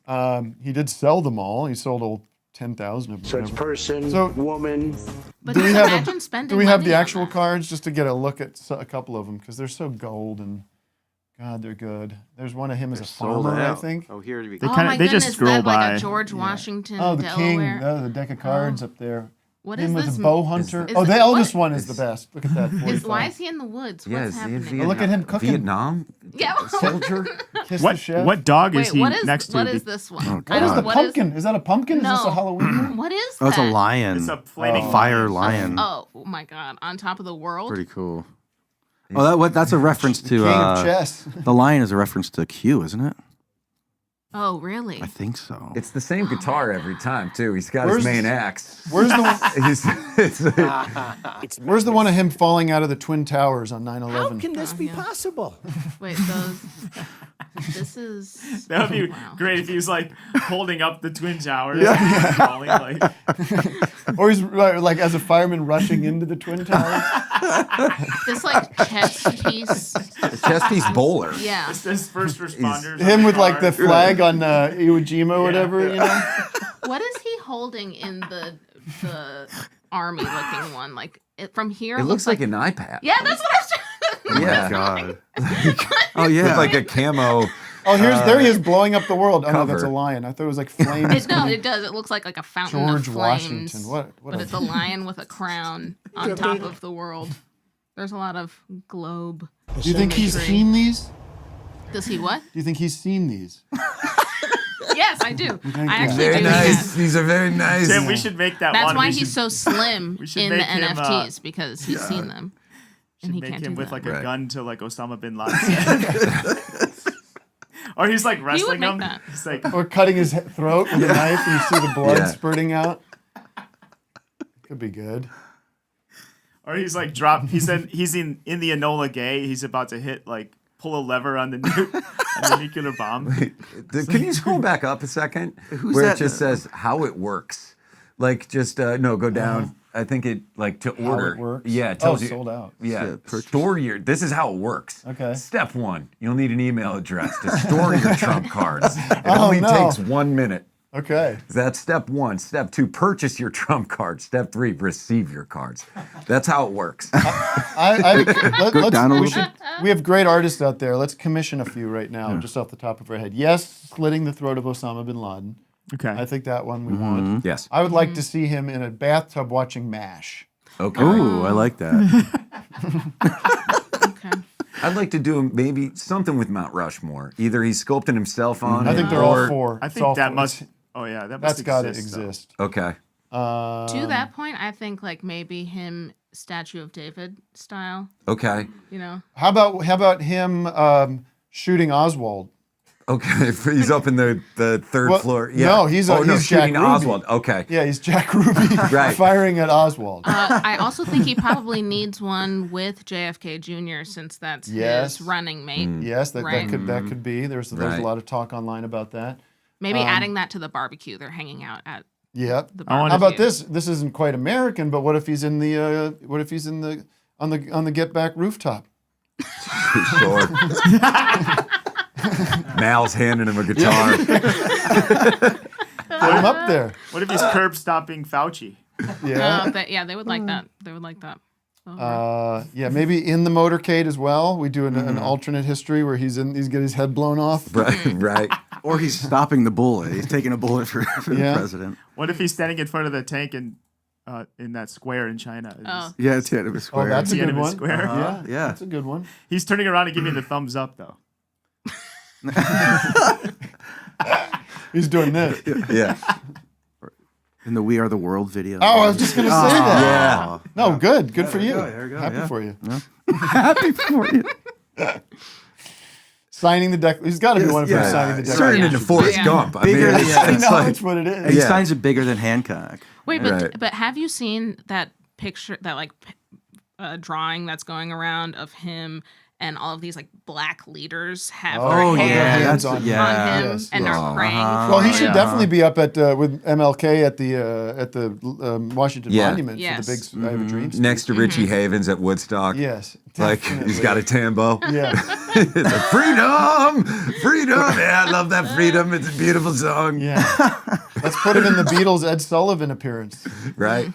But he did sell them all. He sold 10,000 of them. Such person, woman. But do we just have imagine spending do we have money the on actual cards just to get a look at a couple of them because they're so gold and God, they're good. There's one of him as a farmer, I think. Oh, here to be. They just scroll by. Like a George the Washington, Delaware. King. The deck of cards up there. What him is with this? a bow hunter. Is The it- eldest what? one is the best. Look at that. 45. Why is he in the woods? Yeah, What's is he in happening? Vietnam? Look at him cooking. Vietnam? Yeah. Soldier? Kiss the chef. What dog is Wait, he what is next to? what is this one? Oh, What is the God. pumpkin? Is that a pumpkin? Is this a No. Halloween one? What is Oh, it's a that? lion. It's a flaming fire lion. Oh my God! On top of the world. Pretty cool. Oh, that's a reference to King of chess. the lion is a reference to Q, isn't it? Oh really? I think so. It's the same guitar every time, too. He's got Where's- his main axe. Where's the It's- Where's the one of him falling out of the Twin Towers on 9/11? How can this be possible? Wait, those. This is. That would be wow. great if he was like holding up the Twin Towers. Yeah. Falling, like, Or he's like as a fireman rushing into the Twin Towers. This like chess piece. The chess piece bowler. Yeah. it says first responders. Him on with like the car. flag on Iwo Jima or whatever, you know? What is he holding in the army looking one? Like from here. It looks like an iPad. Yeah, that's what I was trying. Yeah. God. Oh yeah. With like a camo. Oh, there he is blowing up the world. Oh no, that's a cover. lion. I thought it was like flames. It does. It looks like a fountain George of flames. Washington. What But a- it's a lion with a crown on top of the world. There's a lot of globe. Do you think he's imagery. seen these? Does he what? Do you think he's seen these? Yes, I do. think I so? actually Very do. nice. Yes. These are very nice. Tim, we should make that That's one. why We he's should- so slim we should in the make him, NFTs because he's seen them. And he make can't him do with that. like a Right. gun to like Osama bin Laden. Or he's like wrestling make him. that. He's like, Or cutting his throat with a knife and you see the blood Yeah. spurting out? Could be good. or he's like he's in the Enola Gay. He's about to pull a lever on the nuclear bomb. Can you scroll back up a second? Who's Where that? it just says how it works. Like just no, go down. I think it like to How order. it works? Yeah, it tells Oh, you sold out. Yeah, store your. This is how it works. Okay. Step 1, you'll need an email address to store your trump cards. It Oh, only no. takes 1 minute. Okay. That's step 1. Step 2, purchase your trump cards. Step 3, receive your cards. That's how it works. Go down a little We have great artists out there. Let's commission a few right now, just off the top of our head. Yes, slitting the throat of Osama bin Laden. Okay. I think that one we want. Yes. I would like to see him in a bathtub watching MASH. Okay. Ooh, I like that. Okay. I'd like to do maybe something with Mount Rushmore. Either he's sculpting himself on it. I think they're all or- 4. I It's think all that four. must. Oh yeah, that must That's got to exist, though. exist. Okay. To that point, I think like maybe him Statue of David style. Okay. You know. How about him shooting Oswald? Okay. He's up in the third Well, floor. Yeah. no, he's shooting Jack Ruby. Oswald. Okay. Yeah, he's Jack Ruby Right. firing at Oswald. I also think he probably needs one with JFK Jr. since that's Yes. his running mate. Yes, that right? could be. There's Right. a lot of talk online about that. Maybe adding that to the barbecue they're hanging out at. Yep. The How barbecue. about this? This isn't quite American, but what if he's in the on the Get Back rooftop? Sure. Mal's handing him a guitar. Put him up there. What if he's curb stomping Fauci? Yeah. They would like that. They would like that. Yeah, maybe in the motorcade as well. We do an alternate history where he's got his head blown off. Right. Or he's stopping the bullet. He's taking a bullet for the Yeah. president. What if he's standing in front of the tank in that square in China? Oh. Yeah, it's Tiananmen Square. Oh, that's a good Tiananmen one. Square. Yeah, Yeah. that's a good one. He's turning around and giving the thumbs up, though. He's doing this. Yeah. In the We Are the World video. Oh, I was just gonna say that. Yeah. No, good. Good for there you. we go, there we go, Happy yeah. for you. Happy for you. Signing the deck. He's got to be one of them Yeah. signing the deck. Turning into Forrest Gump. I Bigger mean, than- it's, I it's know like, that's what it is. He Yeah. signs it bigger than Hancock. Wait, Right. but have you seen that picture, that like drawing that's going around of him and all of these like black leaders have Oh, their yeah, hands hands on on him Yes, and yes. are praying. Well, he for should him. definitely be up at with MLK at the Washington Yeah. Monument Yes. for the big I Have a Dream. speech. next to Richie Havens at Woodstock. Yes, Like he's got a tambo. Yeah. It's a freedom, freedom. Yeah, I love that freedom. It's a beautiful song. Yeah. Let's put him in the Beatles' Ed Sullivan appearance. Right.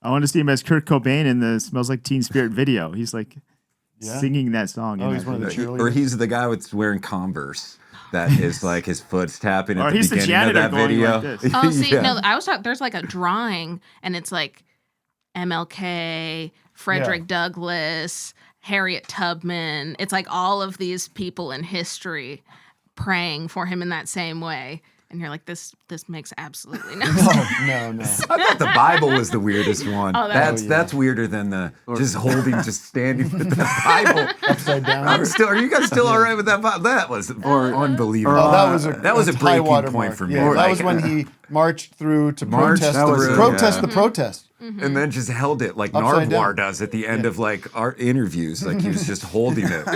I want to see him as Kurt Cobain in the "Smells Like Teen Spirit" video. He's like Yeah. singing that song. Oh, in he's that one of the video. cheerleaders. Or he's the guy with wearing Converse. That is like his foot's tapping Or at the he's the beginning of janitor that going video. like this. Oh, see, Yeah. no, I was talking. There's like a drawing, and it's like MLK, Frederick Douglass, Harriet Tubman. It's like all of these people in history praying for him in that same way. And you're like, this makes absolutely no sense. No. I thought the Bible was the weirdest one. Oh, that- That's weirder than the just standing with the Bible upside down. Are you guys still all right with that Bible? That was unbelievable. Oh, that was a high breaking water point mark. for me. Yeah, that Like, was when he marched through to Marched protest through, the protest. and then just held it like Upside Nardwar down. does at the end of like our interviews. Like he was just holding it.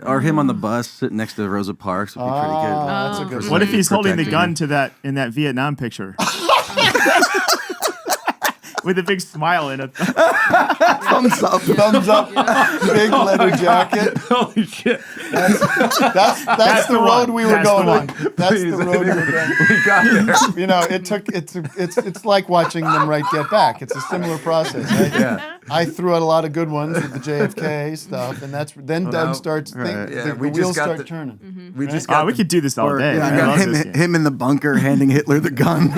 Or him on the bus sitting next to Rosa Parks would be pretty good. That's a good What if he's holding the Protecting gun in that Vietnam picture? With a big smile in it. Thumbs up. Thumbs up. Big leather jacket. Holy shit. That's the road we were going on. That's the road we were going. We got there. You know, it's like watching them Get Back. It's a similar process. Right? Yeah. I threw out a lot of good ones with the JFK stuff, and then Doug starts thinking, Yeah, the we just wheels got start the- turning. We just Oh, got we could do this all day. Yeah, I you got love this game. him in the bunker handing Hitler the gun.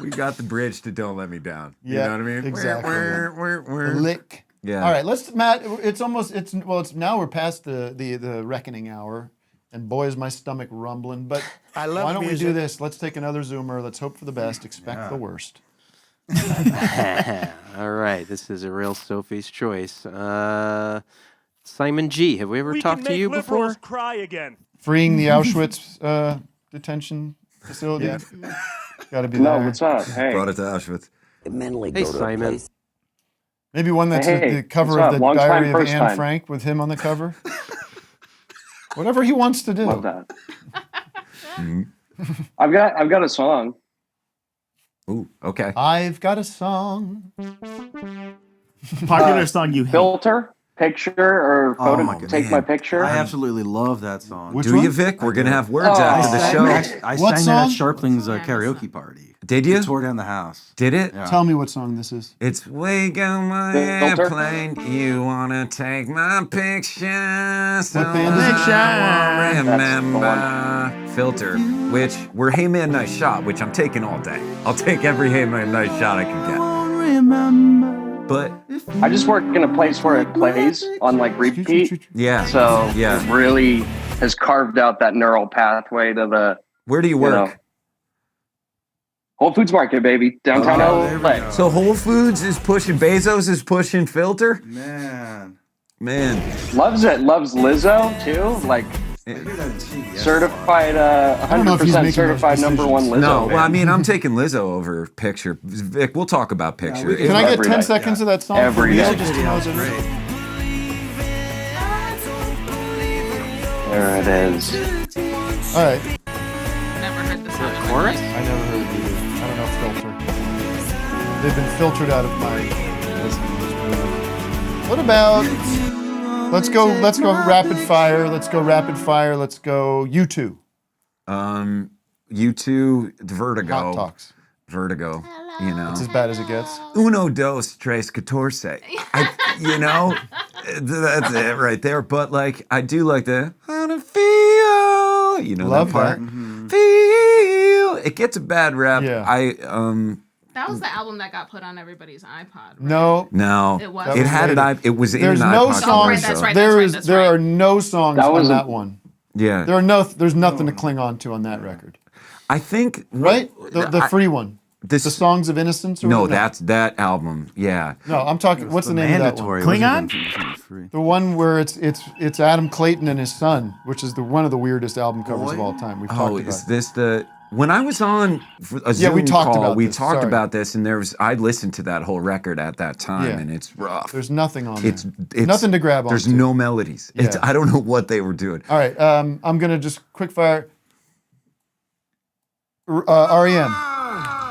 we got the bridge to Don't Let Me Down. You Yeah, know what I mean? exactly. We're Lick. Yeah. All right, Matt. It's now we're past the reckoning hour, and boy is my stomach rumbling. But I love why don't we music. do this? Let's take another Zoomer. Let's hope for the best. Expect the worst. All right, this is a real Sophie's choice. Simon G, have we ever talked to you before? Cry again. Freeing the Auschwitz detention facility. Got to be No, there. what's up? Hey. Brought it to Auschwitz. Hey, Simon. Maybe one that's Hey, the cover what's of up? the Long time, Diary of first Anne time. Frank with him on the cover. Whatever he wants to do. Love that. I've got a song. Ooh, okay. I've got a song. Popular song you hate. Filter, picture, or photo. Take my picture. I absolutely love that song. Which Do one? you, Vic? We're gonna have words Oh. after the show. I What sang that at song? Sharpling's karaoke party. Did you? It tore down the house. Did it? Yeah. Tell me what song this is. It's wake on my Filter? airplane. You wanna take my picture? So What band is it? I won't That's remember. Filter, which we're Hey Man Nice Shot, which I'm taking all day. I'll take every Hey Man Nice Shot I can get. But I just work in a place where it plays on like repeat, yeah, so yeah. it really has carved out that neural pathway to the Where do you work? Whole Foods Market, baby, downtown there we LA. go. So Whole Foods is pushing, Bezos is pushing Filter? Man. Loves it. Loves Lizzo too. Like certified, don't know if he's 100% making certified those number one Lizzo. No, well, I fan. mean, I'm taking Lizzo over Picture. Vic, we'll talk about Picture. Can I get Every 10 night, seconds of that song? Every Yeah, night. just to know it's There it is. All right. Never heard the song. in my Chorus? life. I never heard it either. I don't know Filter. They've been filtered out of my listening. What about? Let's go rapid fire. Let's go U2. U2, Vertigo. Hot Talks. Vertigo. You know. It's as bad as it gets. Uno, dos, tres, catorce. You know, that's it right there. But like, I do like the how to feel. You know Love that part. that. feel. It gets a bad rap. Yeah. That was the album that got put on everybody's iPod. Right? No. It was. It had an. It was in There's an no iPod. songs. That's right. There are no songs on that one. Yeah. There's nothing to cling on to on that record. I think right the free one. The Songs of Innocence. Or no, whatever? that's that album. Yeah. No, I'm talking. What's the name of that one? Klingon. The one where it's Adam Clayton and his son, which is one of the weirdest album covers of all time. We've talked about. Is this the? When I was on a Zoom we talked call, about we this. talked Sorry. about this, and I listened to that whole record at that time, and it's rough. There's nothing on It's there. Nothing to grab on. There's no melodies. Yeah. I don't know what they were doing. All right, I'm gonna just quick fire. REM.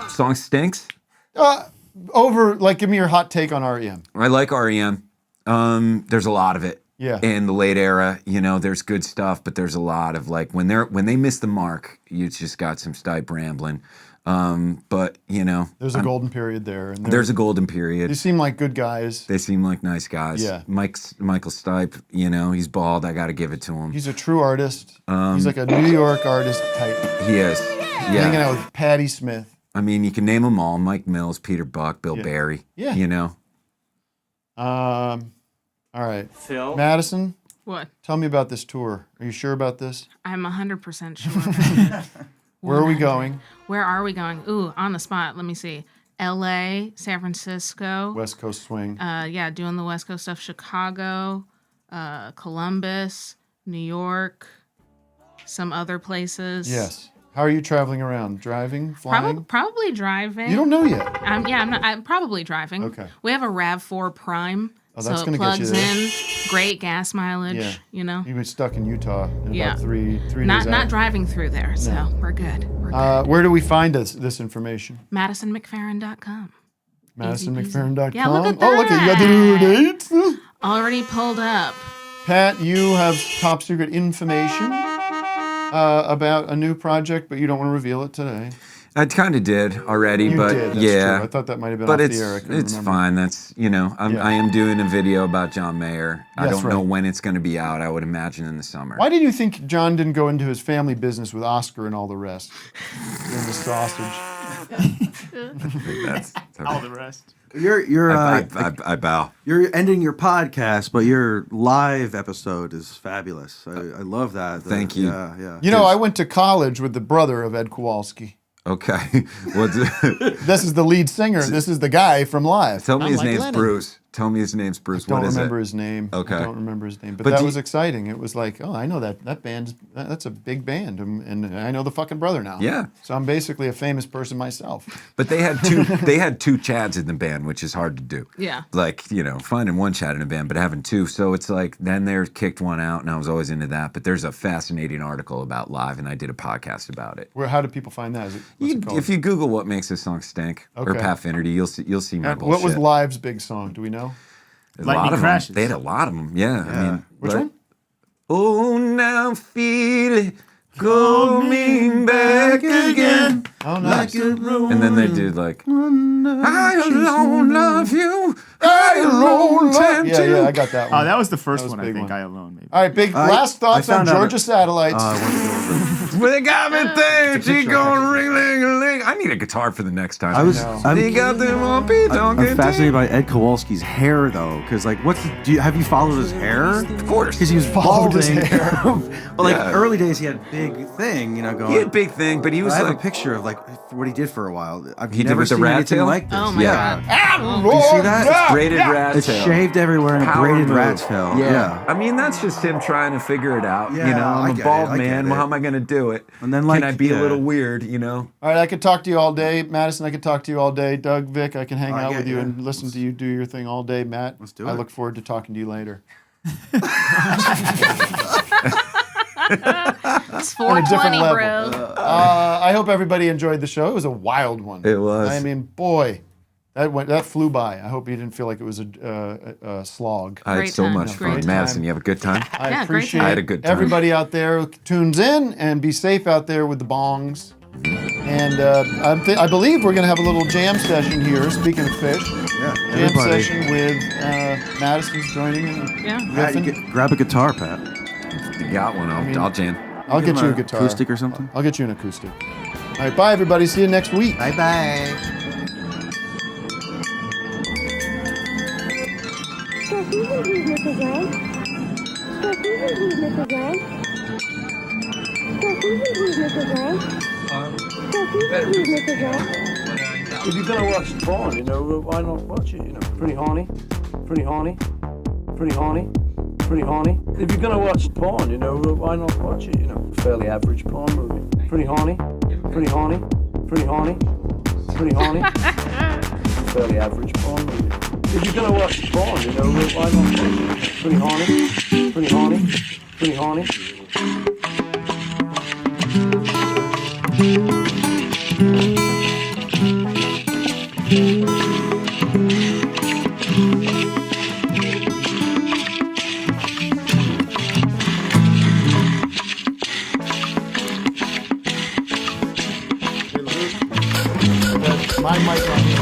Song stinks. Give me your hot take on REM. I like REM. There's a lot of it. Yeah. In the late era, there's good stuff, but there's a lot of when they miss the mark, you just got some stipe rambling. But there's a golden period there. And there's a golden period. They seem like good guys. They seem like nice guys. Yeah. Michael Stipe, he's bald. I got to give it to him. He's a true artist. He's like a New York artist type. He is. Yeah. Hanging out with Patti Smith. I mean, you can name them all: Mike Mills, Peter Buck, Bill Berry. Yeah. All right. Phil? Madison? What? Tell me about this tour. Are you sure about this? I'm 100% sure. Where are we going? Where are we going? Ooh, on the spot. Let me see. L.A., San Francisco. West Coast swing. Doing the West Coast stuff. Chicago, Columbus, New York, some other places. Yes. How are you traveling around? Driving? Flying? Probably driving. You don't know yet. I'm probably driving. Okay. We have a RAV4 Prime. Oh, that's so gonna it get you plugs there. in, great gas mileage, Yeah. You were stuck in Utah in Yeah. about three days Not out. driving through there, so No. we're good. Where do we find this information? MadisonMcFerrin.com. MadisonMcFerrin.com. Yeah, look at Oh, look at you got the new dates. Already pulled up. Pat, you have top secret information about a new project, but you don't want to reveal it today. I kind of did already, You but did, that's yeah. true. I thought that might have been but off it's, the air. I couldn't it's remember. fine. That's, I am doing a video about John Mayer. I That's don't know right. when it's going to be out. I would imagine in the summer. Why did you think John didn't go into his family business with Oscar and all the rest? Doing the sausage. That's All the rest. I bow. You're ending your podcast, but your live episode is fabulous. I love that. Thank you. Yeah. You know, I went to college with the brother of Ed Kowalski. Okay. This is the lead singer. This is the guy from Live. Tell me his name's Bruce. Tell me his name's Bruce. Don't What is remember it? his name. Okay. I don't remember his name. But But that do was you- exciting. It was like, oh, I know that band. That's a big band, and I know the fucking brother now. Yeah. So I'm basically a famous person myself. But they had two. They had two Chads in the band, which is hard to do. Yeah. Like finding one Chad in a band, but having two. So it's like then they kicked one out, and I was always into that. But there's a fascinating article about Live, and I did a podcast about it. How do people find that? What's it called? If you Google what makes this song stink or Okay. Pat Finnerty, you'll see my bullshit. What was Live's big song? Do we know? A Lightning lot of Crashes. them. They had a lot of them. Yeah. I mean, Which one? Oh, now feel it coming back again. Oh, nice. And then they did like, I alone love you. I alone tempt you. Yeah, I got that one. Oh, that was the first That was one, a I big think. one. I Alone, maybe. All right, last thoughts on found out Georgia Satellites. Well, they got me thinking she gonna ring-ling-a-ling. I need a guitar for the next time. They got them on I'm fascinated by Ed Kowalski's hair, though, because have you followed his hair? Of course, because he was Followed his balding. hair. But Yeah. early days, he had big thing, going. He had a big thing, but he was I have like, a picture of what he did for a while. I've He did never with the seen rat anything tail? like this. Oh my Yeah. God. Do you see that? It's braided rat It's tail. shaved everywhere and a Power braided move. rat tail. Yeah. I mean, that's just him trying to figure it out. Yeah, I I'm a get bald it, I get man. Well, it. how am I going to do it? And then, can I be a yeah. little weird, All right, I could talk to you all day. Madison, I could talk to you all day. Doug, Vic, I can hang out yeah, with you yeah. and listen to you do your thing all day. Matt, Let's do I it. look forward to talking to you later. It's On a different 420, level. bro. I hope everybody enjoyed the show. It was a wild one. It was. I mean, boy, that flew by. I hope you didn't feel like it was a slog. I had Great so time. much Great fun. time. Madison, you have a good time? I Yeah, great appreciate time. I had a good time. everybody out there who tunes in, and be safe out there with the bongs. And I believe we're going to have a little jam session here, speaking of fish. Yeah, Jam everybody. session with Madison's joining in. Yeah. Grab a guitar, Pat. You got one. I'll jam. I'll get you a guitar. Acoustic or something? I'll get you an acoustic. All right, bye, everybody. See you next week. Bye-bye. If you're gonna watch porn, you know, why not watch it? You know, pretty horny, pretty horny, pretty horny, pretty horny. If you're gonna watch porn, you know, why not watch it? You know, fairly average porn movie. Pretty horny, pretty horny, pretty horny, pretty horny. Fairly average porn movie. If you're gonna watch porn, you know, why not watch it? Pretty horny, pretty horny, pretty horny. My mic on here.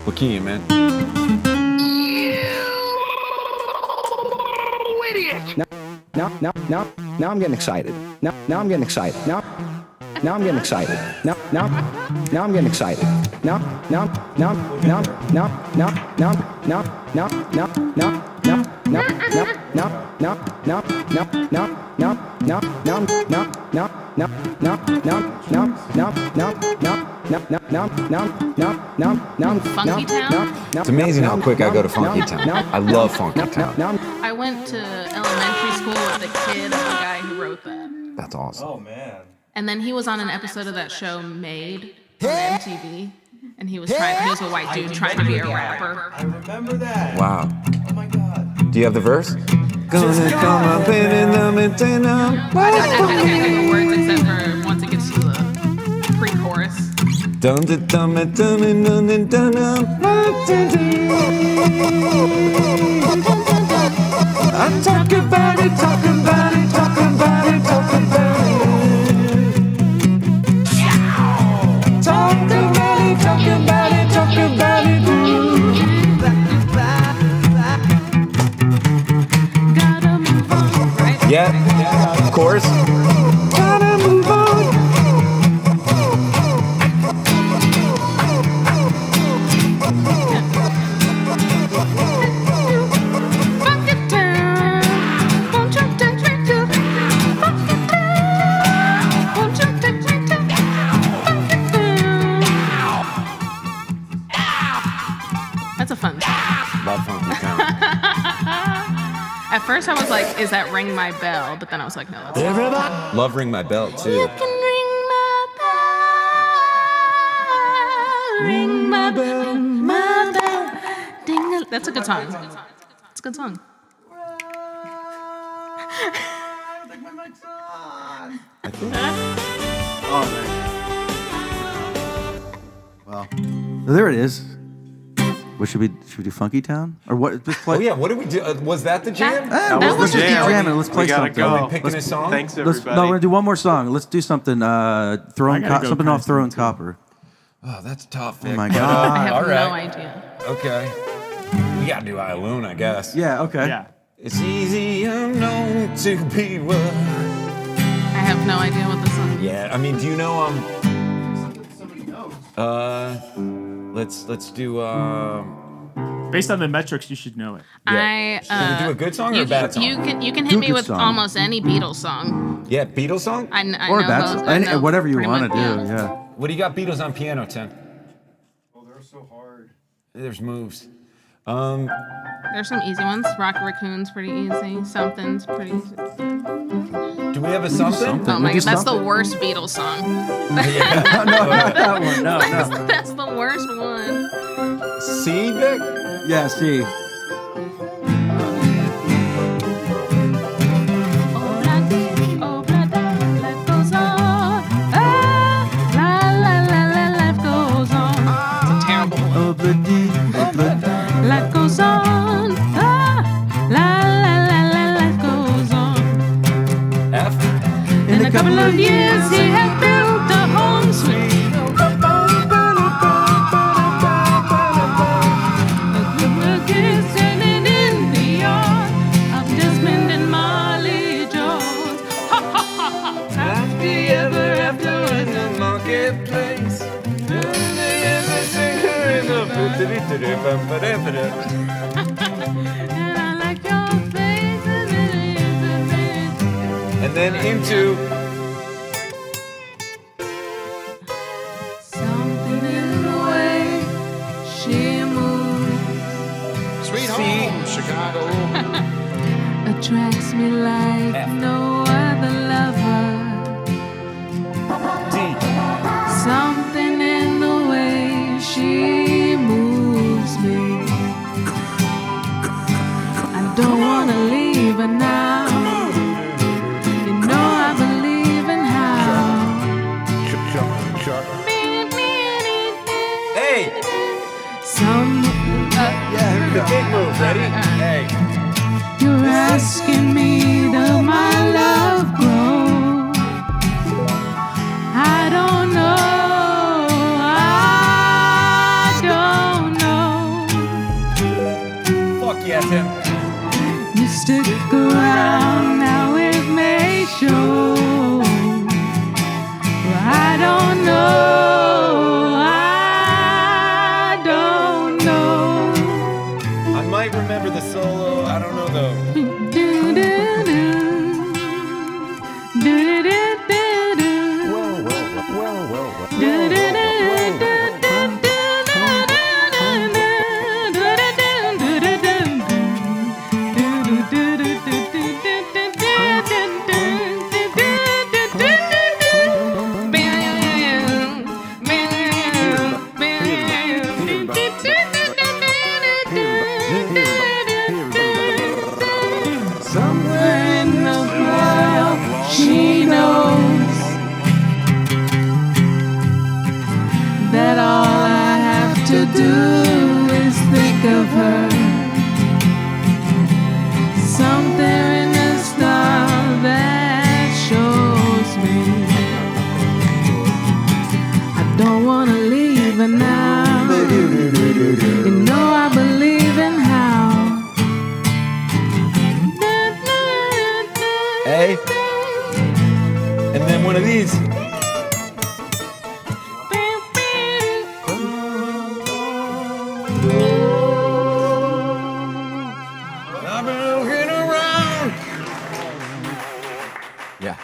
What key, man? Now I'm getting excited. Now I'm getting excited. Now I'm getting excited. Now I'm getting excited. Now Funky Town? It's amazing how quick I go to Funky Town. I love Funky Town. I went to elementary school with the kid of the guy who wrote that. That's awesome. Oh, man. And then he was on an episode of that show Made on MTV. And he was a white dude trying to be a rapper. I remember that. Wow. Oh, my God. Do you have the verse? Gonna come up in the mountain. I don't know the words except for once it gets to the pre-chorus. I talk about it, talk about it, talk about it, talk about it. Talk about it, talk about it, talk about it. Yeah, of course. Gotta move on. That's a fun song. Love Funky Town. At first I was like, is that Ring My Bell? But then I was like, no, that's not. Love Ring My Bell, too. You can ring my bell, ring my bell, ring my bell. Ding. That's a good song. It's a good song. Well, there it is. What should we do? Funky Town or what? Just play. Oh yeah, what did we do? Was that the jam? That was the jam. Let's play something. Are we picking a song? Thanks, No, we're gonna do one more song. Let's do something. Something off Throwing Copper. Oh, that's tough. Oh my God! I have All right. no idea. Okay. We gotta do I Alone, I guess. Yeah. Okay. Yeah. It's easy unknown to be what. I have no idea what this is. Yeah, I mean, do you know let's do Based on the metrics, you should know it. Should we do a good song or a bad song? You can hit me with song. almost any Beatles song. Yeah, Beatles song? I Or know bad most, song. I know Whatever you pretty want to much, do. Yeah. What do you got Beatles on piano, Tim? Oh, they're so hard. There's moves. There's some easy ones. Rocket Raccoon's pretty easy. Something's pretty easy. Do we have a something? Oh my god, that's the worst Beatles song. No, not that one. No. That's the worst one. C, Vic? Yeah. See. Oh, la, life goes on. goes on. Ah, life goes on. In a couple of years, he had built a home sweet. Standing in the yard of Desmond and Molly Jones. Ha ha ha ha. Happy ever after in the marketplace. And I like your face. And then into Something in the way she moves Sweet home, Chicago. attracts me like no other lover. Something in the way she moves me. I don't wanna leave her now. You know I believe in how. hey, Some the big move. Ready? Hey. You're asking me to my love grow. I don't know. Fuck yeah, Tim. You stick around now, it may show. Well, I don't know. I don't know. I might remember the solo. I don't know though. Somewhere in the world, she knows that all I have to do is think of her. Something in the star that shows me I don't wanna leave her now. You know I believe in how. Hey. And then one of these. I've been looking around. Yeah.